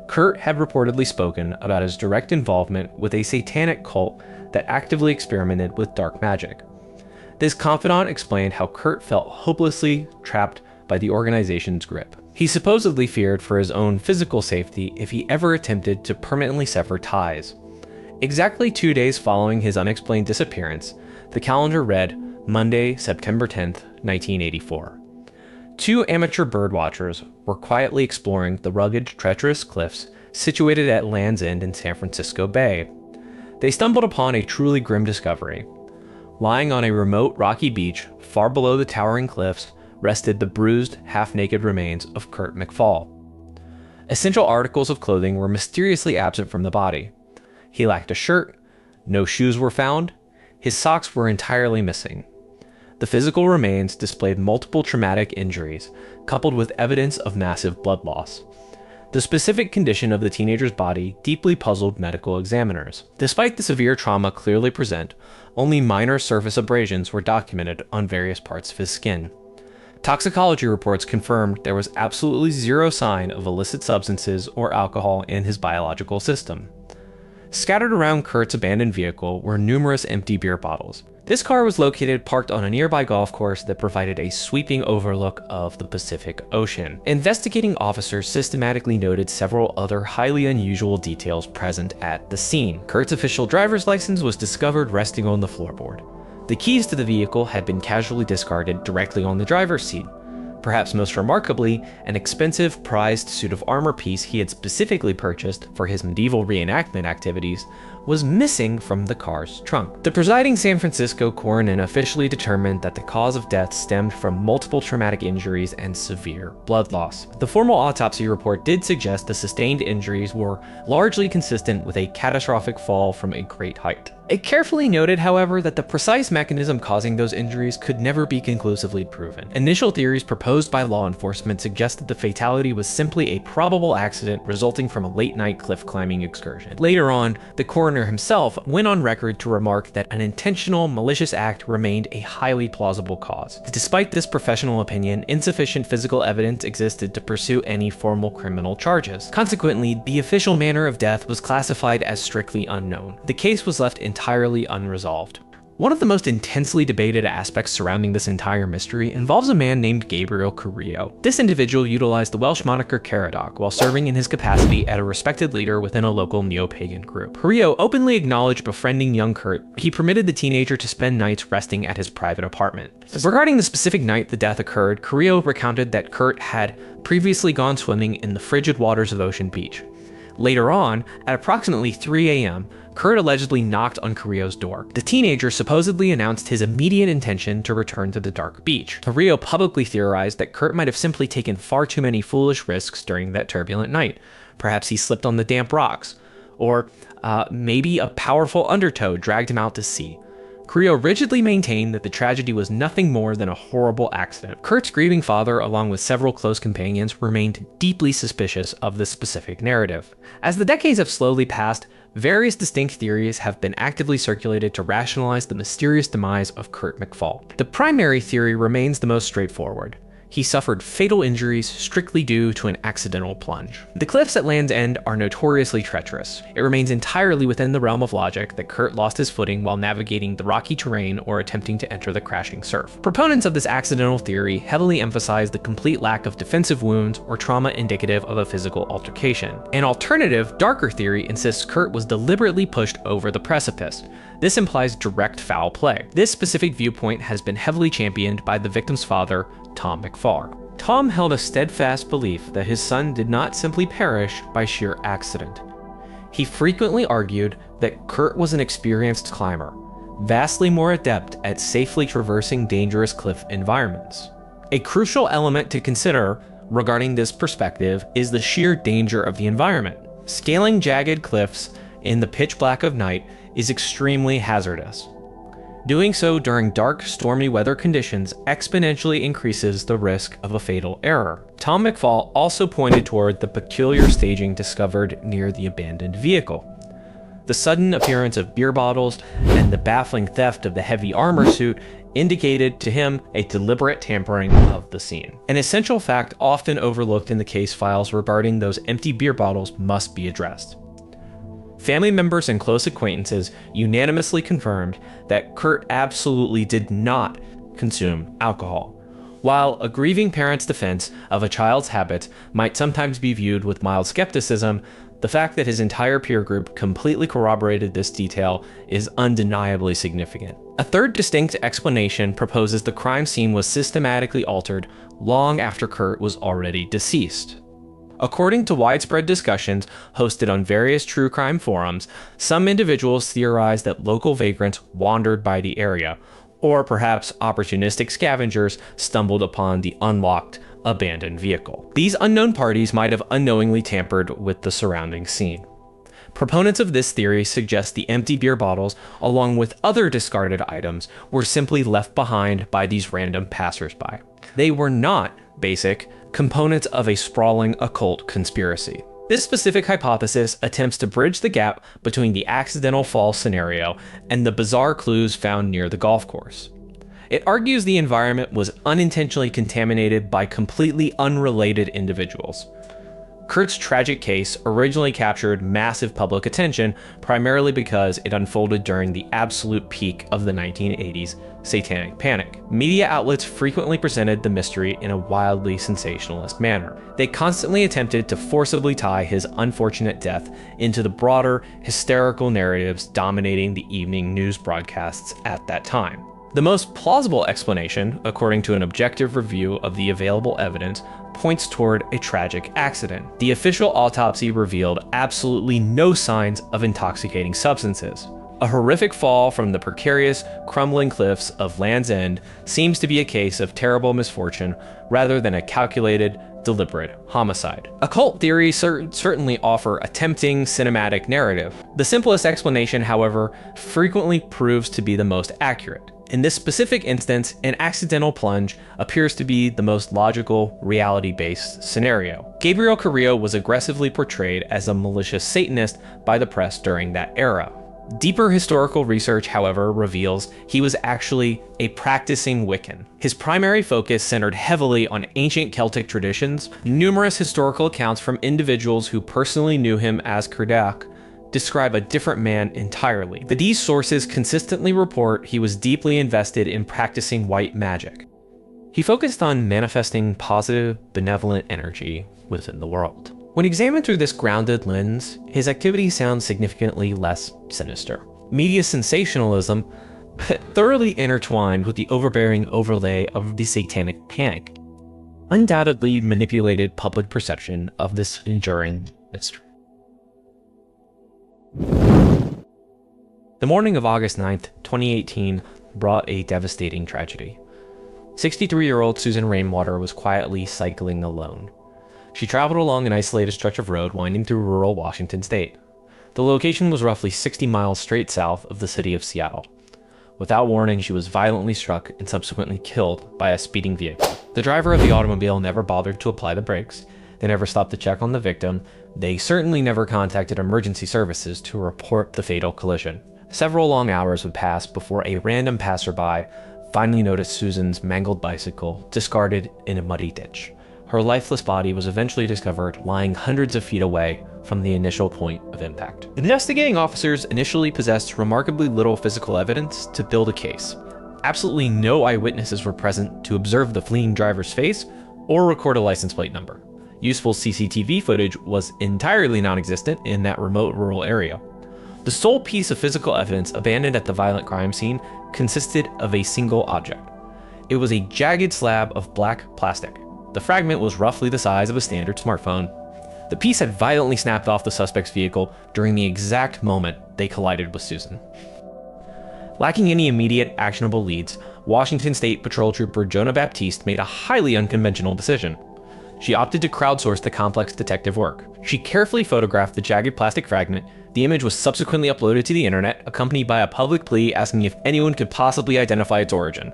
Kurt had reportedly spoken about his direct involvement with a satanic cult that actively experimented with dark magic. This confidant explained how Kurt felt hopelessly trapped by the organization's grip. He supposedly feared for his own physical safety if he ever attempted to permanently sever ties. Exactly 2 days following his unexplained disappearance, the calendar read Monday, September 10th, 1984. Two amateur birdwatchers were quietly exploring the rugged, treacherous cliffs situated at Land's End in San Francisco Bay. They stumbled upon a truly grim discovery. Lying on a remote, rocky beach far below the towering cliffs rested the bruised, half-naked remains of Kurt McFall. Essential articles of clothing were mysteriously absent from the body. He lacked a shirt, no shoes were found, his socks were entirely missing. The physical remains displayed multiple traumatic injuries, coupled with evidence of massive blood loss. The specific condition of the teenager's body deeply puzzled medical examiners. Despite the severe trauma clearly present, only minor surface abrasions were documented on various parts of his skin. Toxicology reports confirmed there was absolutely zero sign of illicit substances or alcohol in his biological system. Scattered around Kurt's abandoned vehicle were numerous empty beer bottles. This car was located parked on a nearby golf course that provided a sweeping overlook of the Pacific Ocean. Investigating officers systematically noted several other highly unusual details present at the scene. Kurt's official driver's license was discovered resting on the floorboard. The keys to the vehicle had been casually discarded directly on the driver's seat. Perhaps most remarkably, an expensive, prized suit of armor piece he had specifically purchased for his medieval reenactment activities was missing from the car's trunk. The presiding San Francisco coroner officially determined that the cause of death stemmed from multiple traumatic injuries and severe blood loss. The formal autopsy report did suggest the sustained injuries were largely consistent with a catastrophic fall from a great height. It carefully noted, however, that the precise mechanism causing those injuries could never be conclusively proven. Initial theories proposed by law enforcement suggested the fatality was simply a probable accident resulting from a late-night cliff climbing excursion. Later on, the coroner himself went on record to remark that an intentional, malicious act remained a highly plausible cause. Despite this professional opinion, insufficient physical evidence existed to pursue any formal criminal charges. Consequently, the official manner of death was classified as strictly unknown. The case was left entirely unresolved. One of the most intensely debated aspects surrounding this entire mystery involves a man named Gabriel Carrillo. This individual utilized the Welsh moniker Caradoc while serving in his capacity as a respected leader within a local neo-pagan group. Carrillo openly acknowledged befriending young Kurt. He permitted the teenager to spend nights resting at his private apartment. Regarding the specific night the death occurred, Carrillo recounted that Kurt had previously gone swimming in the frigid waters of Ocean Beach. Later on, at approximately 3 a.m., Kurt allegedly knocked on Carrillo's door. The teenager supposedly announced his immediate intention to return to the dark beach. Carrillo publicly theorized that Kurt might have simply taken far too many foolish risks during that turbulent night. Perhaps he slipped on the damp rocks, or maybe a powerful undertow dragged him out to sea. Carrillo rigidly maintained that the tragedy was nothing more than a horrible accident. Kurt's grieving father, along with several close companions, remained deeply suspicious of this specific narrative. As the decades have slowly passed, various distinct theories have been actively circulated to rationalize the mysterious demise of Kurt McFall. The primary theory remains the most straightforward. He suffered fatal injuries strictly due to an accidental plunge. The cliffs at Land's End are notoriously treacherous. It remains entirely within the realm of logic that Kurt lost his footing while navigating the rocky terrain or attempting to enter the crashing surf. Proponents of this accidental theory heavily emphasize the complete lack of defensive wounds or trauma indicative of a physical altercation. An alternative, darker theory insists Kurt was deliberately pushed over the precipice. This implies direct foul play. This specific viewpoint has been heavily championed by the victim's father, Tom McFall. Tom held a steadfast belief that his son did not simply perish by sheer accident. He frequently argued that Kurt was an experienced climber, vastly more adept at safely traversing dangerous cliff environments. A crucial element to consider regarding this perspective is the sheer danger of the environment. Scaling jagged cliffs in the pitch black of night is extremely hazardous. Doing so during dark, stormy weather conditions exponentially increases the risk of a fatal error. Tom McFall also pointed toward the peculiar staging discovered near the abandoned vehicle. The sudden appearance of beer bottles and the baffling theft of the heavy armor suit indicated to him a deliberate tampering of the scene. An essential fact often overlooked in the case files regarding those empty beer bottles must be addressed. Family members and close acquaintances unanimously confirmed that Kurt absolutely did not consume alcohol. While a grieving parent's defense of a child's habits might sometimes be viewed with mild skepticism, the fact that his entire peer group completely corroborated this detail is undeniably significant. A third distinct explanation proposes the crime scene was systematically altered long after Kurt was already deceased. According to widespread discussions hosted on various true crime forums, some individuals theorized that local vagrants wandered by the area, or perhaps opportunistic scavengers stumbled upon the unlocked, abandoned vehicle. These unknown parties might have unknowingly tampered with the surrounding scene. Proponents of this theory suggest the empty beer bottles, along with other discarded items, were simply left behind by these random passersby. They were not basic components of a sprawling occult conspiracy. This specific hypothesis attempts to bridge the gap between the accidental fall scenario and the bizarre clues found near the golf course. It argues the environment was unintentionally contaminated by completely unrelated individuals. Kurt's tragic case originally captured massive public attention primarily because it unfolded during the absolute peak of the 1980s satanic panic. Media outlets frequently presented the mystery in a wildly sensationalist manner. They constantly attempted to forcibly tie his unfortunate death into the broader, hysterical narratives dominating the evening news broadcasts at that time. The most plausible explanation, according to an objective review of the available evidence, points toward a tragic accident. The official autopsy revealed absolutely no signs of intoxicating substances. A horrific fall from the precarious, crumbling cliffs of Land's End seems to be a case of terrible misfortune rather than a calculated, deliberate homicide. Occult theories certainly offer a tempting cinematic narrative. The simplest explanation, however, frequently proves to be the most accurate. In this specific instance, an accidental plunge appears to be the most logical, reality-based scenario. Gabriel Carrillo was aggressively portrayed as a malicious Satanist by the press during that era. Deeper historical research, however, reveals he was actually a practicing Wiccan. His primary focus centered heavily on ancient Celtic traditions. Numerous historical accounts from individuals who personally knew him as Cerdiac describe a different man entirely. But these sources consistently report he was deeply invested in practicing white magic. He focused on manifesting positive, benevolent energy within the world. When examined through this grounded lens, his activity sounds significantly less sinister. Media sensationalism, thoroughly intertwined with the overbearing overlay of the satanic panic, undoubtedly manipulated public perception of this enduring mystery. The morning of August 9th, 2018 brought a devastating tragedy. 63-year-old Susan Rainwater was quietly cycling alone. She traveled along an isolated stretch of road winding through rural Washington state. The location was roughly 60 miles straight south of the city of Seattle. Without warning, she was violently struck and subsequently killed by a speeding vehicle. The driver of the automobile never bothered to apply the brakes. They never stopped to check on the victim. They certainly never contacted emergency services to report the fatal collision. Several long hours would pass before a random passerby finally noticed Susan's mangled bicycle discarded in a muddy ditch. Her lifeless body was eventually discovered lying hundreds of feet away from the initial point of impact. Investigating officers initially possessed remarkably little physical evidence to build a case. Absolutely no eyewitnesses were present to observe the fleeing driver's face or record a license plate number. Useful CCTV footage was entirely non-existent in that remote rural area. The sole piece of physical evidence abandoned at the violent crime scene consisted of a single object. It was a jagged slab of black plastic. The fragment was roughly the size of a standard smartphone. The piece had violently snapped off the suspect's vehicle during the exact moment they collided with Susan. Lacking any immediate actionable leads, Washington State Patrol Trooper Jonah Baptiste made a highly unconventional decision. She opted to crowdsource the complex detective work. She carefully photographed the jagged plastic fragment. The image was subsequently uploaded to the internet, accompanied by a public plea asking if anyone could possibly identify its origin.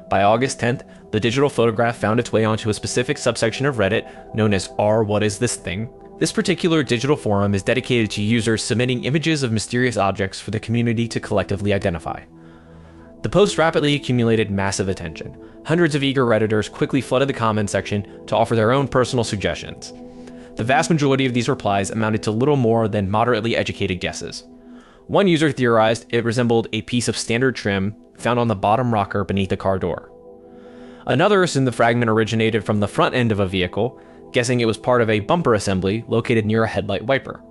By August 10th, the digital photograph found its way onto a specific subsection of Reddit known as r/what is this thing. This particular digital forum is dedicated to users submitting images of mysterious objects for the community to collectively identify. The post rapidly accumulated massive attention. Hundreds of eager Redditors quickly flooded the comment section to offer their own personal suggestions. The vast majority of these replies amounted to little more than moderately educated guesses. One user theorized it resembled a piece of standard trim found on the bottom rocker beneath the car door. Another assumed the fragment originated from the front end of a vehicle, guessing it was part of a bumper assembly located near a headlight wiper.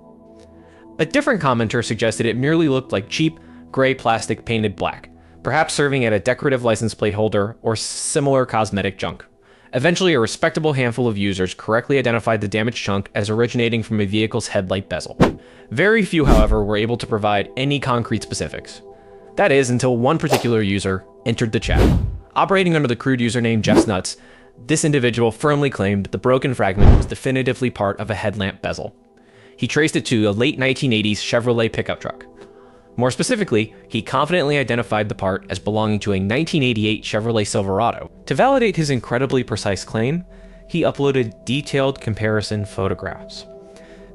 A different commenter suggested it merely looked like cheap, gray plastic painted black, perhaps serving as a decorative license plate holder or similar cosmetic junk. Eventually, a respectable handful of users correctly identified the damaged chunk as originating from a vehicle's headlight bezel. Very few, however, were able to provide any concrete specifics. That is, until one particular user entered the chat. Operating under the crude username Jeff's Nuts, this individual firmly claimed the broken fragment was definitively part of a headlamp bezel. He traced it to a late 1980s Chevrolet pickup truck. More specifically, he confidently identified the part as belonging to a 1988 Chevrolet Silverado. To validate his incredibly precise claim, he uploaded detailed comparison photographs.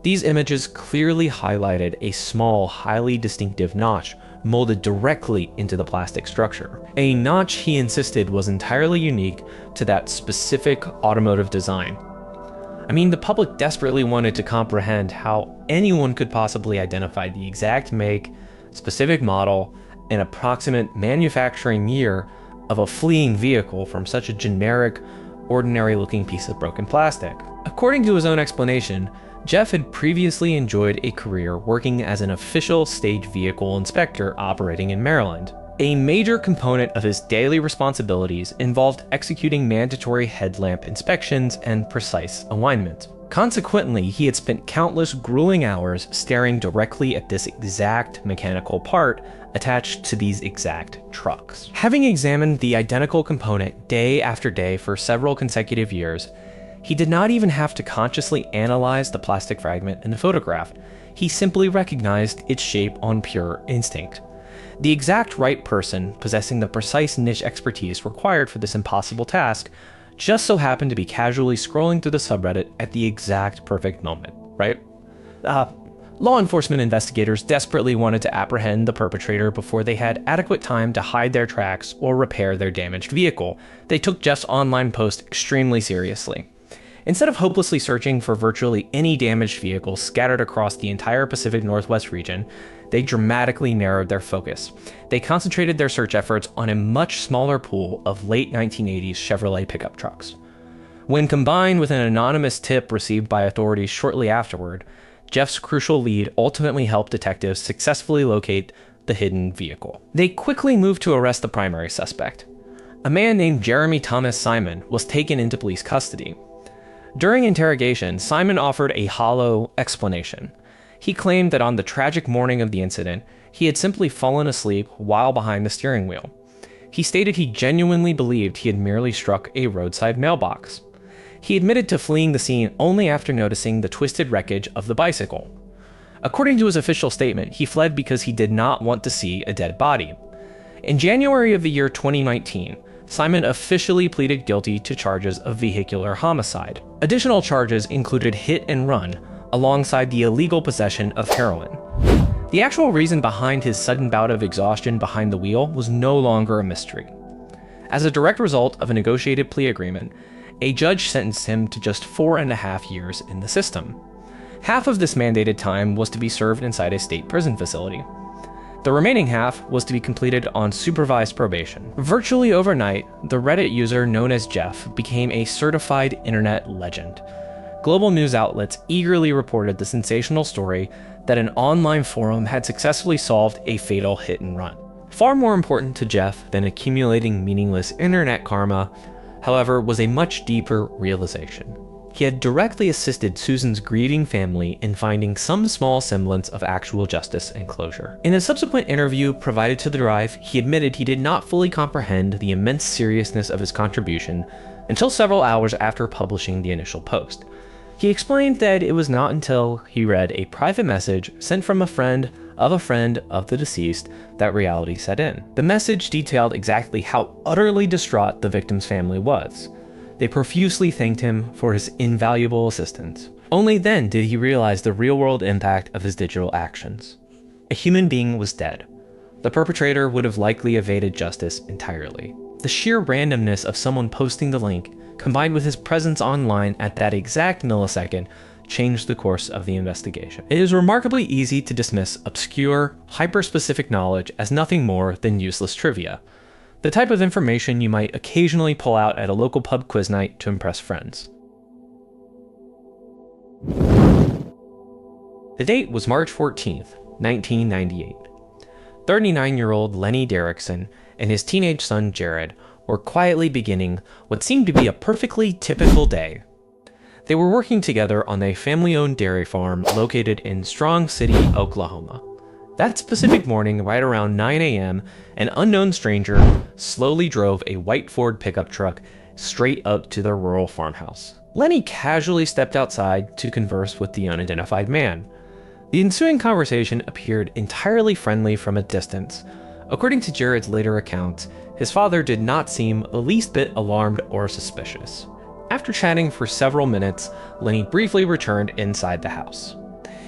These images clearly highlighted a small, highly distinctive notch molded directly into the plastic structure. A notch he insisted was entirely unique to that specific automotive design. I mean, the public desperately wanted to comprehend how anyone could possibly identify the exact make, specific model, and approximate manufacturing year of a fleeing vehicle from such a generic, ordinary-looking piece of broken plastic. According to his own explanation, Jeff had previously enjoyed a career working as an official state vehicle inspector operating in Maryland. A major component of his daily responsibilities involved executing mandatory headlamp inspections and precise alignment. Consequently, he had spent countless grueling hours staring directly at this exact mechanical part attached to these exact trucks. Having examined the identical component day after day for several consecutive years, he did not even have to consciously analyze the plastic fragment in the photograph. He simply recognized its shape on pure instinct. The exact right person possessing the precise niche expertise required for this impossible task just so happened to be casually scrolling through the subreddit at the exact perfect moment, right? Law enforcement investigators desperately wanted to apprehend the perpetrator before they had adequate time to hide their tracks or repair their damaged vehicle. They took Jeff's online post extremely seriously. Instead of hopelessly searching for virtually any damaged vehicles scattered across the entire Pacific Northwest region, they dramatically narrowed their focus. They concentrated their search efforts on a much smaller pool of late 1980s Chevrolet pickup trucks. When combined with an anonymous tip received by authorities shortly afterward, Jeff's crucial lead ultimately helped detectives successfully locate the hidden vehicle. They quickly moved to arrest the primary suspect. A man named Jeremy Thomas Simon was taken into police custody. During interrogation, Simon offered a hollow explanation. He claimed that on the tragic morning of the incident, he had simply fallen asleep while behind the steering wheel. He stated he genuinely believed he had merely struck a roadside mailbox. He admitted to fleeing the scene only after noticing the twisted wreckage of the bicycle. According to his official statement, he fled because he did not want to see a dead body. In January of the year 2019, Simon officially pleaded guilty to charges of vehicular homicide. Additional charges included hit and run, alongside the illegal possession of heroin. The actual reason behind his sudden bout of exhaustion behind the wheel was no longer a mystery. As a direct result of a negotiated plea agreement, a judge sentenced him to just 4.5 years in the system. Half of this mandated time was to be served inside a state prison facility. The remaining half was to be completed on supervised probation. Virtually overnight, the Reddit user known as Jeff became a certified internet legend. Global news outlets eagerly reported the sensational story that an online forum had successfully solved a fatal hit and run. Far more important to Jeff than accumulating meaningless internet karma, however, was a much deeper realization. He had directly assisted Susan's grieving family in finding some small semblance of actual justice and closure. In a subsequent interview provided to The Drive, he admitted he did not fully comprehend the immense seriousness of his contribution until several hours after publishing the initial post. He explained that it was not until he read a private message sent from a friend of the deceased that reality set in. The message detailed exactly how utterly distraught the victim's family was. They profusely thanked him for his invaluable assistance. Only then did he realize the real-world impact of his digital actions. A human being was dead. The perpetrator would have likely evaded justice entirely. The sheer randomness of someone posting the link, combined with his presence online at that exact millisecond, changed the course of the investigation. It is remarkably easy to dismiss obscure, hyper-specific knowledge as nothing more than useless trivia, the type of information you might occasionally pull out at a local pub quiz night to impress friends. The date was March 14th, 1998. 39-year-old Lenny Derrickson and his teenage son Jared were quietly beginning what seemed to be a perfectly typical day. They were working together on a family-owned dairy farm located in Strong City, Oklahoma. That specific morning, right around 9 a.m., an unknown stranger slowly drove a white Ford pickup truck straight up to their rural farmhouse. Lenny casually stepped outside to converse with the unidentified man. The ensuing conversation appeared entirely friendly from a distance. According to Jared's later accounts, his father did not seem the least bit alarmed or suspicious. After chatting for several minutes, Lenny briefly returned inside the house.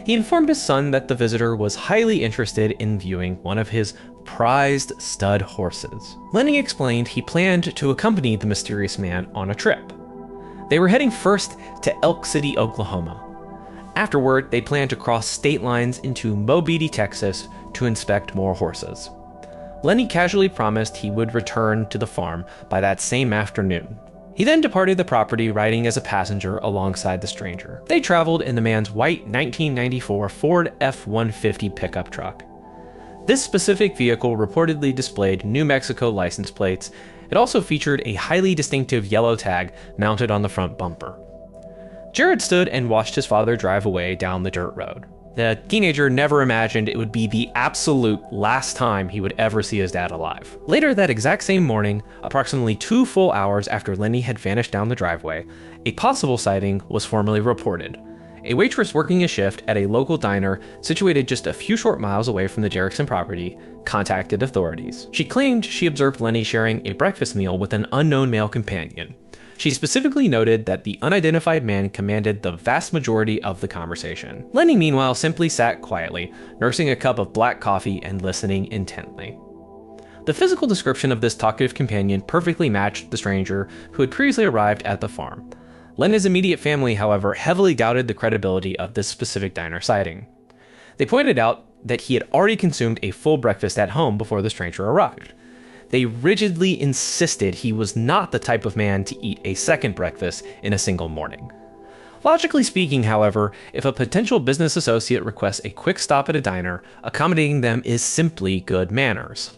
He informed his son that the visitor was highly interested in viewing one of his prized stud horses. Lenny explained he planned to accompany the mysterious man on a trip. They were heading first to Elk City, Oklahoma. Afterward, they planned to cross state lines into Mobeetie, Texas to inspect more horses. Lenny casually promised he would return to the farm by that same afternoon. He then departed the property riding as a passenger alongside the stranger. They traveled in the man's white 1994 Ford F-150 pickup truck. This specific vehicle reportedly displayed New Mexico license plates. It also featured a highly distinctive yellow tag mounted on the front bumper. Jared stood and watched his father drive away down the dirt road. The teenager never imagined it would be the absolute last time he would ever see his dad alive. Later that exact same morning, approximately 2 full hours after Lenny had vanished down the driveway, a possible sighting was formally reported. A waitress working a shift at a local diner situated just a few short miles away from the Derrickson property contacted authorities. She claimed she observed Lenny sharing a breakfast meal with an unknown male companion. She specifically noted that the unidentified man commanded the vast majority of the conversation. Lenny, meanwhile, simply sat quietly, nursing a cup of black coffee and listening intently. The physical description of this talkative companion perfectly matched the stranger who had previously arrived at the farm. Lenny's immediate family, however, heavily doubted the credibility of this specific diner sighting. They pointed out that he had already consumed a full breakfast at home before the stranger arrived. They rigidly insisted he was not the type of man to eat a second breakfast in a single morning. Logically speaking, however, if a potential business associate requests a quick stop at a diner, accommodating them is simply good manners.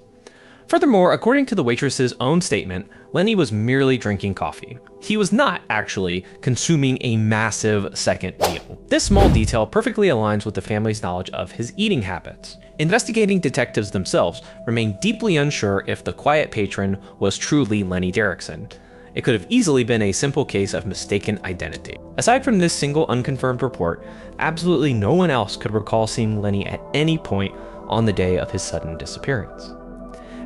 Furthermore, according to the waitress's own statement, Lenny was merely drinking coffee. He was not actually consuming a massive second meal. This small detail perfectly aligns with the family's knowledge of his eating habits. Investigating detectives themselves remained deeply unsure if the quiet patron was truly Lenny Derrickson. It could have easily been a simple case of mistaken identity. Aside from this single unconfirmed report, absolutely no one else could recall seeing Lenny at any point on the day of his sudden disappearance.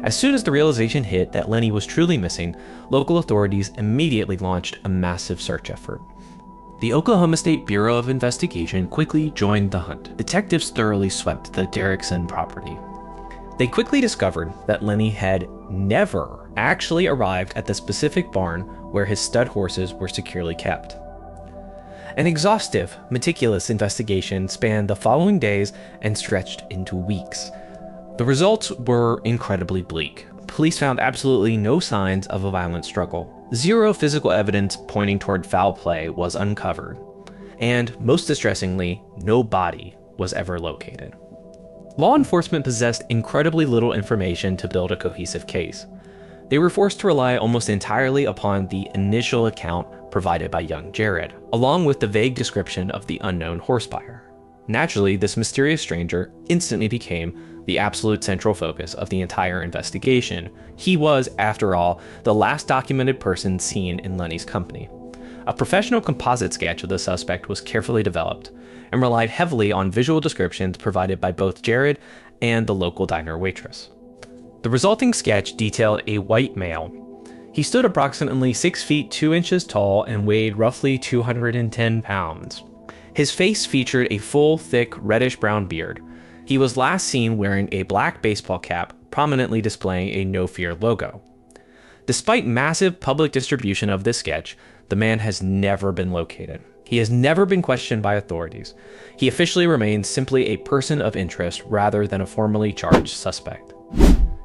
As soon as the realization hit that Lenny was truly missing, local authorities immediately launched a massive search effort. The Oklahoma State Bureau of Investigation quickly joined the hunt. Detectives thoroughly swept the Derrickson property. They quickly discovered that Lenny had never actually arrived at the specific barn where his stud horses were securely kept. An exhaustive, meticulous investigation spanned the following days and stretched into weeks. The results were incredibly bleak. Police found absolutely no signs of a violent struggle. Zero physical evidence pointing toward foul play was uncovered. And, most distressingly, no body was ever located. Law enforcement possessed incredibly little information to build a cohesive case. They were forced to rely almost entirely upon the initial account provided by young Jared, along with the vague description of the unknown horse buyer. Naturally, this mysterious stranger instantly became the absolute central focus of the entire investigation. He was, after all, the last documented person seen in Lenny's company. A professional composite sketch of the suspect was carefully developed and relied heavily on visual descriptions provided by both Jared and the local diner waitress. The resulting sketch detailed a white male. He stood approximately 6 feet 2 inches tall and weighed roughly 210 pounds. His face featured a full, thick, reddish-brown beard. He was last seen wearing a black baseball cap, prominently displaying a No Fear logo. Despite massive public distribution of this sketch, the man has never been located. He has never been questioned by authorities. He officially remains simply a person of interest rather than a formally charged suspect.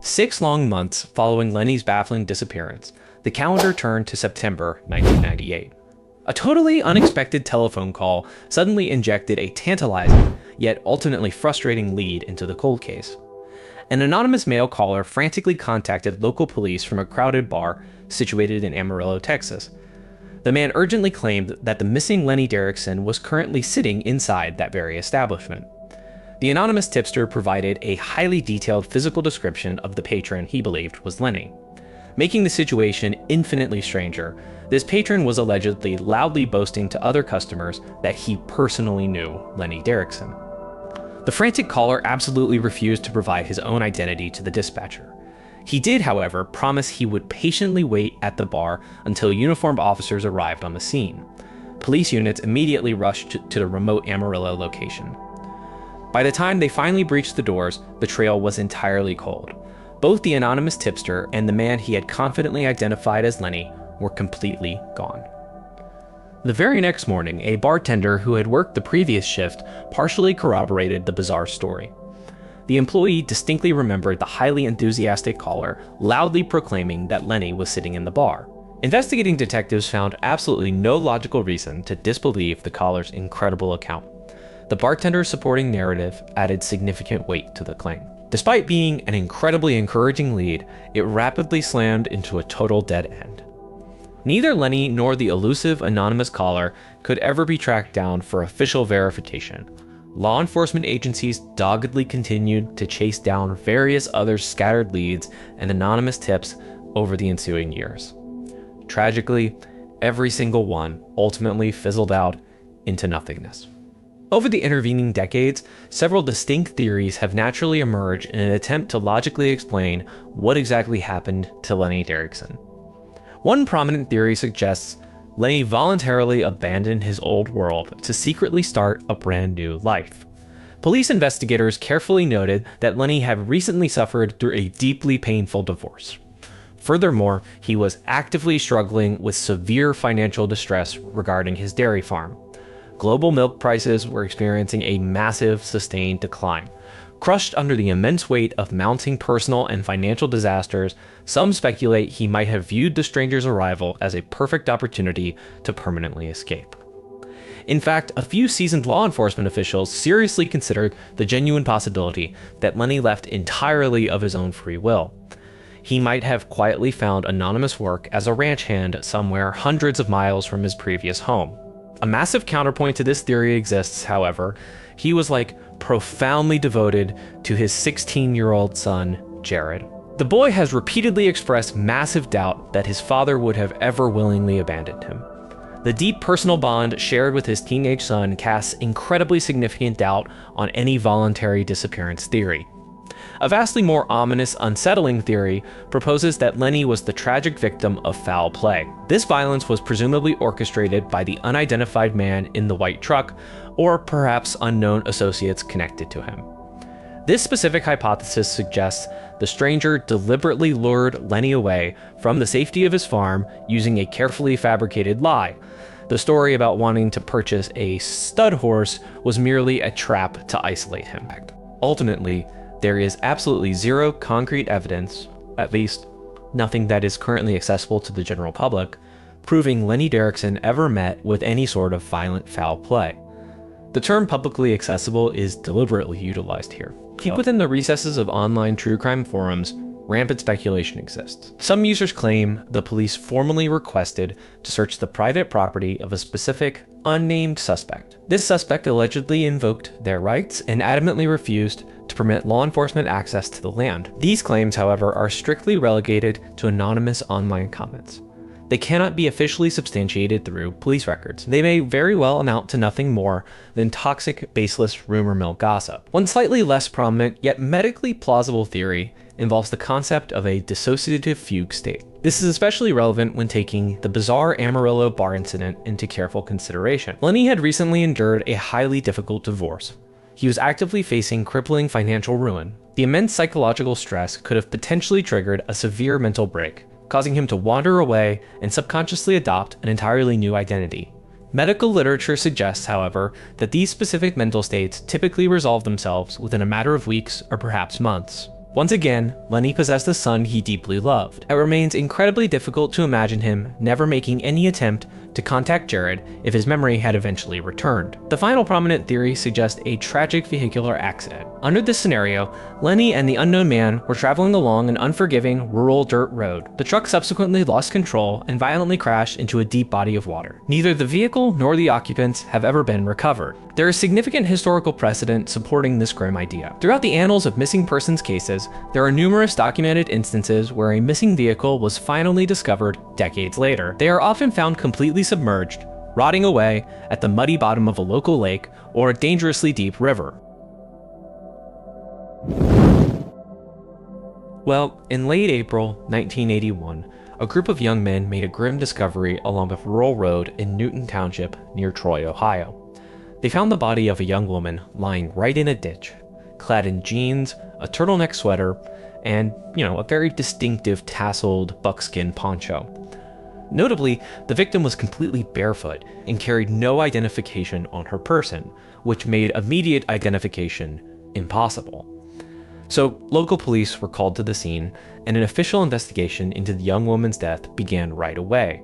6 long months following Lenny's baffling disappearance, the calendar turned to September 1998. A totally unexpected telephone call suddenly injected a tantalizing, yet ultimately frustrating lead into the cold case. An anonymous male caller frantically contacted local police from a crowded bar situated in Amarillo, Texas. The man urgently claimed that the missing Lenny Derrickson was currently sitting inside that very establishment. The anonymous tipster provided a highly detailed physical description of the patron he believed was Lenny. Making the situation infinitely stranger, this patron was allegedly loudly boasting to other customers that he personally knew Lenny Derrickson. The frantic caller absolutely refused to provide his own identity to the dispatcher. He did, however, promise he would patiently wait at the bar until uniformed officers arrived on the scene. Police units immediately rushed to the remote Amarillo location. By the time they finally breached the doors, the trail was entirely cold. Both the anonymous tipster and the man he had confidently identified as Lenny were completely gone. The very next morning, a bartender who had worked the previous shift partially corroborated the bizarre story. The employee distinctly remembered the highly enthusiastic caller loudly proclaiming that Lenny was sitting in the bar. Investigating detectives found absolutely no logical reason to disbelieve the caller's incredible account. The bartender's supporting narrative added significant weight to the claim. Despite being an incredibly encouraging lead, it rapidly slammed into a total dead end. Neither Lenny nor the elusive anonymous caller could ever be tracked down for official verification. Law enforcement agencies doggedly continued to chase down various other scattered leads and anonymous tips over the ensuing years. Tragically, every single one ultimately fizzled out into nothingness. Over the intervening decades, several distinct theories have naturally emerged in an attempt to logically explain what exactly happened to Lenny Derrickson. One prominent theory suggests Lenny voluntarily abandoned his old world to secretly start a brand new life. Police investigators carefully noted that Lenny had recently suffered through a deeply painful divorce. Furthermore, he was actively struggling with severe financial distress regarding his dairy farm. Global milk prices were experiencing a massive, sustained decline. Crushed under the immense weight of mounting personal and financial disasters, some speculate he might have viewed the stranger's arrival as a perfect opportunity to permanently escape. In fact, a few seasoned law enforcement officials seriously considered the genuine possibility that Lenny left entirely of his own free will. He might have quietly found anonymous work as a ranch hand somewhere hundreds of miles from his previous home. A massive counterpoint to this theory exists, however. He was profoundly devoted to his 16-year-old son, Jared. The boy has repeatedly expressed massive doubt that his father would have ever willingly abandoned him. The deep personal bond shared with his teenage son casts incredibly significant doubt on any voluntary disappearance theory. A vastly more ominous, unsettling theory proposes that Lenny was the tragic victim of foul play. This violence was presumably orchestrated by the unidentified man in the white truck, or perhaps unknown associates connected to him. This specific hypothesis suggests the stranger deliberately lured Lenny away from the safety of his farm using a carefully fabricated lie. The story about wanting to purchase a stud horse was merely a trap to isolate him. Ultimately, there is absolutely zero concrete evidence, at least nothing that is currently accessible to the general public, proving Lenny Derrickson ever met with any sort of violent foul play. The term publicly accessible is deliberately utilized here. Deep within the recesses of online true crime forums, rampant speculation exists. Some users claim the police formally requested to search the private property of a specific, unnamed suspect. This suspect allegedly invoked their rights and adamantly refused to permit law enforcement access to the land. These claims, however, are strictly relegated to anonymous online comments. They cannot be officially substantiated through police records. They may very well amount to nothing more than toxic, baseless rumor mill gossip. One slightly less prominent, yet medically plausible theory involves the concept of a dissociative fugue state. This is especially relevant when taking the bizarre Amarillo bar incident into careful consideration. Lenny had recently endured a highly difficult divorce. He was actively facing crippling financial ruin. The immense psychological stress could have potentially triggered a severe mental break. causing him to wander away and subconsciously adopt an entirely new identity. Medical literature suggests, however, that these specific mental states typically resolve themselves within a matter of weeks or perhaps months. Once again, Lenny possessed a son he deeply loved. It remains incredibly difficult to imagine him never making any attempt to contact Jared if his memory had eventually returned. The final prominent theory suggests a tragic vehicular accident. Under this scenario, Lenny and the unknown man were traveling along an unforgiving rural dirt road. The truck subsequently lost control and violently crashed into a deep body of water. Neither the vehicle nor the occupants have ever been recovered. There is significant historical precedent supporting this grim idea. Throughout the annals of missing persons cases, there are numerous documented instances where a missing vehicle was finally discovered decades later. They are often found completely submerged, rotting away at the muddy bottom of a local lake or a dangerously deep river. Well, in late April 1981, a group of young men made a grim discovery along a rural road in Newton Township near Troy, Ohio. They found the body of a young woman lying right in a ditch, clad in jeans, a turtleneck sweater, and, a very distinctive tasseled buckskin poncho. Notably, the victim was completely barefoot and carried no identification on her person, which made immediate identification impossible. So, local police were called to the scene, and an official investigation into the young woman's death began right away.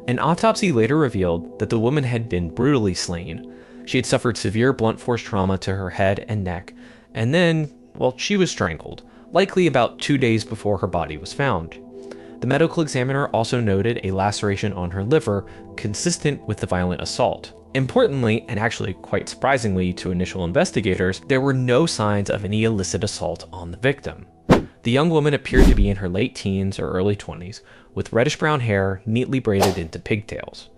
An autopsy later revealed that the woman had been brutally slain. She had suffered severe blunt force trauma to her head and neck, and then, she was strangled, likely about 2 days before her body was found. The medical examiner also noted a laceration on her liver consistent with the violent assault. Importantly, and actually quite surprisingly to initial investigators, there were no signs of any illicit assault on the victim. The young woman appeared to be in her late teens or early 20s, with reddish-brown hair neatly braided into pigtails.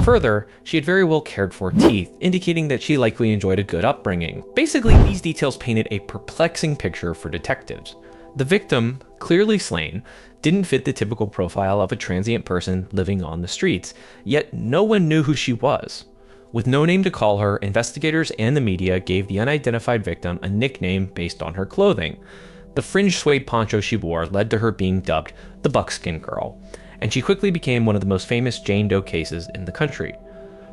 Further, she had very well cared for teeth, indicating that she likely enjoyed a good upbringing. Basically, these details painted a perplexing picture for detectives. The victim, clearly slain, didn't fit the typical profile of a transient person living on the streets, yet no one knew who she was. With no name to call her, investigators and the media gave the unidentified victim a nickname based on her clothing. The fringed suede poncho she wore led to her being dubbed the Buckskin Girl, and she quickly became one of the most famous Jane Doe cases in the country.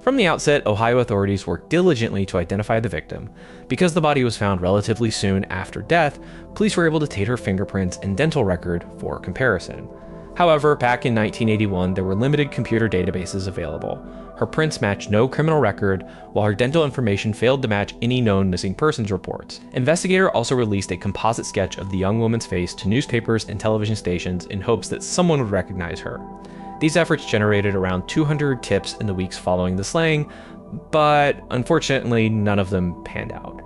From the outset, Ohio authorities worked diligently to identify the victim. Because the body was found relatively soon after death, police were able to take her fingerprints and dental record for comparison. However, back in 1981, there were limited computer databases available. Her prints matched no criminal record, while her dental information failed to match any known missing persons reports. Investigator also released a composite sketch of the young woman's face to newspapers and television stations in hopes that someone would recognize her. These efforts generated around 200 tips in the weeks following the slaying, but unfortunately none of them panned out.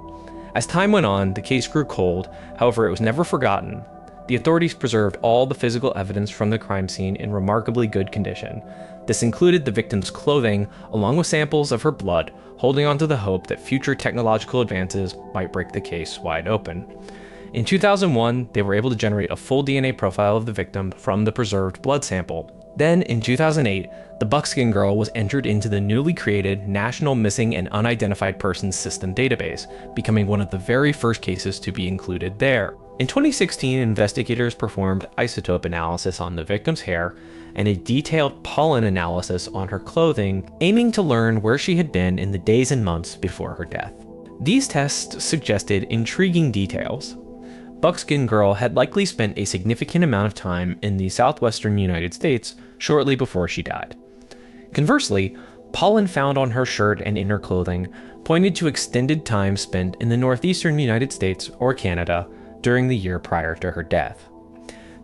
As time went on, the case grew cold, however it was never forgotten. The authorities preserved all the physical evidence from the crime scene in remarkably good condition. This included the victim's clothing, along with samples of her blood, holding on to the hope that future technological advances might break the case wide open. In 2001, they were able to generate a full DNA profile of the victim from the preserved blood sample. Then, in 2008, the Buckskin Girl was entered into the newly created National Missing and Unidentified Persons System database, becoming one of the very first cases to be included there. In 2016, investigators performed isotope analysis on the victim's hair and a detailed pollen analysis on her clothing, aiming to learn where she had been in the days and months before her death. These tests suggested intriguing details. Buckskin Girl had likely spent a significant amount of time in the southwestern United States shortly before she died. Conversely, pollen found on her shirt and inner clothing pointed to extended time spent in the northeastern United States or Canada during the year prior to her death.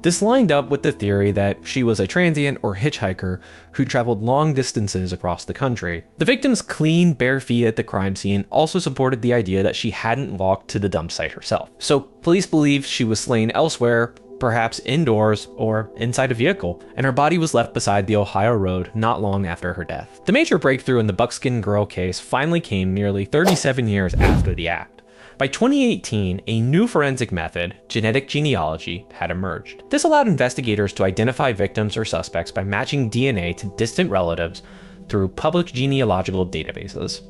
This lined up with the theory that she was a transient or hitchhiker who traveled long distances across the country. The victim's clean, bare feet at the crime scene also supported the idea that she hadn't walked to the dump site herself. So police believe she was slain elsewhere, perhaps indoors or inside a vehicle, and her body was left beside the Ohio road not long after her death. The major breakthrough in the Buckskin Girl case finally came nearly 37 years after the act. By 2018, a new forensic method, genetic genealogy, had emerged. This allowed investigators to identify victims or suspects by matching DNA to distant relatives through public genealogical databases.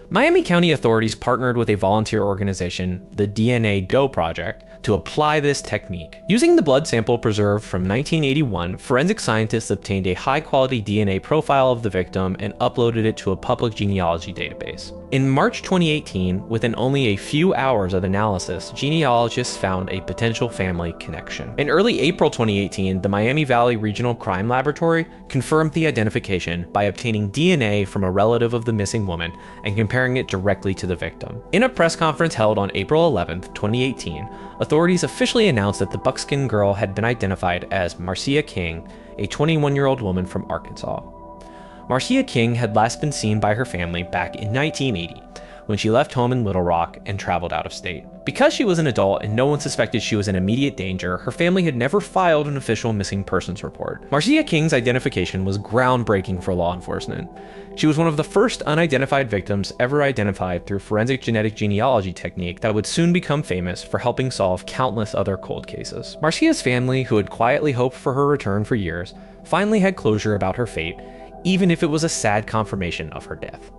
Miami County authorities partnered with a volunteer organization, the DNA Doe Project, to apply this technique. Using the blood sample preserved from 1981, forensic scientists obtained a high-quality DNA profile of the victim and uploaded it to a public genealogy database. In March 2018, within only a few hours of analysis, genealogists found a potential family connection. In early April 2018, the Miami Valley Regional Crime Laboratory confirmed the identification by obtaining DNA from a relative of the missing woman and comparing it directly to the victim. In a press conference held on April 11, 2018, authorities officially announced that the buckskin girl had been identified as Marcia King, a 21-year-old woman from Arkansas. Marcia King had last been seen by her family back in 1980, when she left home in Little Rock and traveled out of state. Because she was an adult and no one suspected she was in immediate danger, her family had never filed an official missing persons report. Marcia King's identification was groundbreaking for law enforcement. She was one of the first unidentified victims ever identified through forensic genetic genealogy technique that would soon become famous for helping solve countless other cold cases. Marcia's family, who had quietly hoped for her return for years, finally had closure about her fate, even if it was a sad confirmation of her death.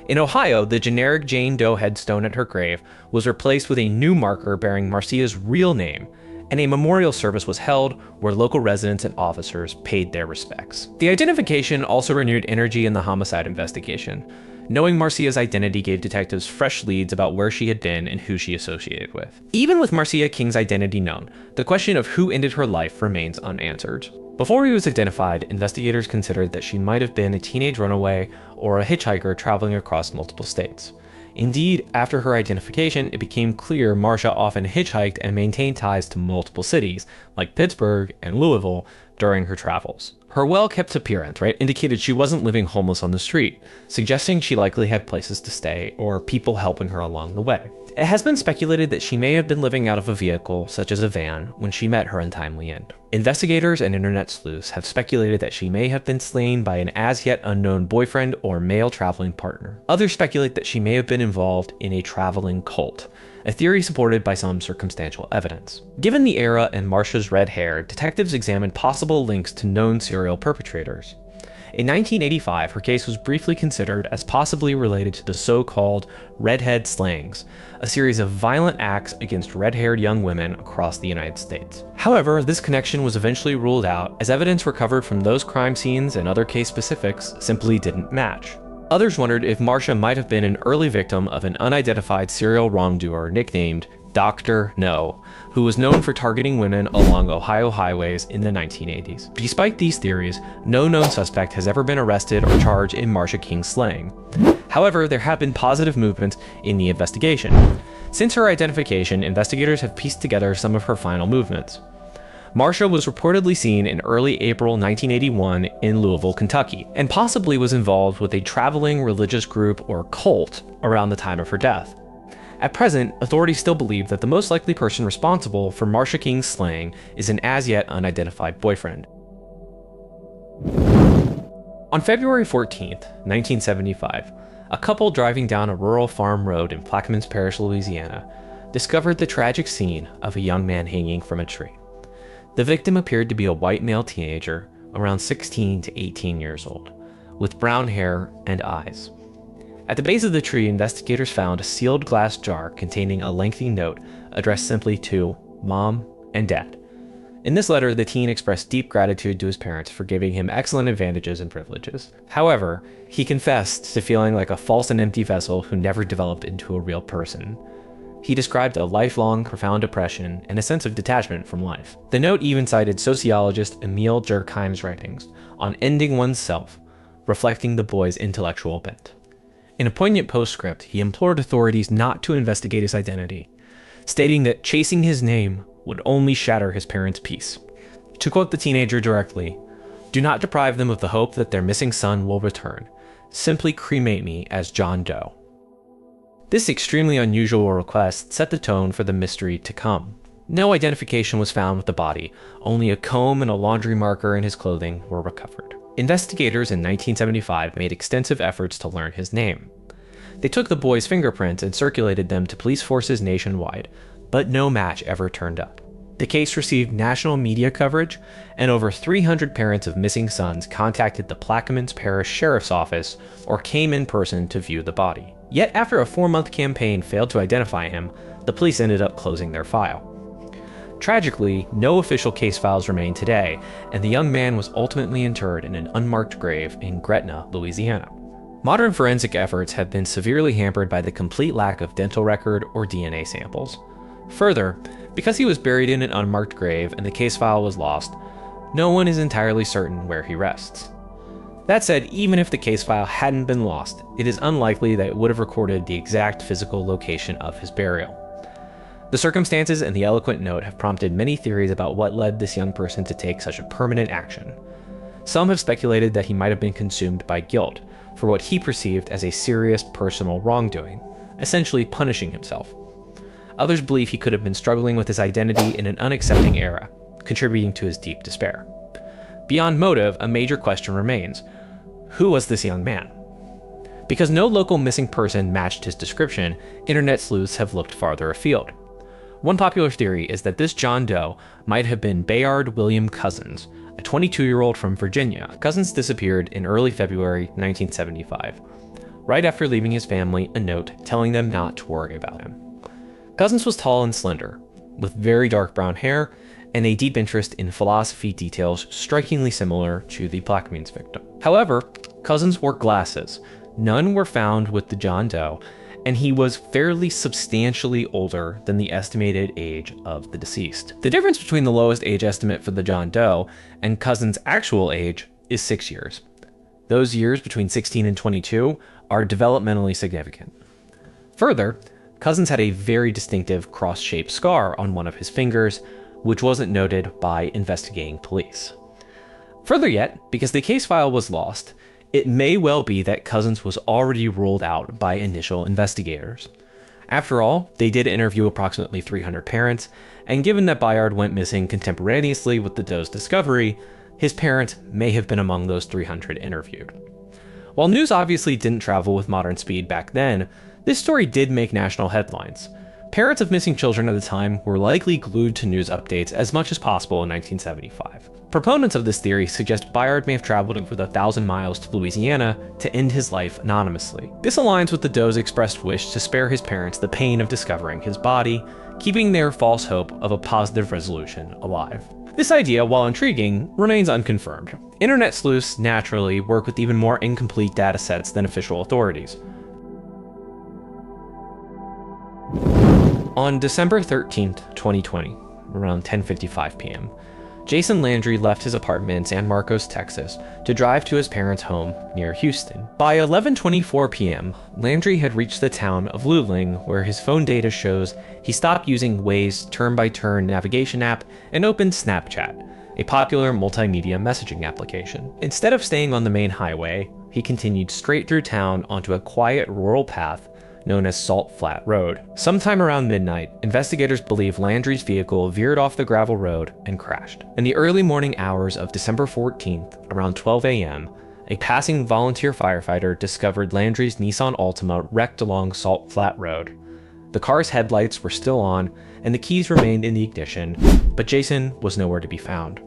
In Ohio, the generic Jane Doe headstone at her grave was replaced with a new marker bearing Marcia's real name, and a memorial service was held where local residents and officers paid their respects. The identification also renewed energy in the homicide investigation. Knowing Marcia's identity gave detectives fresh leads about where she had been and who she associated with. Even with Marcia King's identity known, the question of who ended her life remains unanswered. Before he was identified, investigators considered that she might have been a teenage runaway or a hitchhiker traveling across multiple states. Indeed, after her identification, it became clear Marcia often hitchhiked and maintained ties to multiple cities, like Pittsburgh and Louisville, during her travels. Her well-kept appearance, indicated she wasn't living homeless on the street, suggesting she likely had places to stay or people helping her along the way. It has been speculated that she may have been living out of a vehicle, such as a van, when she met her untimely end. Investigators and internet sleuths have speculated that she may have been slain by an as-yet unknown boyfriend or male traveling partner. Others speculate that she may have been involved in a traveling cult, a theory supported by some circumstantial evidence. Given the era and Marcia's red hair, detectives examined possible links to known serial perpetrators. In 1985, her case was briefly considered as possibly related to the so-called redhead slayings, a series of violent acts against red-haired young women across the United States. However, this connection was eventually ruled out as evidence recovered from those crime scenes and other case specifics simply didn't match. Others wondered if Marcia might have been an early victim of an unidentified serial wrongdoer nicknamed Dr. No, who was known for targeting women along Ohio highways in the 1980s. Despite these theories, no known suspect has ever been arrested or charged in Marcia King's slaying. However, there have been positive movements in the investigation. Since her identification, investigators have pieced together some of her final movements. Marcia was reportedly seen in early April 1981 in Louisville, Kentucky, and possibly was involved with a traveling religious group or cult around the time of her death. At present, authorities still believe that the most likely person responsible for Marcia King's slaying is an as-yet unidentified boyfriend. On February 14, 1975, a couple driving down a rural farm road in Plaquemines Parish, Louisiana, discovered the tragic scene of a young man hanging from a tree. The victim appeared to be a white male teenager, around 16 to 18 years old, with brown hair and eyes. At the base of the tree, investigators found a sealed glass jar containing a lengthy note addressed simply to Mom and Dad. In this letter, the teen expressed deep gratitude to his parents for giving him excellent advantages and privileges. However, he confessed to feeling like a false and empty vessel who never developed into a real person. He described a lifelong, profound depression and a sense of detachment from life. The note even cited sociologist Emil Durkheim's writings on ending oneself, reflecting the boy's intellectual bent. In a poignant postscript, he implored authorities not to investigate his identity, stating that chasing his name would only shatter his parents' peace. To quote the teenager directly, "Do not deprive them of the hope that their missing son will return. Simply cremate me as John Doe." This extremely unusual request set the tone for the mystery to come. No identification was found with the body, only a comb and a laundry marker in his clothing were recovered. Investigators in 1975 made extensive efforts to learn his name. They took the boy's fingerprints and circulated them to police forces nationwide, but no match ever turned up. The case received national media coverage, and over 300 parents of missing sons contacted the Plaquemines Parish Sheriff's Office or came in person to view the body. Yet after a 4-month campaign failed to identify him, the police ended up closing their file. Tragically, no official case files remain today, and the young man was ultimately interred in an unmarked grave in Gretna, Louisiana. Modern forensic efforts have been severely hampered by the complete lack of dental record or DNA samples. Further, because he was buried in an unmarked grave and the case file was lost, no one is entirely certain where he rests. That said, even if the case file hadn't been lost, it is unlikely that it would have recorded the exact physical location of his burial. The circumstances and the eloquent note have prompted many theories about what led this young person to take such a permanent action. Some have speculated that he might have been consumed by guilt for what he perceived as a serious personal wrongdoing, essentially punishing himself. Others believe he could have been struggling with his identity in an unaccepting era, contributing to his deep despair. Beyond motive, a major question remains: who was this young man? Because no local missing person matched his description, internet sleuths have looked farther afield. One popular theory is that this John Doe might have been Bayard William Couzens, a 22-year-old from Virginia. Couzens disappeared in early February 1975. Right after leaving his family a note telling them not to worry about him. Couzens was tall and slender, with very dark brown hair and a deep interest in philosophy details strikingly similar to the Plaquemines victim. However, Couzens wore glasses. None were found with the John Doe, and he was fairly substantially older than the estimated age of the deceased. The difference between the lowest age estimate for the John Doe and Couzens' actual age is 6 years. Those years between 16 and 22 are developmentally significant. Further, Couzens had a very distinctive cross-shaped scar on one of his fingers, which wasn't noted by investigating police. Further yet, because the case file was lost, it may well be that Couzens was already ruled out by initial investigators. After all, they did interview approximately 300 parents, and given that Bayard went missing contemporaneously with the Doe's discovery, his parents may have been among those 300 interviewed. While news obviously didn't travel with modern speed back then, this story did make national headlines. Parents of missing children at the time were likely glued to news updates as much as possible in 1975. Proponents of this theory suggest Bayard may have traveled over the 1,000 miles to Louisiana to end his life anonymously. This aligns with the Doe's expressed wish to spare his parents the pain of discovering his body, keeping their false hope of a positive resolution alive. This idea, while intriguing, remains unconfirmed. Internet sleuths naturally work with even more incomplete data sets than official authorities. On December 13th, 2020, around 10:55 p.m., Jason Landry left his apartment in San Marcos, Texas, to drive to his parents' home near Houston. By 11:24 p.m., Landry had reached the town of Luling, where his phone data shows he stopped using Waze's turn-by-turn navigation app and opened Snapchat, a popular multimedia messaging application. Instead of staying on the main highway, he continued straight through town onto a quiet rural path known as Salt Flat Road. Sometime around midnight, investigators believe Landry's vehicle veered off the gravel road and crashed. In the early morning hours of December 14th, around 12 a.m., a passing volunteer firefighter discovered Landry's Nissan Altima wrecked along Salt Flat Road. The car's headlights were still on, and the keys remained in the ignition, but Jason was nowhere to be found.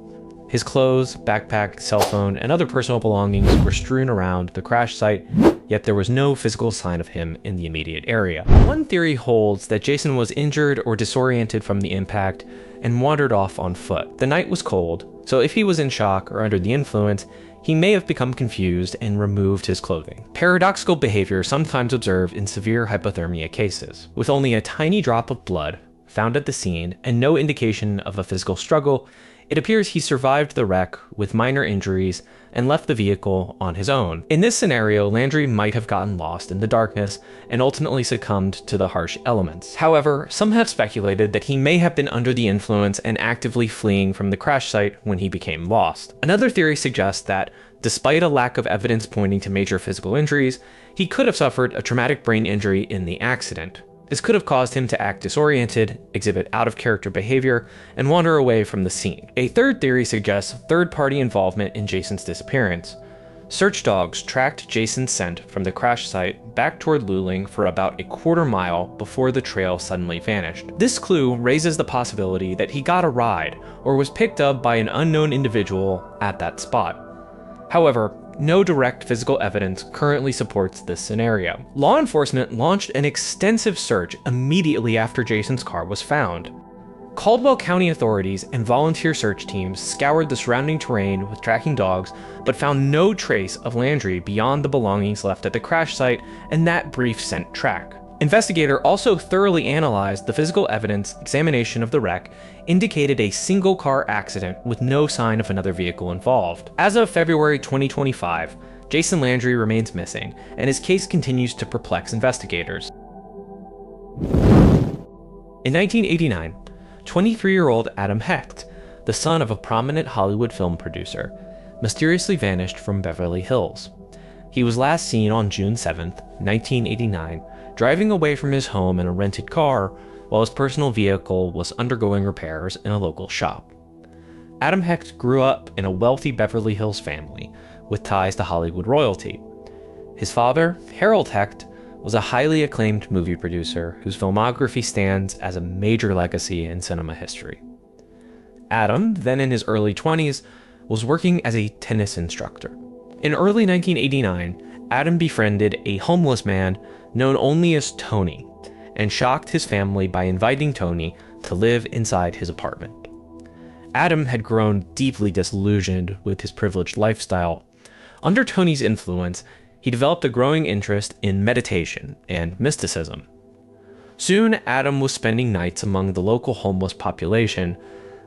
His clothes, backpack, cell phone, and other personal belongings were strewn around the crash site, yet there was no physical sign of him in the immediate area. One theory holds that Jason was injured or disoriented from the impact and wandered off on foot. The night was cold, so if he was in shock or under the influence, he may have become confused and removed his clothing. Paradoxical behavior sometimes observed in severe hypothermia cases. With only a tiny drop of blood found at the scene and no indication of a physical struggle, it appears he survived the wreck with minor injuries and left the vehicle on his own. In this scenario, Landry might have gotten lost in the darkness and ultimately succumbed to the harsh elements. However, some have speculated that he may have been under the influence and actively fleeing from the crash site when he became lost. Another theory suggests that, despite a lack of evidence pointing to major physical injuries, he could have suffered a traumatic brain injury in the accident. This could have caused him to act disoriented, exhibit out-of-character behavior, and wander away from the scene. A third theory suggests third-party involvement in Jason's disappearance. Search dogs tracked Jason's scent from the crash site back toward Luling for about a quarter mile before the trail suddenly vanished. This clue raises the possibility that he got a ride or was picked up by an unknown individual at that spot. However, no direct physical evidence currently supports this scenario. Law enforcement launched an extensive search immediately after Jason's car was found. Caldwell County authorities and volunteer search teams scoured the surrounding terrain with tracking dogs, but found no trace of Landry beyond the belongings left at the crash site and that brief scent track. Investigator also thoroughly analyzed the physical evidence. Examination of the wreck indicated a single car accident with no sign of another vehicle involved. As of February 2025, Jason Landry remains missing, and his case continues to perplex investigators. In 1989, 23-year-old Adam Hecht, the son of a prominent Hollywood film producer, mysteriously vanished from Beverly Hills. He was last seen on June 7, 1989, driving away from his home in a rented car while his personal vehicle was undergoing repairs in a local shop. Adam Hecht grew up in a wealthy Beverly Hills family with ties to Hollywood royalty. His father, Harold Hecht, was a highly acclaimed movie producer whose filmography stands as a major legacy in cinema history. Adam, then in his early 20s, was working as a tennis instructor. In early 1989, Adam befriended a homeless man known only as Tony, and shocked his family by inviting Tony to live inside his apartment. Adam had grown deeply disillusioned with his privileged lifestyle. Under Tony's influence, he developed a growing interest in meditation and mysticism. Soon, Adam was spending nights among the local homeless population,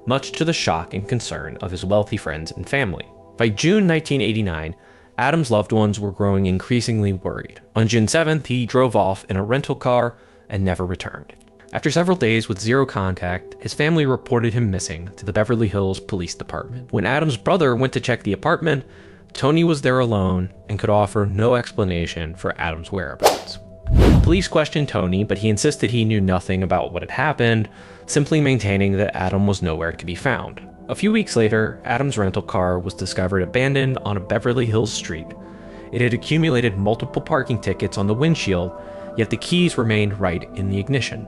much to the shock and concern of his wealthy friends and family. By June 1989, Adam's loved ones were growing increasingly worried. On June 7th, he drove off in a rental car and never returned. After several days with zero contact, his family reported him missing to the Beverly Hills Police Department. When Adam's brother went to check the apartment, Tony was there alone and could offer no explanation for Adam's whereabouts. Police questioned Tony, but he insisted he knew nothing about what had happened, simply maintaining that Adam was nowhere to be found. A few weeks later, Adam's rental car was discovered abandoned on a Beverly Hills street. It had accumulated multiple parking tickets on the windshield, yet the keys remained right in the ignition.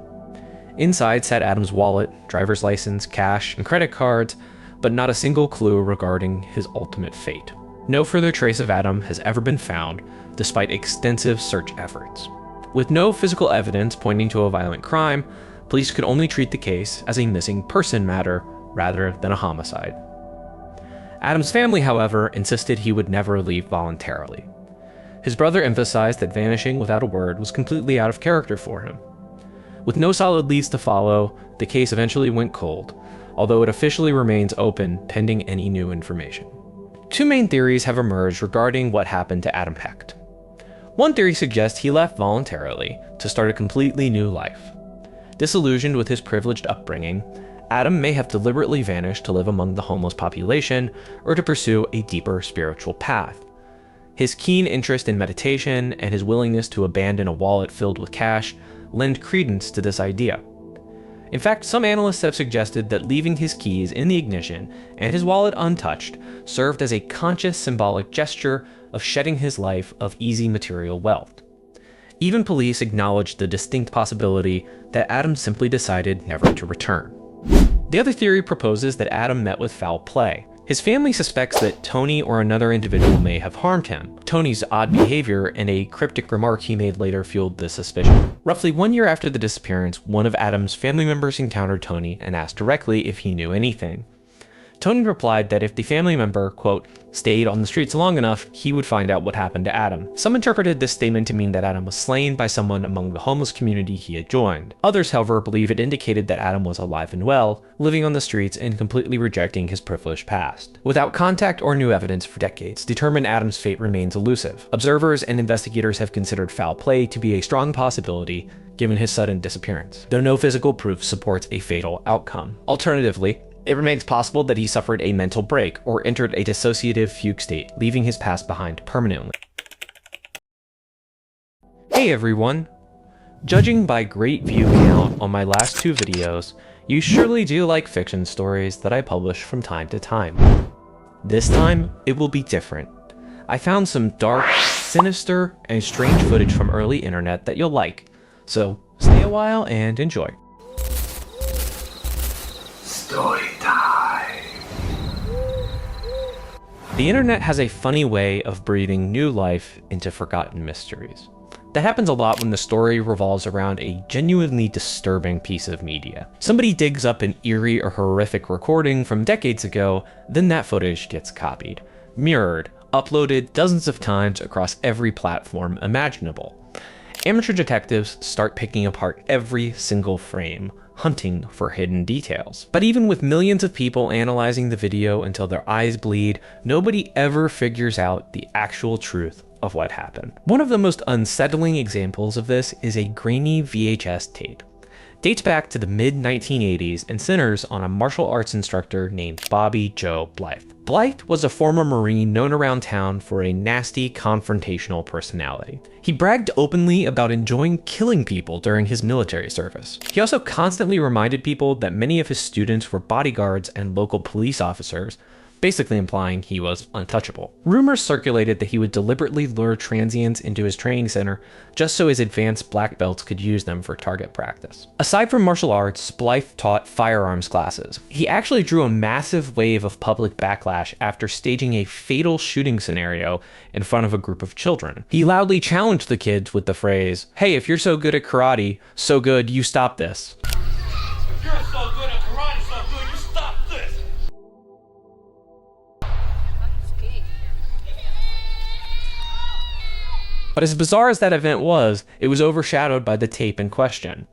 Inside sat Adam's wallet, driver's license, cash, and credit cards, but not a single clue regarding his ultimate fate. No further trace of Adam has ever been found, despite extensive search efforts. With no physical evidence pointing to a violent crime, police could only treat the case as a missing person matter rather than a homicide. Adam's family, however, insisted he would never leave voluntarily. His brother emphasized that vanishing without a word was completely out of character for him. With no solid leads to follow, the case eventually went cold, although it officially remains open pending any new information. Two main theories have emerged regarding what happened to Adam Hecht. One theory suggests he left voluntarily to start a completely new life. Disillusioned with his privileged upbringing, Adam may have deliberately vanished to live among the homeless population or to pursue a deeper spiritual path. His keen interest in meditation and his willingness to abandon a wallet filled with cash lend credence to this idea. In fact, some analysts have suggested that leaving his keys in the ignition and his wallet untouched served as a conscious symbolic gesture of shedding his life of easy material wealth. Even police acknowledged the distinct possibility that Adam simply decided never to return. The other theory proposes that Adam met with foul play. His family suspects that Tony or another individual may have harmed him. Tony's odd behavior and a cryptic remark he made later fueled this suspicion. Roughly 1 year after the disappearance, one of Adam's family members encountered Tony and asked directly if he knew anything. Tony replied that if the family member, quote, stayed on the streets long enough, he would find out what happened to Adam. Some interpreted this statement to mean that Adam was slain by someone among the homeless community he had joined. Others, however, believe it indicated that Adam was alive and well, living on the streets and completely rejecting his privileged past. Without contact or new evidence for decades, determined Adam's fate remains elusive. Observers and investigators have considered foul play to be a strong possibility given his sudden disappearance, though no physical proof supports a fatal outcome. Alternatively, it remains possible that he suffered a mental break or entered a dissociative fugue state, leaving his past behind permanently. Hey everyone! Judging by great view count on my last two videos, you surely do like fiction stories that I publish from time to time. This time, it will be different. I found some dark, sinister, and strange footage from early internet that you'll like, so stay a while and enjoy. Story time. The internet has a funny way of breathing new life into forgotten mysteries. That happens a lot when the story revolves around a genuinely disturbing piece of media. Somebody digs up an eerie or horrific recording from decades ago, then that footage gets copied, mirrored, uploaded dozens of times across every platform imaginable. Amateur detectives start picking apart every single frame, hunting for hidden details. But even with millions of people analyzing the video until their eyes bleed, nobody ever figures out the actual truth of what happened. One of the most unsettling examples of this is a grainy VHS tape. Dates back to the mid-1980s and centers on a martial arts instructor named Bobby Joe Blythe. Blythe was a former Marine known around town for a nasty, confrontational personality. He bragged openly about enjoying killing people during his military service. He also constantly reminded people that many of his students were bodyguards and local police officers, basically implying he was untouchable. Rumors circulated that he would deliberately lure transients into his training center just so his advanced black belts could use them for target practice. Aside from martial arts, Blythe taught firearms classes. He actually drew a massive wave of public backlash after staging a fatal shooting scenario in front of a group of children. He loudly challenged the kids with the phrase, "Hey, if you're so good at karate, so good you stop this." If you're so good at karate, so good you stop this. But as bizarre as that event was, it was overshadowed by the tape in question.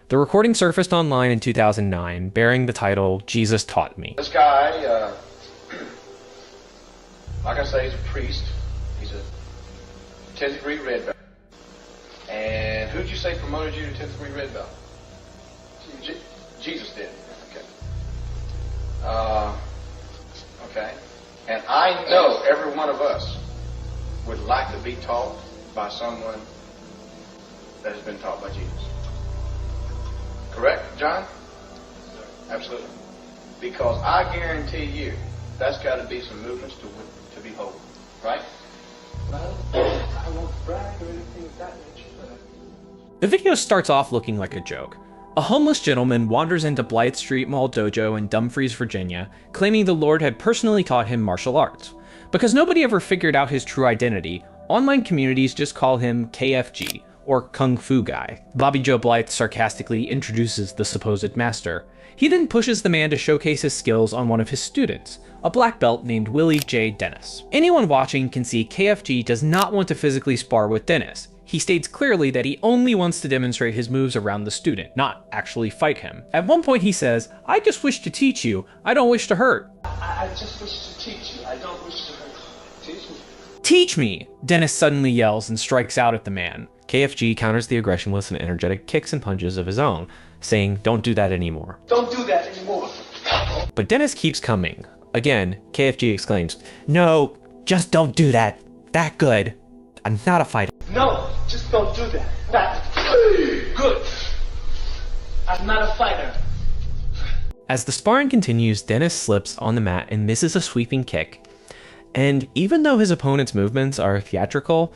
The recording surfaced online in 2009, bearing the title, "Jesus Taught Me." This guy, like I say, he's a priest. He's a 10th degree red belt. And who'd you say promoted you to 10th degree red belt? Jesus did. Okay. Okay. And I know every one of us would like to be taught by someone that has been taught by Jesus. Correct, John? Absolutely. Because I guarantee you, that's got to be some movements to behold, right? Well, I won't brag or anything of that nature, but... The video starts off looking like a joke. A homeless gentleman wanders into Blythe Street Mall Dojo in Dumfries, Virginia, claiming the Lord had personally taught him martial arts. Because nobody ever figured out his true identity, online communities just call him KFG, or Kung Fu Guy. Bobby Joe Blythe sarcastically introduces the supposed master. He then pushes the man to showcase his skills on one of his students, a black belt named Willie J. Dennis. Anyone watching can see KFG does not want to physically spar with Dennis. He states clearly that he only wants to demonstrate his moves around the student, not actually fight him. At one point he says, "I just wish to teach you, I don't wish to hurt." I just wish to teach you. I don't wish to hurt. Teach me. "Teach me!" Dennis suddenly yells and strikes out at the man. KFG counters the aggression with some energetic kicks and punches of his own, saying, "Don't do that anymore." Don't do that anymore. But Dennis keeps coming. Again, KFG exclaims, "No, just don't do that. That good. I'm not a fighter." No, just don't do that. That good. I'm not a fighter. As the sparring continues, Dennis slips on the mat and misses a sweeping kick. And even though his opponent's movements are theatrical,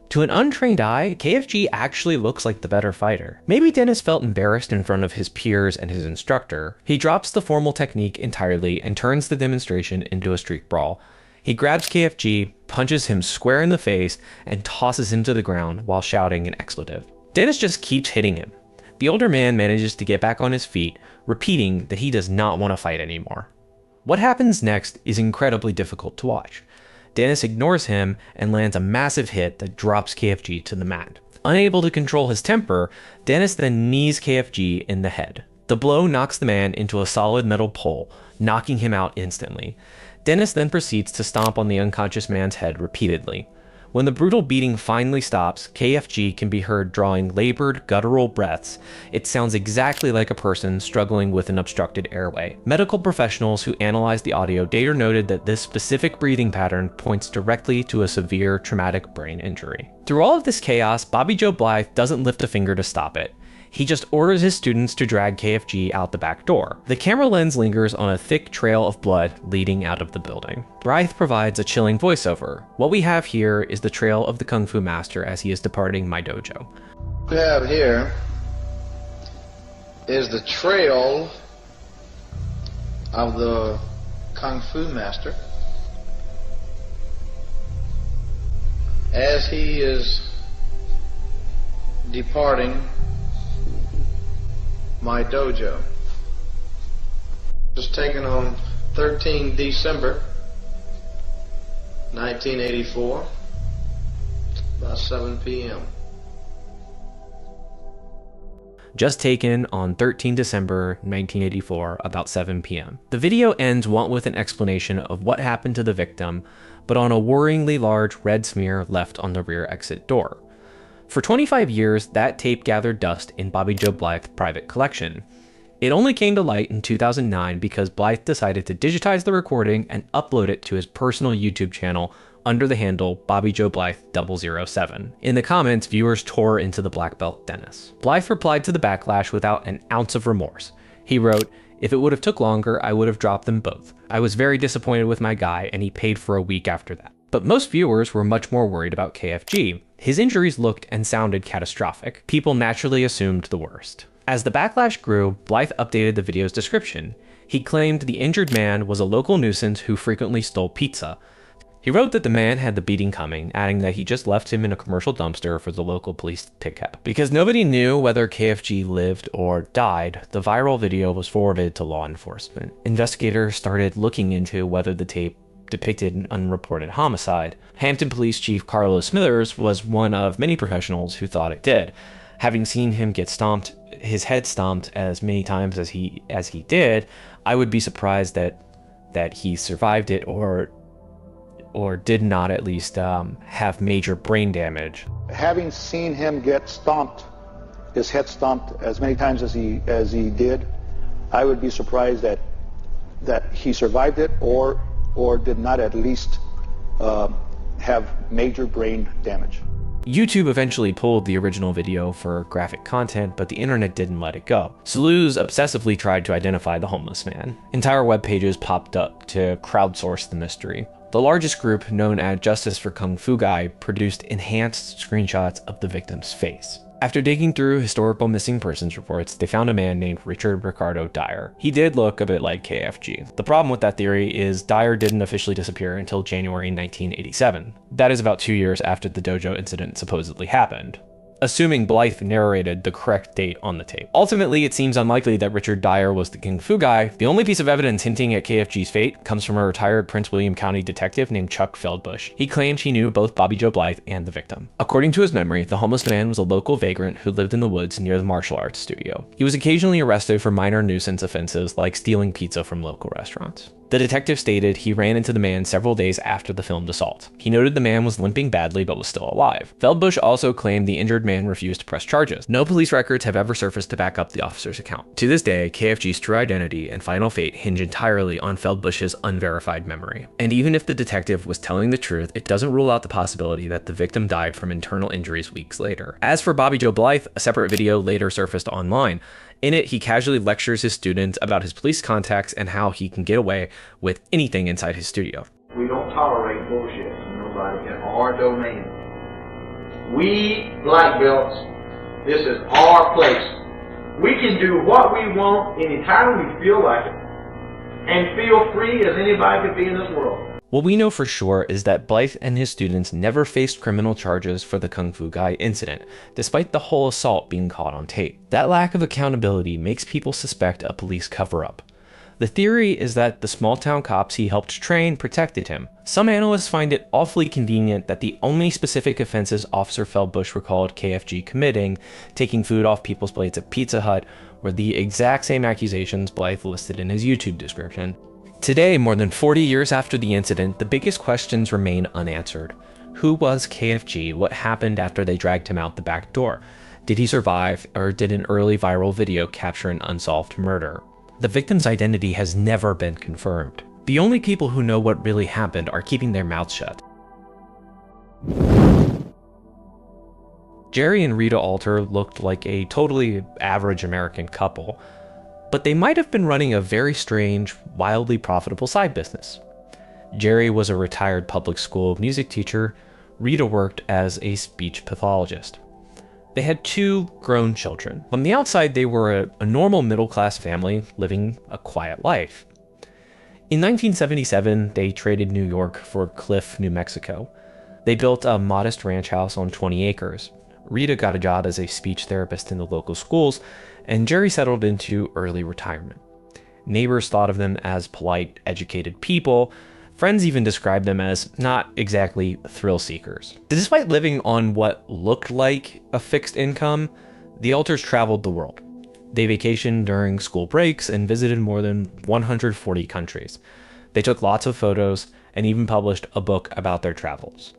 to an untrained eye, KFG actually looks like the better fighter. Maybe Dennis felt embarrassed in front of his peers and his instructor. He drops the formal technique entirely and turns the demonstration into a street brawl. He grabs KFG, punches him square in the face, and tosses him to the ground while shouting an expletive. Dennis just keeps hitting him. The older man manages to get back on his feet, repeating that he does not want to fight anymore. What happens next is incredibly difficult to watch. Dennis ignores him and lands a massive hit that drops KFG to the mat. Unable to control his temper, Dennis then knees KFG in the head. The blow knocks the man into a solid metal pole, knocking him out instantly. Dennis then proceeds to stomp on the unconscious man's head repeatedly. When the brutal beating finally stops, KFG can be heard drawing labored, guttural breaths. It sounds exactly like a person struggling with an obstructed airway. Medical professionals who analyzed the audio later noted that this specific breathing pattern points directly to a severe traumatic brain injury. Through all of this chaos, Bobby Joe Blythe doesn't lift a finger to stop it. He just orders his students to drag KFG out the back door. The camera lens lingers on a thick trail of blood leading out of the building. Blythe provides a chilling voiceover. What we have here is the trail of the Kung Fu Master as he is departing my dojo. What we have here is the trail of the Kung Fu Master as he is departing my dojo. It was taken on 13 December 1984, about 7 p.m. Just taken on 13 December 1984, about 7 p.m. The video ends with an explanation of what happened to the victim, but on a worryingly large red smear left on the rear exit door. For 25 years, that tape gathered dust in Bobby Joe Blythe's private collection. It only came to light in 2009 because Blythe decided to digitize the recording and upload it to his personal YouTube channel under the handle Bobby Joe Blythe 007. In the comments, viewers tore into the black belt Dennis. Blythe replied to the backlash without an ounce of remorse. He wrote, "If it would have took longer, I would have dropped them both. I was very disappointed with my guy, and he paid for a week after that." But most viewers were much more worried about KFG. His injuries looked and sounded catastrophic. People naturally assumed the worst. As the backlash grew, Blythe updated the video's description. He claimed the injured man was a local nuisance who frequently stole pizza. He wrote that the man had the beating coming, adding that he just left him in a commercial dumpster for the local police to pick up. Because nobody knew whether KFG lived or died, the viral video was forwarded to law enforcement. Investigators started looking into whether the tape depicted an unreported homicide. Hampton Police Chief Carlos Smithers was one of many professionals who thought it did. Having seen him get his head stomped as many times as he did, I would be surprised that he survived it or did not at least have major brain damage. Having seen him get stomped, his head stomped as many times as he did, I would be surprised that he survived it or did not at least have major brain damage. YouTube eventually pulled the original video for graphic content, but the internet didn't let it go. Sleuths obsessively tried to identify the homeless man. Entire web pages popped up to crowdsource the mystery. The largest group, known as Justice for Kung Fu Guy, produced enhanced screenshots of the victim's face. After digging through historical missing persons reports, they found a man named Richard Ricardo Dyer. He did look a bit like KFG. The problem with that theory is Dyer didn't officially disappear until January 1987. That is about 2 years after the dojo incident supposedly happened, assuming Blythe narrated the correct date on the tape. Ultimately, it seems unlikely that Richard Dyer was the Kung Fu Guy. The only piece of evidence hinting at KFG's fate comes from a retired Prince William County detective named Chuck Feldbush. He claimed he knew both Bobby Joe Blythe and the victim. According to his memory, the homeless man was a local vagrant who lived in the woods near the martial arts studio. He was occasionally arrested for minor nuisance offenses like stealing pizza from local restaurants. The detective stated he ran into the man several days after the filmed assault. He noted the man was limping badly but was still alive. Feldbush also claimed the injured man refused to press charges. No police records have ever surfaced to back up the officer's account. To this day, KFG's true identity and final fate hinge entirely on Feldbush's unverified memory. And even if the detective was telling the truth, it doesn't rule out the possibility that the victim died from internal injuries weeks later. As for Bobby Joe Blythe, a separate video later surfaced online. In it, he casually lectures his students about his police contacts and how he can get away with anything inside his studio. We don't tolerate bullshit from nobody in our domain. We black belts, this is our place. We can do what we want anytime we feel like it, and feel free as anybody could be in this world. What we know for sure is that Blythe and his students never faced criminal charges for the Kung Fu Guy incident, despite the whole assault being caught on tape. That lack of accountability makes people suspect a police cover-up. The theory is that the small-town cops he helped train protected him. Some analysts find it awfully convenient that the only specific offenses Officer Feldbush recalled KFG committing, taking food off people's plates at Pizza Hut, were the exact same accusations Blythe listed in his YouTube description. Today, more than 40 years after the incident, the biggest questions remain unanswered. Who was KFG? What happened after they dragged him out the back door? Did he survive, or did an early viral video capture an unsolved murder? The victim's identity has never been confirmed. The only people who know what really happened are keeping their mouths shut. Jerry and Rita Alter looked like a totally average American couple, but they might have been running a very strange, wildly profitable side business. Jerry was a retired public school music teacher. Rita worked as a speech pathologist. They had 2 grown children. From the outside, they were a normal middle-class family living a quiet life. In 1977, they traded New York for Cliff, New Mexico. They built a modest ranch house on 20 acres. Rita got a job as a speech therapist in the local schools, and Jerry settled into early retirement. Neighbors thought of them as polite, educated people. Friends even described them as not exactly thrill seekers. Despite living on what looked like a fixed income, the Alters traveled the world. They vacationed during school breaks and visited more than 140 countries. They took lots of photos and even published a book about their travels.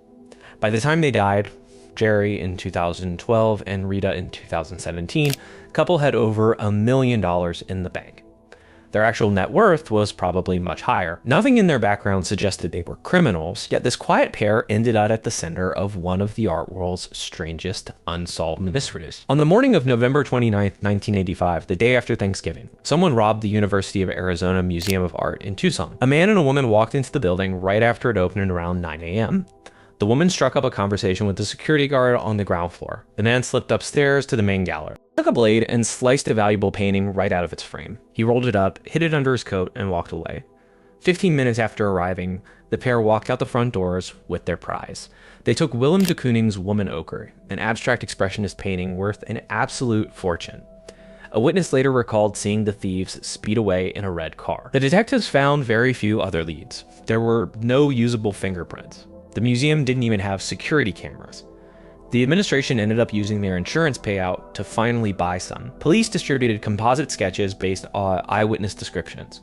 By the time they died, Jerry in 2012 and Rita in 2017, the couple had over $1 million in the bank. Their actual net worth was probably much higher. Nothing in their background suggested they were criminals, yet this quiet pair ended up at the center of one of the art world's strangest unsolved mysteries. On the morning of November 29, 1985, the day after Thanksgiving, someone robbed the University of Arizona Museum of Art in Tucson. A man and a woman walked into the building right after it opened around 9 a.m. The woman struck up a conversation with the security guard on the ground floor. The man slipped upstairs to the main gallery, took a blade, and sliced a valuable painting right out of its frame. He rolled it up, hid it under his coat, and walked away. 15 minutes after arriving, the pair walked out the front doors with their prize. They took Willem de Kooning's Woman Ochre, an abstract expressionist painting worth an absolute fortune. A witness later recalled seeing the thieves speed away in a red car. The detectives found very few other leads. There were no usable fingerprints. The museum didn't even have security cameras. The administration ended up using their insurance payout to finally buy some. Police distributed composite sketches based on eyewitness descriptions.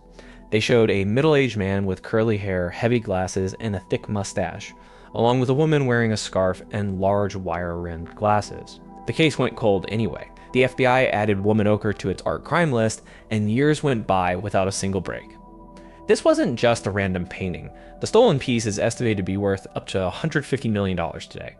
They showed a middle-aged man with curly hair, heavy glasses, and a thick mustache, along with a woman wearing a scarf and large wire-rimmed glasses. The case went cold anyway. The FBI added Woman Ochre to its art crime list, and years went by without a single break. This wasn't just a random painting. The stolen piece is estimated to be worth up to $150 million today.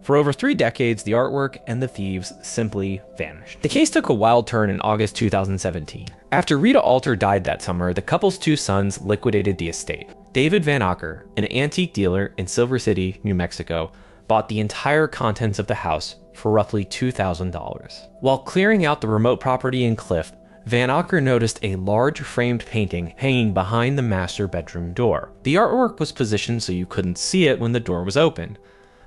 For over 3 decades, the artwork and the thieves simply vanished. The case took a wild turn in August 2017. After Rita Alter died that summer, the couple's 2 sons liquidated the estate. David Van Acker, an antique dealer in Silver City, New Mexico, bought the entire contents of the house for roughly $2,000. While clearing out the remote property in Cliff, Van Acker noticed a large framed painting hanging behind the master bedroom door. The artwork was positioned so you couldn't see it when the door was opened.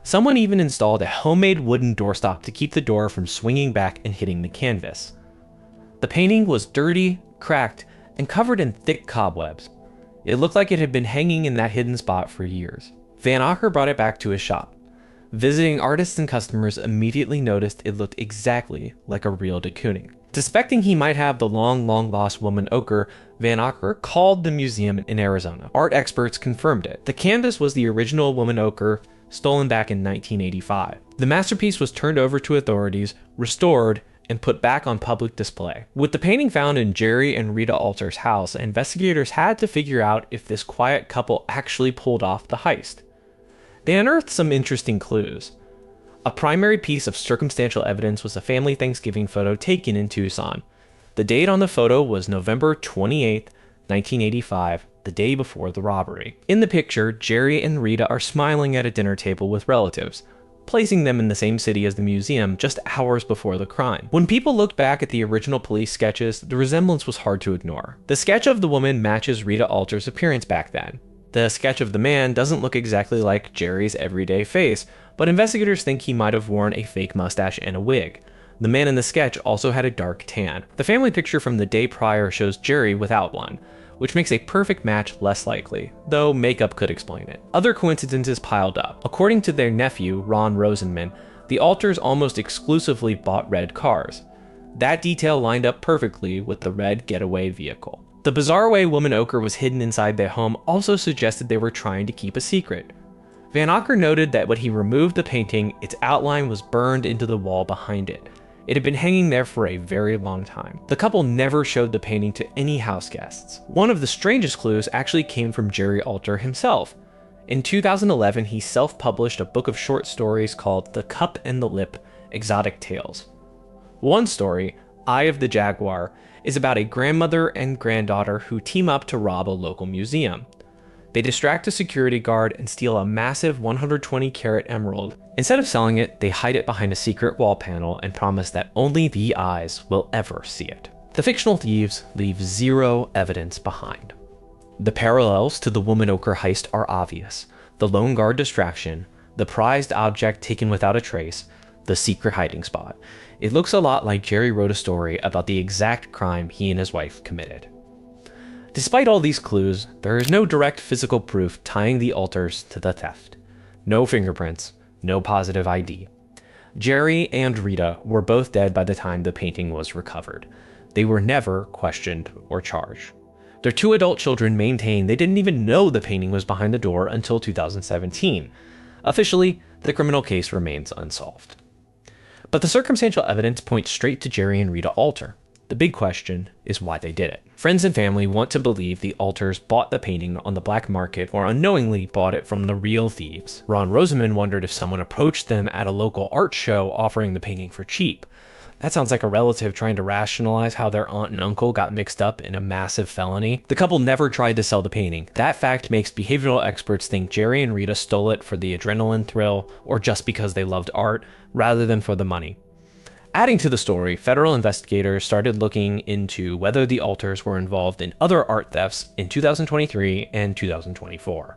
Someone even installed a homemade wooden doorstop to keep the door from swinging back and hitting the canvas. The painting was dirty, cracked, and covered in thick cobwebs. It looked like it had been hanging in that hidden spot for years. Van Acker brought it back to his shop. Visiting artists and customers immediately noticed it looked exactly like a real de Kooning. Suspecting he might have the long lost Woman Ochre, Van Acker called the museum in Arizona. Art experts confirmed it. The canvas was the original Woman Ochre, stolen back in 1985. The masterpiece was turned over to authorities, restored, and put back on public display. With the painting found in Jerry and Rita Alter's house, investigators had to figure out if this quiet couple actually pulled off the heist. They unearthed some interesting clues. A primary piece of circumstantial evidence was a family Thanksgiving photo taken in Tucson. The date on the photo was November 28, 1985, the day before the robbery. In the picture, Jerry and Rita are smiling at a dinner table with relatives, placing them in the same city as the museum just hours before the crime. When people looked back at the original police sketches, the resemblance was hard to ignore. The sketch of the woman matches Rita Alter's appearance back then. The sketch of the man doesn't look exactly like Jerry's everyday face, but investigators think he might have worn a fake mustache and a wig. The man in the sketch also had a dark tan. The family picture from the day prior shows Jerry without one, which makes a perfect match less likely, though makeup could explain it. Other coincidences piled up. According to their nephew, Ron Rosenman, the Alters almost exclusively bought red cars. That detail lined up perfectly with the red getaway vehicle. The bizarre way Woman Ochre was hidden inside their home also suggested they were trying to keep a secret. Van Acker noted that when he removed the painting, its outline was burned into the wall behind it. It had been hanging there for a very long time. The couple never showed the painting to any house guests. One of the strangest clues actually came from Jerry Alter himself. In 2011, he self-published a book of short stories called The Cup and the Lip: Exotic Tales. One story, Eye of the Jaguar, is about a grandmother and granddaughter who team up to rob a local museum. They distract a security guard and steal a massive 120-carat emerald. Instead of selling it, they hide it behind a secret wall panel and promise that only the eyes will ever see it. The fictional thieves leave zero evidence behind. The parallels to the Woman Ochre heist are obvious. The lone guard distraction, the prized object taken without a trace, the secret hiding spot. It looks a lot like Jerry wrote a story about the exact crime he and his wife committed. Despite all these clues, there is no direct physical proof tying the altars to the theft. No fingerprints, no positive ID. Jerry and Rita were both dead by the time the painting was recovered. They were never questioned or charged. Their 2 adult children maintain they didn't even know the painting was behind the door until 2017. Officially, the criminal case remains unsolved. But the circumstantial evidence points straight to Jerry and Rita altar. The big question is why they did it. Friends and family want to believe the altars bought the painting on the black market or unknowingly bought it from the real thieves. Ron Rosenman wondered if someone approached them at a local art show offering the painting for cheap. That sounds like a relative trying to rationalize how their aunt and uncle got mixed up in a massive felony. The couple never tried to sell the painting. That fact makes behavioral experts think Jerry and Rita stole it for the adrenaline thrill or just because they loved art, rather than for the money. Adding to the story, federal investigators started looking into whether the altars were involved in other art thefts in 2023 and 2024.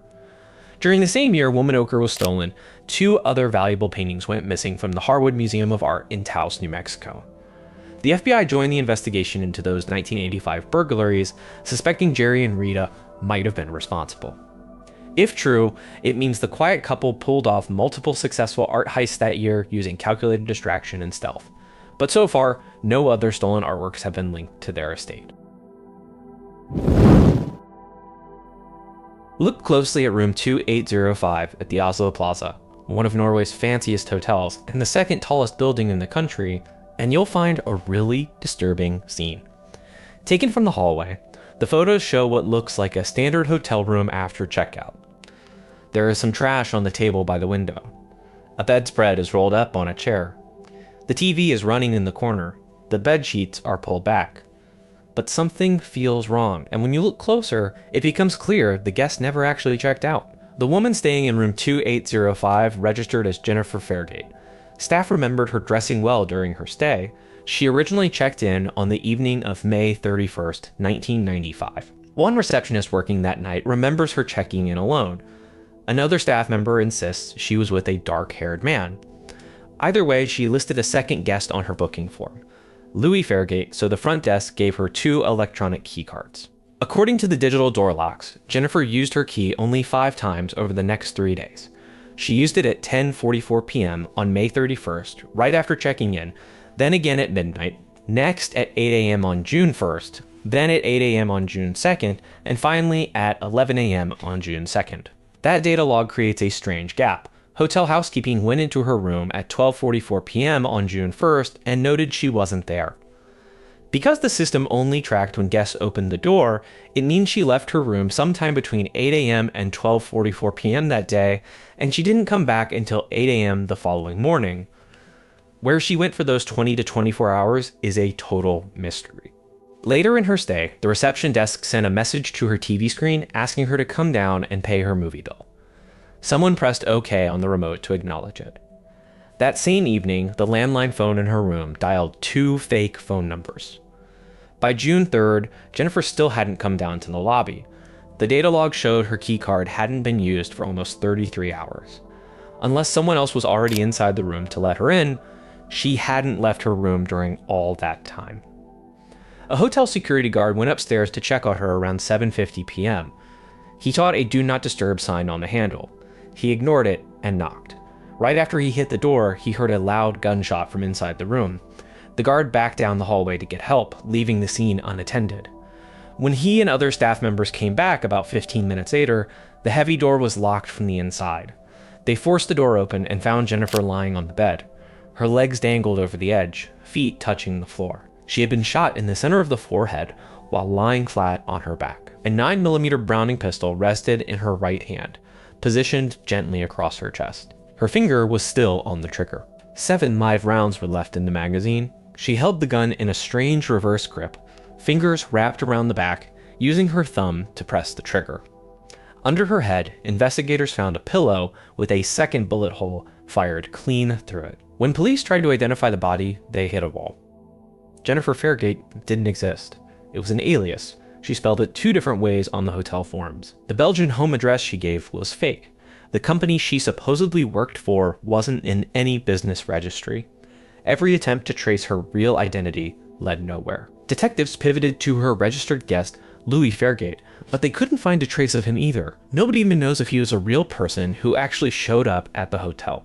During the same year woman ochre was stolen, 2 other valuable paintings went missing from the Harwood Museum of Art in Taos, New Mexico. The FBI joined the investigation into those 1985 burglaries, suspecting Jerry and Rita might have been responsible. If true, it means the quiet couple pulled off multiple successful art heists that year using calculated distraction and stealth. But so far, no other stolen artworks have been linked to their estate. Look closely at room 2805 at the Oslo Plaza, one of Norway's fanciest hotels and the 2nd tallest building in the country, and you'll find a really disturbing scene. Taken from the hallway, the photos show what looks like a standard hotel room after checkout. There is some trash on the table by the window. A bedspread is rolled up on a chair. The TV is running in the corner. The bed sheets are pulled back. But something feels wrong, and when you look closer, it becomes clear the guest never actually checked out. The woman staying in room 2805 registered as Jennifer Fairgate. Staff remembered her dressing well during her stay. She originally checked in on the evening of May 31st, 1995. One receptionist working that night remembers her checking in alone. Another staff member insists she was with a dark-haired man. Either way, she listed a second guest on her booking form, Louis Fairgate, so the front desk gave her 2 electronic key cards. According to the digital door locks, Jennifer used her key only 5 times over the next 3 days. She used it at 10:44 p.m. on May 31st, right after checking in, then again at midnight, next at 8 a.m. on June 1st, then at 8 a.m. on June 2nd, and finally at 11 a.m. on June 2nd. That data log creates a strange gap. Hotel housekeeping went into her room at 12:44 p.m. on June 1st and noted she wasn't there. Because the system only tracked when guests opened the door, it means she left her room sometime between 8 a.m. and 12:44 p.m. that day, and she didn't come back until 8 a.m. the following morning. Where she went for those 20 to 24 hours is a total mystery. Later in her stay, the reception desk sent a message to her TV screen asking her to come down and pay her movie bill. Someone pressed OK on the remote to acknowledge it. That same evening, the landline phone in her room dialed 2 fake phone numbers. By June 3rd, Jennifer still hadn't come down to the lobby. The data log showed her keycard hadn't been used for almost 33 hours. Unless someone else was already inside the room to let her in, she hadn't left her room during all that time. A hotel security guard went upstairs to check on her around 7:50 p.m. He saw a do not disturb sign on the handle. He ignored it and knocked. Right after he hit the door, he heard a loud gunshot from inside the room. The guard backed down the hallway to get help, leaving the scene unattended. When he and other staff members came back about 15 minutes later, the heavy door was locked from the inside. They forced the door open and found Jennifer lying on the bed. Her legs dangled over the edge, feet touching the floor. She had been shot in the center of the forehead while lying flat on her back. A 9mm Browning pistol rested in her right hand, positioned gently across her chest. Her finger was still on the trigger. 7 live rounds were left in the magazine. She held the gun in a strange reverse grip, fingers wrapped around the back, using her thumb to press the trigger. Under her head, investigators found a pillow with a second bullet hole fired clean through it. When police tried to identify the body, they hit a wall. Jennifer Fairgate didn't exist. It was an alias. She spelled it 2 different ways on the hotel forms. The Belgian home address she gave was fake. The company she supposedly worked for wasn't in any business registry. Every attempt to trace her real identity led nowhere. Detectives pivoted to her registered guest, Louis Fairgate, but they couldn't find a trace of him either. Nobody even knows if he was a real person who actually showed up at the hotel.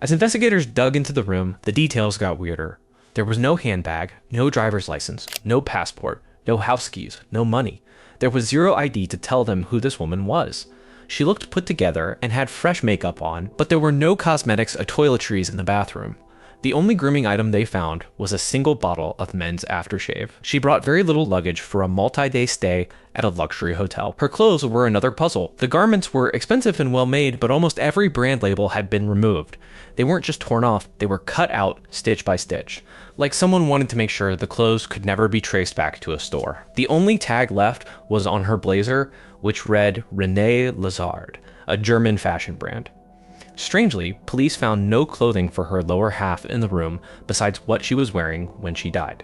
As investigators dug into the room, the details got weirder. There was no handbag, no driver's license, no passport, no house keys, no money. There was zero ID to tell them who this woman was. She looked put together and had fresh makeup on, but there were no cosmetics or toiletries in the bathroom. The only grooming item they found was a single bottle of men's aftershave. She brought very little luggage for a multi-day stay at a luxury hotel. Her clothes were another puzzle. The garments were expensive and well made, but almost every brand label had been removed. They weren't just torn off, they were cut out stitch by stitch. Like someone wanted to make sure the clothes could never be traced back to a store. The only tag left was on her blazer, which read René Lazard, a German fashion brand. Strangely, police found no clothing for her lower half in the room besides what she was wearing when she died.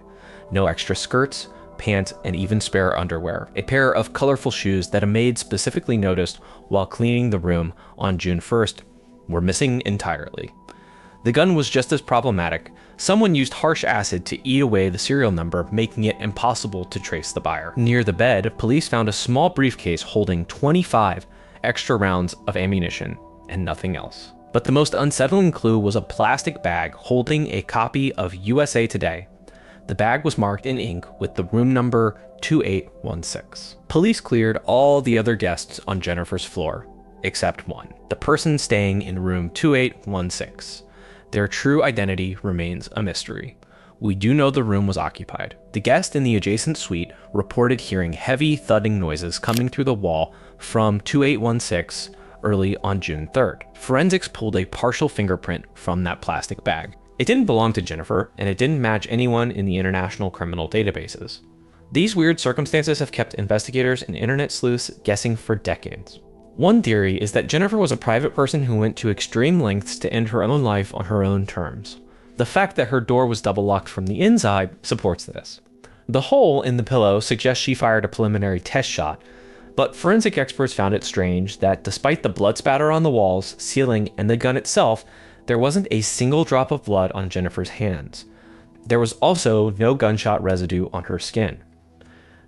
No extra skirts, pants, and even spare underwear. A pair of colorful shoes that a maid specifically noticed while cleaning the room on June 1st were missing entirely. The gun was just as problematic. Someone used harsh acid to eat away the serial number, making it impossible to trace the buyer. Near the bed, police found a small briefcase holding 25 extra rounds of ammunition and nothing else. But the most unsettling clue was a plastic bag holding a copy of USA Today. The bag was marked in ink with the room number 2816. Police cleared all the other guests on Jennifer's floor, except one, the person staying in room 2816. Their true identity remains a mystery. We do know the room was occupied. The guest in the adjacent suite reported hearing heavy thudding noises coming through the wall from 2816 early on June 3rd. Forensics pulled a partial fingerprint from that plastic bag. It didn't belong to Jennifer, and it didn't match anyone in the international criminal databases. These weird circumstances have kept investigators and internet sleuths guessing for decades. One theory is that Jennifer was a private person who went to extreme lengths to end her own life on her own terms. The fact that her door was double locked from the inside supports this. The hole in the pillow suggests she fired a preliminary test shot, but forensic experts found it strange that despite the blood spatter on the walls, ceiling, and the gun itself, there wasn't a single drop of blood on Jennifer's hands. There was also no gunshot residue on her skin.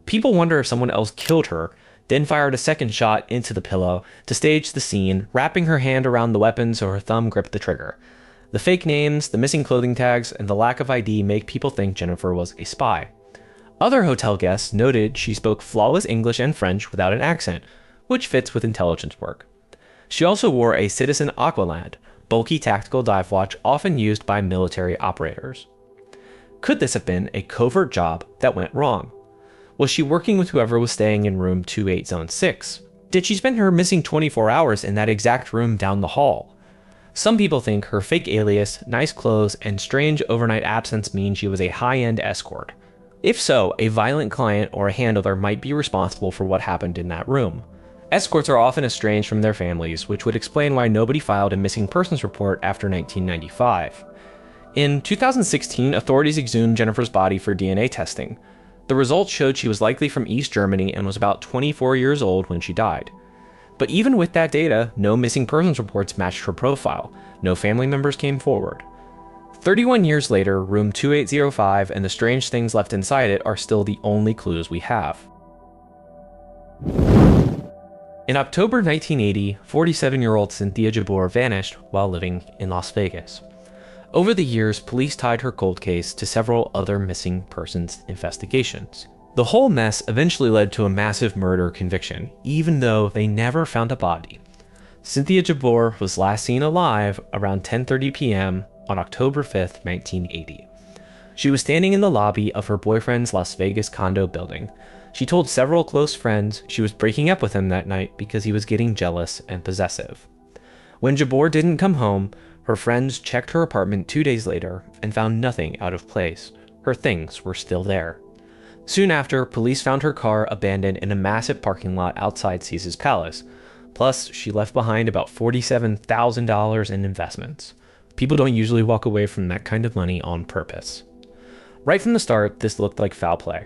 People wonder if someone else killed her, then fired a second shot into the pillow to stage the scene, wrapping her hand around the weapon so her thumb gripped the trigger. The fake names, the missing clothing tags, and the lack of ID make people think Jennifer was a spy. Other hotel guests noted she spoke flawless English and French without an accent, which fits with intelligence work. She also wore a Citizen Aqualand, bulky tactical dive watch often used by military operators. Could this have been a covert job that went wrong? Was she working with whoever was staying in room 2806? Did she spend her missing 24 hours in that exact room down the hall? Some people think her fake alias, nice clothes, and strange overnight absence mean she was a high-end escort. If so, a violent client or a handler might be responsible for what happened in that room. Escorts are often estranged from their families, which would explain why nobody filed a missing persons report after 1995. In 2016, authorities exhumed Jennifer's body for DNA testing. The results showed she was likely from East Germany and was about 24 years old when she died. But even with that data, no missing persons reports matched her profile. No family members came forward. 31 years later, room 2805 and the strange things left inside it are still the only clues we have. In October 1980, 47-year-old Cynthia Jabbour vanished while living in Las Vegas. Over the years, police tied her cold case to several other missing persons investigations. The whole mess eventually led to a massive murder conviction, even though they never found a body. Cynthia Jabbour was last seen alive around 10:30 p.m. on October 5th, 1980. She was standing in the lobby of her boyfriend's Las Vegas condo building. She told several close friends she was breaking up with him that night because he was getting jealous and possessive. When Jabbour didn't come home, her friends checked her apartment 2 days later and found nothing out of place. Her things were still there. Soon after, police found her car abandoned in a massive parking lot outside Caesar's Palace. Plus, she left behind about $47,000 in investments. People don't usually walk away from that kind of money on purpose. Right from the start, this looked like foul play.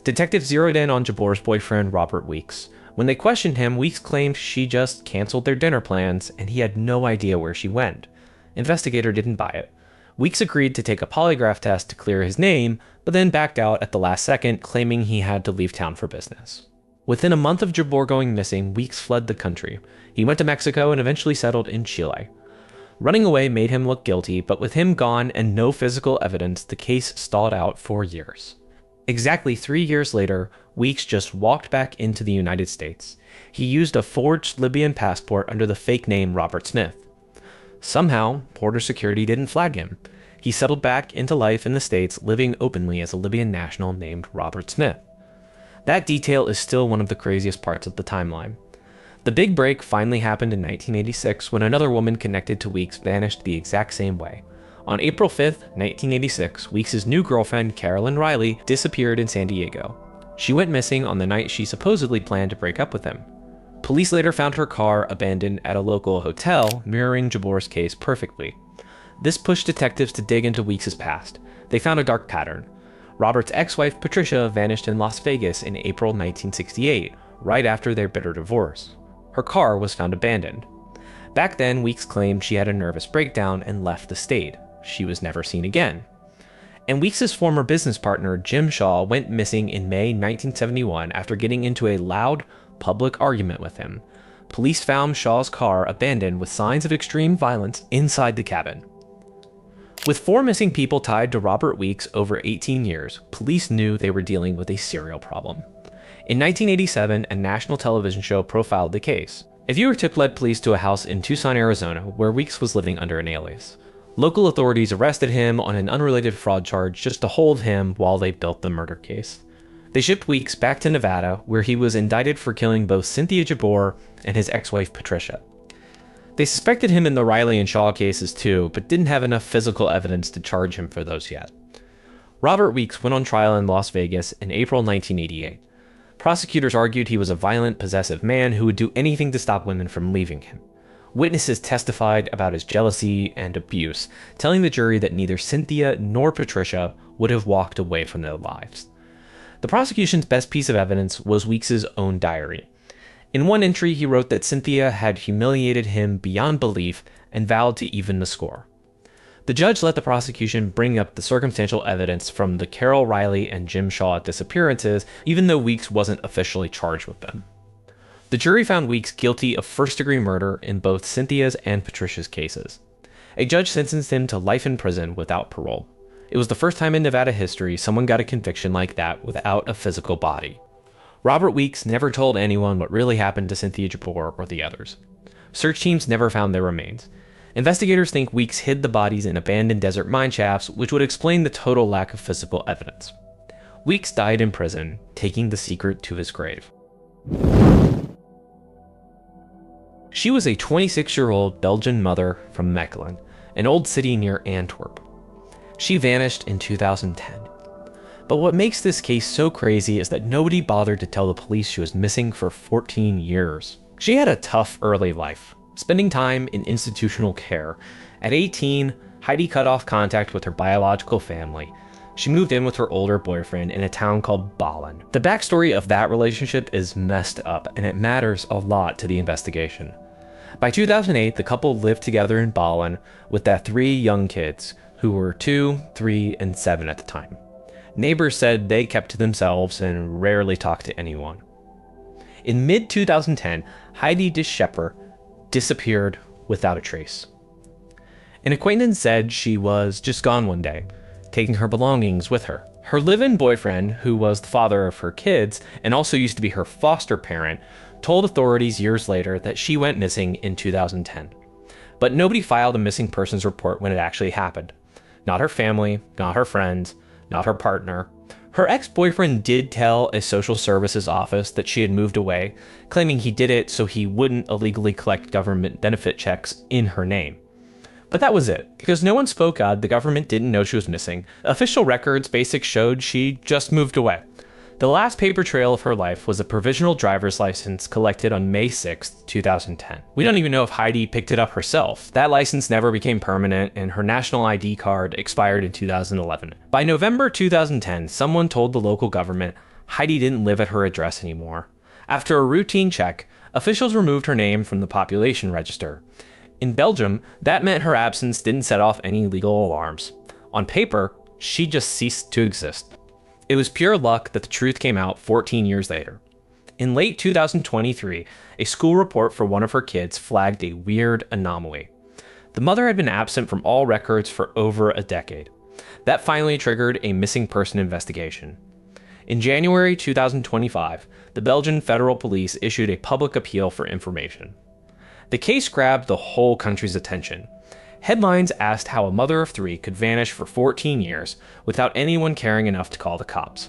Detectives zeroed in on Jabbour's boyfriend, Robert Weeks. When they questioned him, Weeks claimed she just canceled their dinner plans and he had no idea where she went. Investigator didn't buy it. Weeks agreed to take a polygraph test to clear his name, but then backed out at the last second, claiming he had to leave town for business. Within a month of Jabor going missing, Weeks fled the country. He went to Mexico and eventually settled in Chile. Running away made him look guilty, but with him gone and no physical evidence, the case stalled out for years. Exactly 3 years later, Weeks just walked back into the United States. He used a forged Libyan passport under the fake name Robert Smith. Somehow, border security didn't flag him. He settled back into life in the States, living openly as a Libyan national named Robert Smith. That detail is still one of the craziest parts of the timeline. The big break finally happened in 1986 when another woman connected to Weeks vanished the exact same way. On April 5th, 1986, Weeks' new girlfriend, Carolyn Riley, disappeared in San Diego. She went missing on the night she supposedly planned to break up with him. Police later found her car abandoned at a local hotel, mirroring Jabor's case perfectly. This pushed detectives to dig into Weeks' past. They found a dark pattern. Robert's ex-wife, Patricia, vanished in Las Vegas in April 1968, right after their bitter divorce. Her car was found abandoned. Back then, Weeks claimed she had a nervous breakdown and left the state. She was never seen again. And Weeks' former business partner, Jim Shaw, went missing in May 1971 after getting into a loud, public argument with him. Police found Shaw's car abandoned with signs of extreme violence inside the cabin. With 4 missing people tied to Robert Weeks over 18 years, police knew they were dealing with a serial problem. In 1987, a national television show profiled the case. A viewer tip led police to a house in Tucson, Arizona, where Weeks was living under an alias. Local authorities arrested him on an unrelated fraud charge just to hold him while they built the murder case. They shipped Weeks back to Nevada, where he was indicted for killing both Cynthia Jabor and his ex-wife Patricia. They suspected him in the Riley and Shaw cases too, but didn't have enough physical evidence to charge him for those yet. Robert Weeks went on trial in Las Vegas in April 1988. Prosecutors argued he was a violent, possessive man who would do anything to stop women from leaving him. Witnesses testified about his jealousy and abuse, telling the jury that neither Cynthia nor Patricia would have walked away from their lives. The prosecution's best piece of evidence was Weeks' own diary. In one entry, he wrote that Cynthia had humiliated him beyond belief and vowed to even the score. The judge let the prosecution bring up the circumstantial evidence from the Carol Riley and Jim Shaw disappearances, even though Weeks wasn't officially charged with them. The jury found Weeks guilty of first-degree murder in both Cynthia's and Patricia's cases. A judge sentenced him to life in prison without parole. It was the first time in Nevada history someone got a conviction like that without a physical body. Robert Weeks never told anyone what really happened to Cynthia Jabor or the others. Search teams never found their remains. Investigators think Weeks hid the bodies in abandoned desert mine shafts, which would explain the total lack of physical evidence. Weeks died in prison, taking the secret to his grave. She was a 26-year-old Belgian mother from Mechelen, an old city near Antwerp. She vanished in 2010. But what makes this case so crazy is that nobody bothered to tell the police she was missing for 14 years. She had a tough early life, spending time in institutional care. At 18, Heidi cut off contact with her biological family. She moved in with her older boyfriend in a town called Ballen. The backstory of that relationship is messed up, and it matters a lot to the investigation. By 2008, the couple lived together in Ballen with their 3 young kids, who were 2, 3, and 7 at the time. Neighbors said they kept to themselves and rarely talked to anyone. In mid-2010, Heidi DeShepper disappeared without a trace. An acquaintance said she was just gone one day, taking her belongings with her. Her live-in boyfriend, who was the father of her kids and also used to be her foster parent, told authorities years later that she went missing in 2010. But nobody filed a missing persons report when it actually happened. Not her family, not her friends, not her partner. Her ex-boyfriend did tell a social services office that she had moved away, claiming he did it so he wouldn't illegally collect government benefit checks in her name. But that was it, because no one spoke out. The government didn't know she was missing. Official records basically showed she just moved away. The last paper trail of her life was a provisional driver's license collected on May 6, 2010. We don't even know if Heidi picked it up herself. That license never became permanent, and her national ID card expired in 2011. By November 2010, someone told the local government Heidi didn't live at her address anymore. After a routine check, officials removed her name from the population register. In Belgium, that meant her absence didn't set off any legal alarms. On paper, she just ceased to exist. It was pure luck that the truth came out 14 years later. In late 2023, a school report for one of her kids flagged a weird anomaly. The mother had been absent from all records for over a decade. That finally triggered a missing person investigation. In January 2025, the Belgian federal police issued a public appeal for information. The case grabbed the whole country's attention. Headlines asked how a mother of 3 could vanish for 14 years without anyone caring enough to call the cops.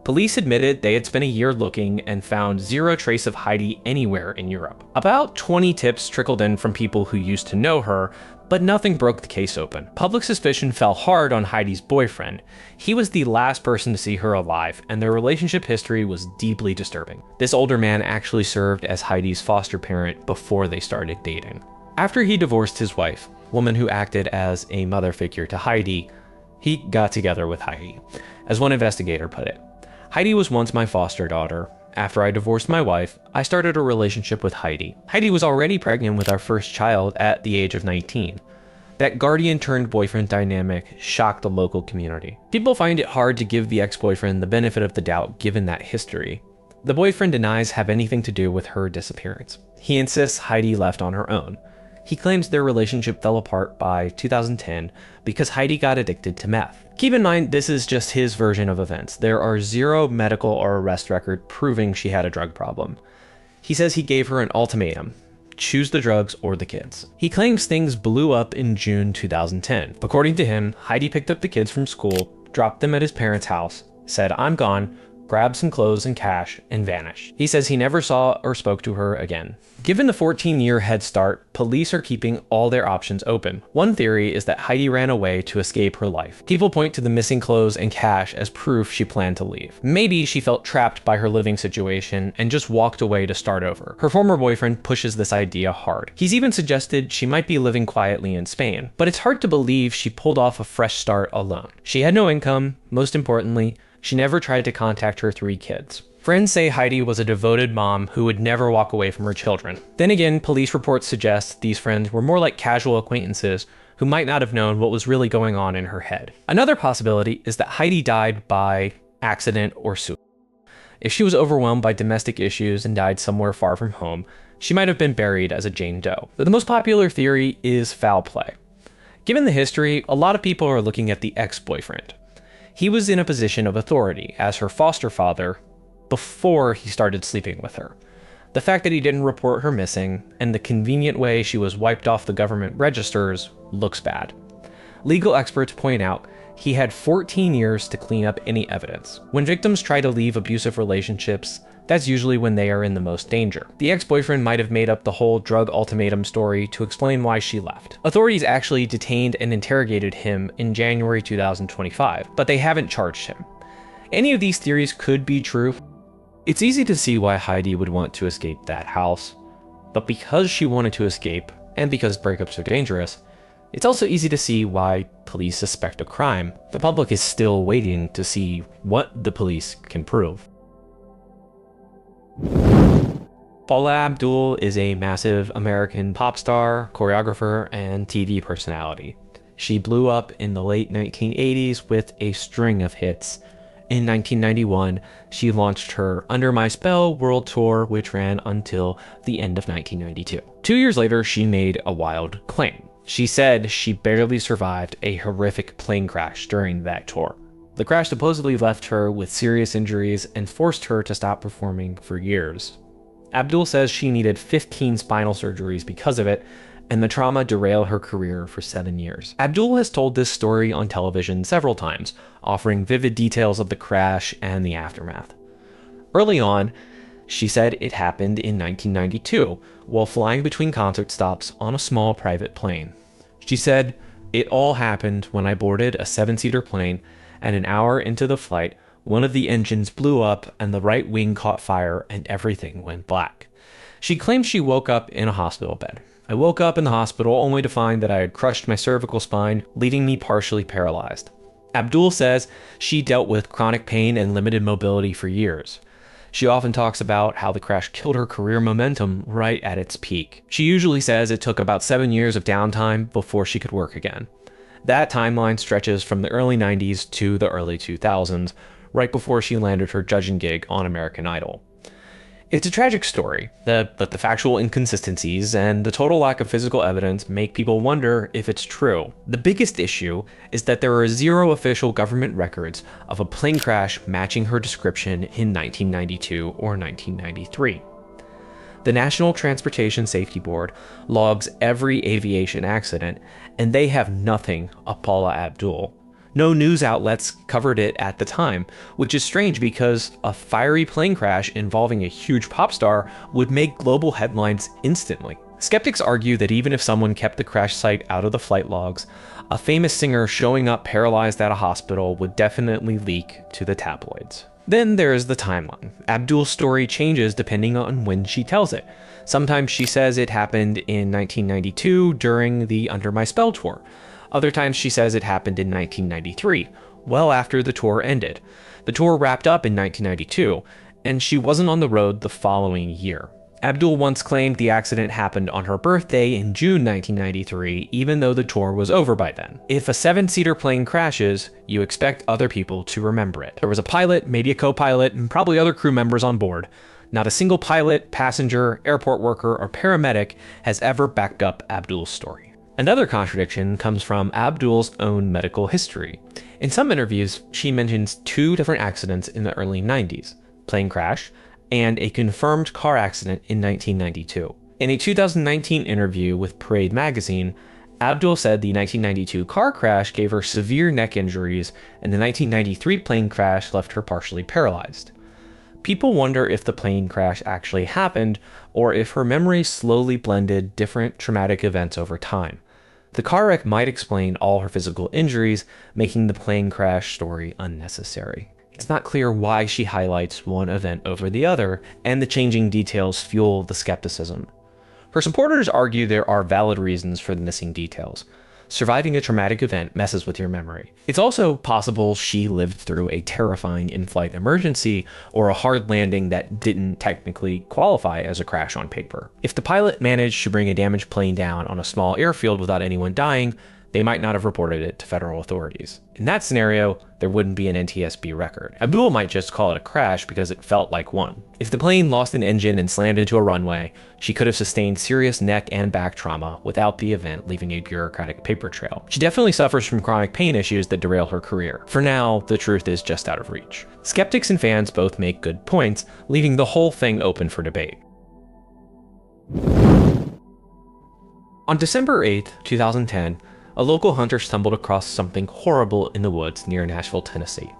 Police admitted they had spent a year looking and found zero trace of Heidi anywhere in Europe. About 20 tips trickled in from people who used to know her, but nothing broke the case open. Public suspicion fell hard on Heidi's boyfriend. He was the last person to see her alive, and their relationship history was deeply disturbing. This older man actually served as Heidi's foster parent before they started dating. After he divorced his wife, woman who acted as a mother figure to Heidi, he got together with Heidi. As one investigator put it, Heidi was once my foster daughter. After I divorced my wife, I started a relationship with Heidi. Heidi was already pregnant with our first child at the age of 19. That guardian-turned-boyfriend dynamic shocked the local community. People find it hard to give the ex-boyfriend the benefit of the doubt given that history. The boyfriend denies have anything to do with her disappearance. He insists Heidi left on her own. He claims their relationship fell apart by 2010 because Heidi got addicted to meth. Keep in mind, this is just his version of events. There are zero medical or arrest record proving she had a drug problem. He says he gave her an ultimatum: choose the drugs or the kids. He claims things blew up in June 2010. According to him, Heidi picked up the kids from school, dropped them at his parents' house, said, "I'm gone," grabbed some clothes and cash, and vanished. He says he never saw or spoke to her again. Given the 14-year head start, police are keeping all their options open. One theory is that Heidi ran away to escape her life. People point to the missing clothes and cash as proof she planned to leave. Maybe she felt trapped by her living situation and just walked away to start over. Her former boyfriend pushes this idea hard. He's even suggested she might be living quietly in Spain, but it's hard to believe she pulled off a fresh start alone. She had no income. Most importantly, she never tried to contact her 3 kids. Friends say Heidi was a devoted mom who would never walk away from her children. Then again, police reports suggest these friends were more like casual acquaintances who might not have known what was really going on in her head. Another possibility is that Heidi died by accident or suicide. If she was overwhelmed by domestic issues and died somewhere far from home, she might have been buried as a Jane Doe. But the most popular theory is foul play. Given the history, a lot of people are looking at the ex-boyfriend. He was in a position of authority as her foster father before he started sleeping with her. The fact that he didn't report her missing, and the convenient way she was wiped off the government registers, looks bad. Legal experts point out he had 14 years to clean up any evidence. When victims try to leave abusive relationships, that's usually when they are in the most danger. The ex-boyfriend might have made up the whole drug ultimatum story to explain why she left. Authorities actually detained and interrogated him in January 2025, but they haven't charged him. Any of these theories could be true. It's easy to see why Heidi would want to escape that house, but because she wanted to escape, and because breakups are dangerous, it's also easy to see why police suspect a crime. The public is still waiting to see what the police can prove. Paula Abdul is a massive American pop star, choreographer, and TV personality. She blew up in the late 1980s with a string of hits. In 1991, she launched her Under My Spell World Tour, which ran until the end of 1992. 2 years later, she made a wild claim. She said she barely survived a horrific plane crash during that tour. The crash supposedly left her with serious injuries and forced her to stop performing for years. Abdul says she needed 15 spinal surgeries because of it, and the trauma derailed her career for 7 years. Abdul has told this story on television several times, offering vivid details of the crash and the aftermath. Early on, she said it happened in 1992, while flying between concert stops on a small private plane. She said, "It all happened when I boarded a 7-seater plane, and an hour into the flight, one of the engines blew up and the right wing caught fire and everything went black." She claims she woke up in a hospital bed. "I woke up in the hospital only to find that I had crushed my cervical spine, leaving me partially paralyzed." Abdul says she dealt with chronic pain and limited mobility for years. She often talks about how the crash killed her career momentum right at its peak. She usually says it took about 7 years of downtime before she could work again. That timeline stretches from the early 90s to the early 2000s, right before she landed her judging gig on American Idol. It's a tragic story, but the factual inconsistencies and the total lack of physical evidence make people wonder if it's true. The biggest issue is that there are 0 official government records of a plane crash matching her description in 1992 or 1993. The National Transportation Safety Board logs every aviation accident, and they have nothing of Paula Abdul. No news outlets covered it at the time, which is strange because a fiery plane crash involving a huge pop star would make global headlines instantly. Skeptics argue that even if someone kept the crash site out of the flight logs, a famous singer showing up paralyzed at a hospital would definitely leak to the tabloids. Then there is the timeline. Abdul's story changes depending on when she tells it. Sometimes she says it happened in 1992 during the Under My Spell tour. Other times she says it happened in 1993, well after the tour ended. The tour wrapped up in 1992, and she wasn't on the road the following year. Abdul once claimed the accident happened on her birthday in June 1993, even though the tour was over by then. If a 7-seater plane crashes, you expect other people to remember it. There was a pilot, maybe a co-pilot, and probably other crew members on board. Not a single pilot, passenger, airport worker, or paramedic has ever backed up Abdul's story. Another contradiction comes from Abdul's own medical history. In some interviews, she mentions 2 different accidents in the early 90s, plane crash, and a confirmed car accident in 1992. In a 2019 interview with Parade magazine, Abdul said the 1992 car crash gave her severe neck injuries, and the 1993 plane crash left her partially paralyzed. People wonder if the plane crash actually happened, or if her memory slowly blended different traumatic events over time. The car wreck might explain all her physical injuries, making the plane crash story unnecessary. It's not clear why she highlights one event over the other, and the changing details fuel the skepticism. Her supporters argue there are valid reasons for the missing details. Surviving a traumatic event messes with your memory. It's also possible she lived through a terrifying in-flight emergency or a hard landing that didn't technically qualify as a crash on paper. If the pilot managed to bring a damaged plane down on a small airfield without anyone dying, they might not have reported it to federal authorities. In that scenario, there wouldn't be an NTSB record. Abdul might just call it a crash because it felt like one. If the plane lost an engine and slammed into a runway, she could have sustained serious neck and back trauma without the event leaving a bureaucratic paper trail. She definitely suffers from chronic pain issues that derail her career. For now, the truth is just out of reach. Skeptics and fans both make good points, leaving the whole thing open for debate. On December 8, 2010, a local hunter stumbled across something horrible in the woods near Nashville, Tennessee.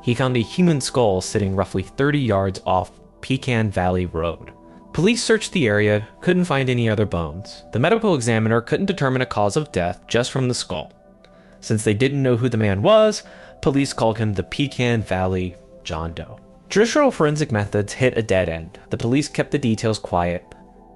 He found a human skull sitting roughly 30 yards off Pecan Valley Road. Police searched the area, couldn't find any other bones. The medical examiner couldn't determine a cause of death just from the skull. Since they didn't know who the man was, police called him the Pecan Valley John Doe. Traditional forensic methods hit a dead end. The police kept the details quiet,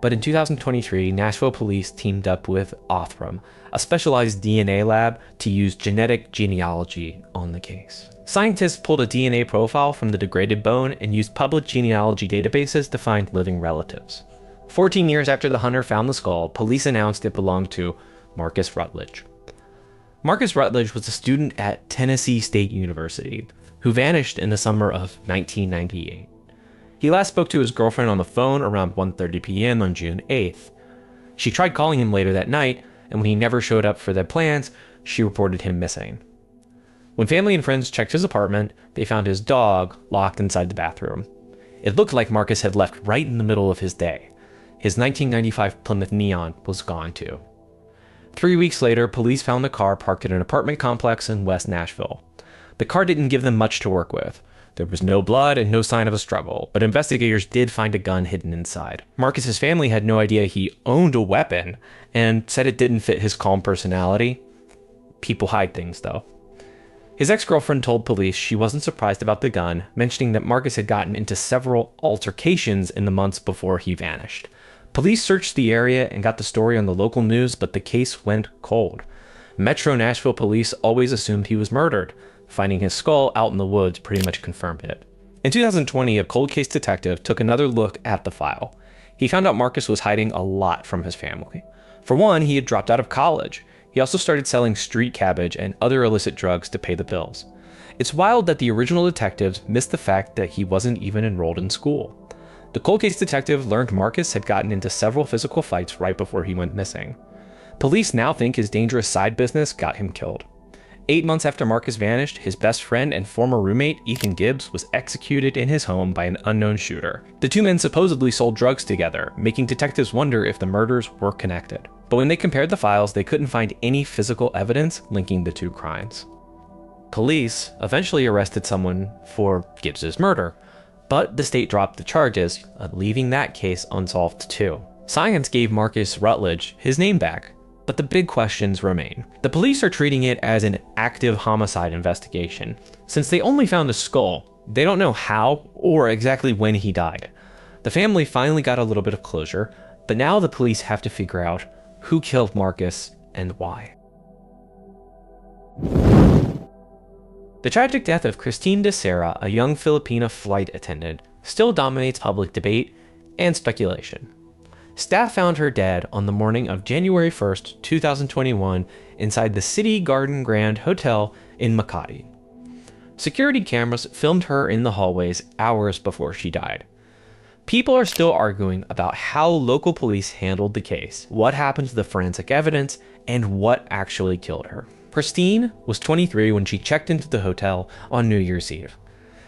but in 2023, Nashville police teamed up with Othram, a specialized DNA lab, to use genetic genealogy on the case. Scientists pulled a DNA profile from the degraded bone and used public genealogy databases to find living relatives. 14 years after the hunter found the skull, police announced it belonged to Marcus Rutledge. Marcus Rutledge was a student at Tennessee State University who vanished in the summer of 1998. He last spoke to his girlfriend on the phone around 1:30 p.m. on June 8th. She tried calling him later that night, and when he never showed up for their plans, she reported him missing. When family and friends checked his apartment, they found his dog locked inside the bathroom. It looked like Marcus had left right in the middle of his day. His 1995 Plymouth Neon was gone too. 3 weeks later, police found the car parked at an apartment complex in West Nashville. The car didn't give them much to work with. There was no blood and no sign of a struggle, but investigators did find a gun hidden inside. Marcus's family had no idea he owned a weapon and said it didn't fit his calm personality. People hide things, though. His ex-girlfriend told police she wasn't surprised about the gun, mentioning that Marcus had gotten into several altercations in the months before he vanished. Police searched the area and got the story on the local news, but the case went cold. Metro Nashville police always assumed he was murdered. Finding his skull out in the woods pretty much confirmed it. In 2020, a cold case detective took another look at the file. He found out Marcus was hiding a lot from his family. For one, he had dropped out of college. He also started selling street cabbage and other illicit drugs to pay the bills. It's wild that the original detectives missed the fact that he wasn't even enrolled in school. The cold case detective learned Marcus had gotten into several physical fights right before he went missing. Police now think his dangerous side business got him killed. 8 months after Marcus vanished, his best friend and former roommate, Ethan Gibbs, was executed in his home by an unknown shooter. The two men supposedly sold drugs together, making detectives wonder if the murders were connected. But when they compared the files, they couldn't find any physical evidence linking the two crimes. Police eventually arrested someone for Gibbs' murder, but the state dropped the charges, leaving that case unsolved too. Science gave Marcus Rutledge his name back, but the big questions remain. The police are treating it as an active homicide investigation. Since they only found a skull, they don't know how or exactly when he died. The family finally got a little bit of closure, but now the police have to figure out who killed Marcus and why. The tragic death of Christine de Serra, a young Filipina flight attendant, still dominates public debate and speculation. Staff found her dead on the morning of January 1st, 2021, inside the City Garden Grand Hotel in Makati. Security cameras filmed her in the hallways hours before she died. People are still arguing about how local police handled the case, what happened to the forensic evidence, and what actually killed her. Christine was 23 when she checked into the hotel on New Year's Eve.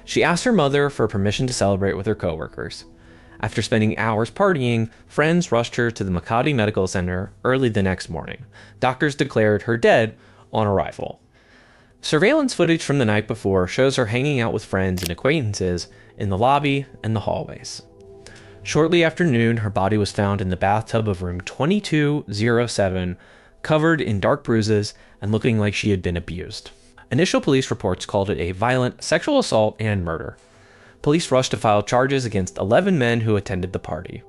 She asked her mother for permission to celebrate with her coworkers. After spending hours partying, friends rushed her to the Makati Medical Center early the next morning. Doctors declared her dead on arrival. Surveillance footage from the night before shows her hanging out with friends and acquaintances in the lobby and the hallways. Shortly after noon, her body was found in the bathtub of room 2207, covered in dark bruises and looking like she had been abused. Initial police reports called it a violent sexual assault and murder. Police rushed to file charges against 11 men who attended the party.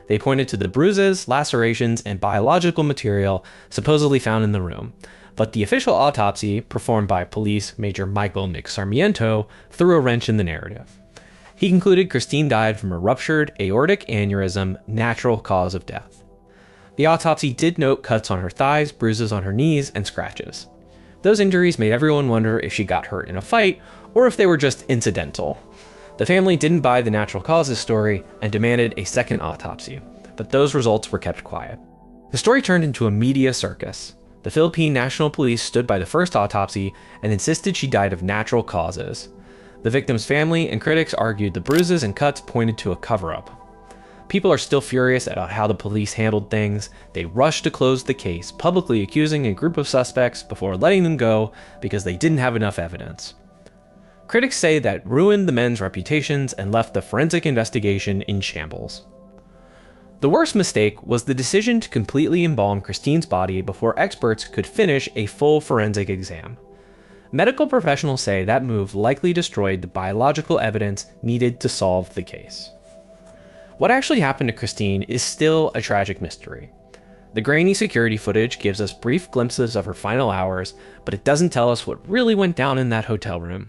They pointed to the bruises, lacerations, and biological material supposedly found in the room, but the official autopsy, performed by Police Major Michael Nick Sarmiento, threw a wrench in the narrative. He concluded Christine died from a ruptured aortic aneurysm, natural cause of death. The autopsy did note cuts on her thighs, bruises on her knees, and scratches. Those injuries made everyone wonder if she got hurt in a fight, or if they were just incidental. The family didn't buy the natural causes story and demanded a second autopsy, but those results were kept quiet. The story turned into a media circus. The Philippine National Police stood by the first autopsy and insisted she died of natural causes. The victim's family and critics argued the bruises and cuts pointed to a cover-up. People are still furious about how the police handled things. They rushed to close the case, publicly accusing a group of suspects before letting them go because they didn't have enough evidence. Critics say that ruined the men's reputations and left the forensic investigation in shambles. The worst mistake was the decision to completely embalm Christine's body before experts could finish a full forensic exam. Medical professionals say that move likely destroyed the biological evidence needed to solve the case. What actually happened to Christine is still a tragic mystery. The grainy security footage gives us brief glimpses of her final hours, but it doesn't tell us what really went down in that hotel room.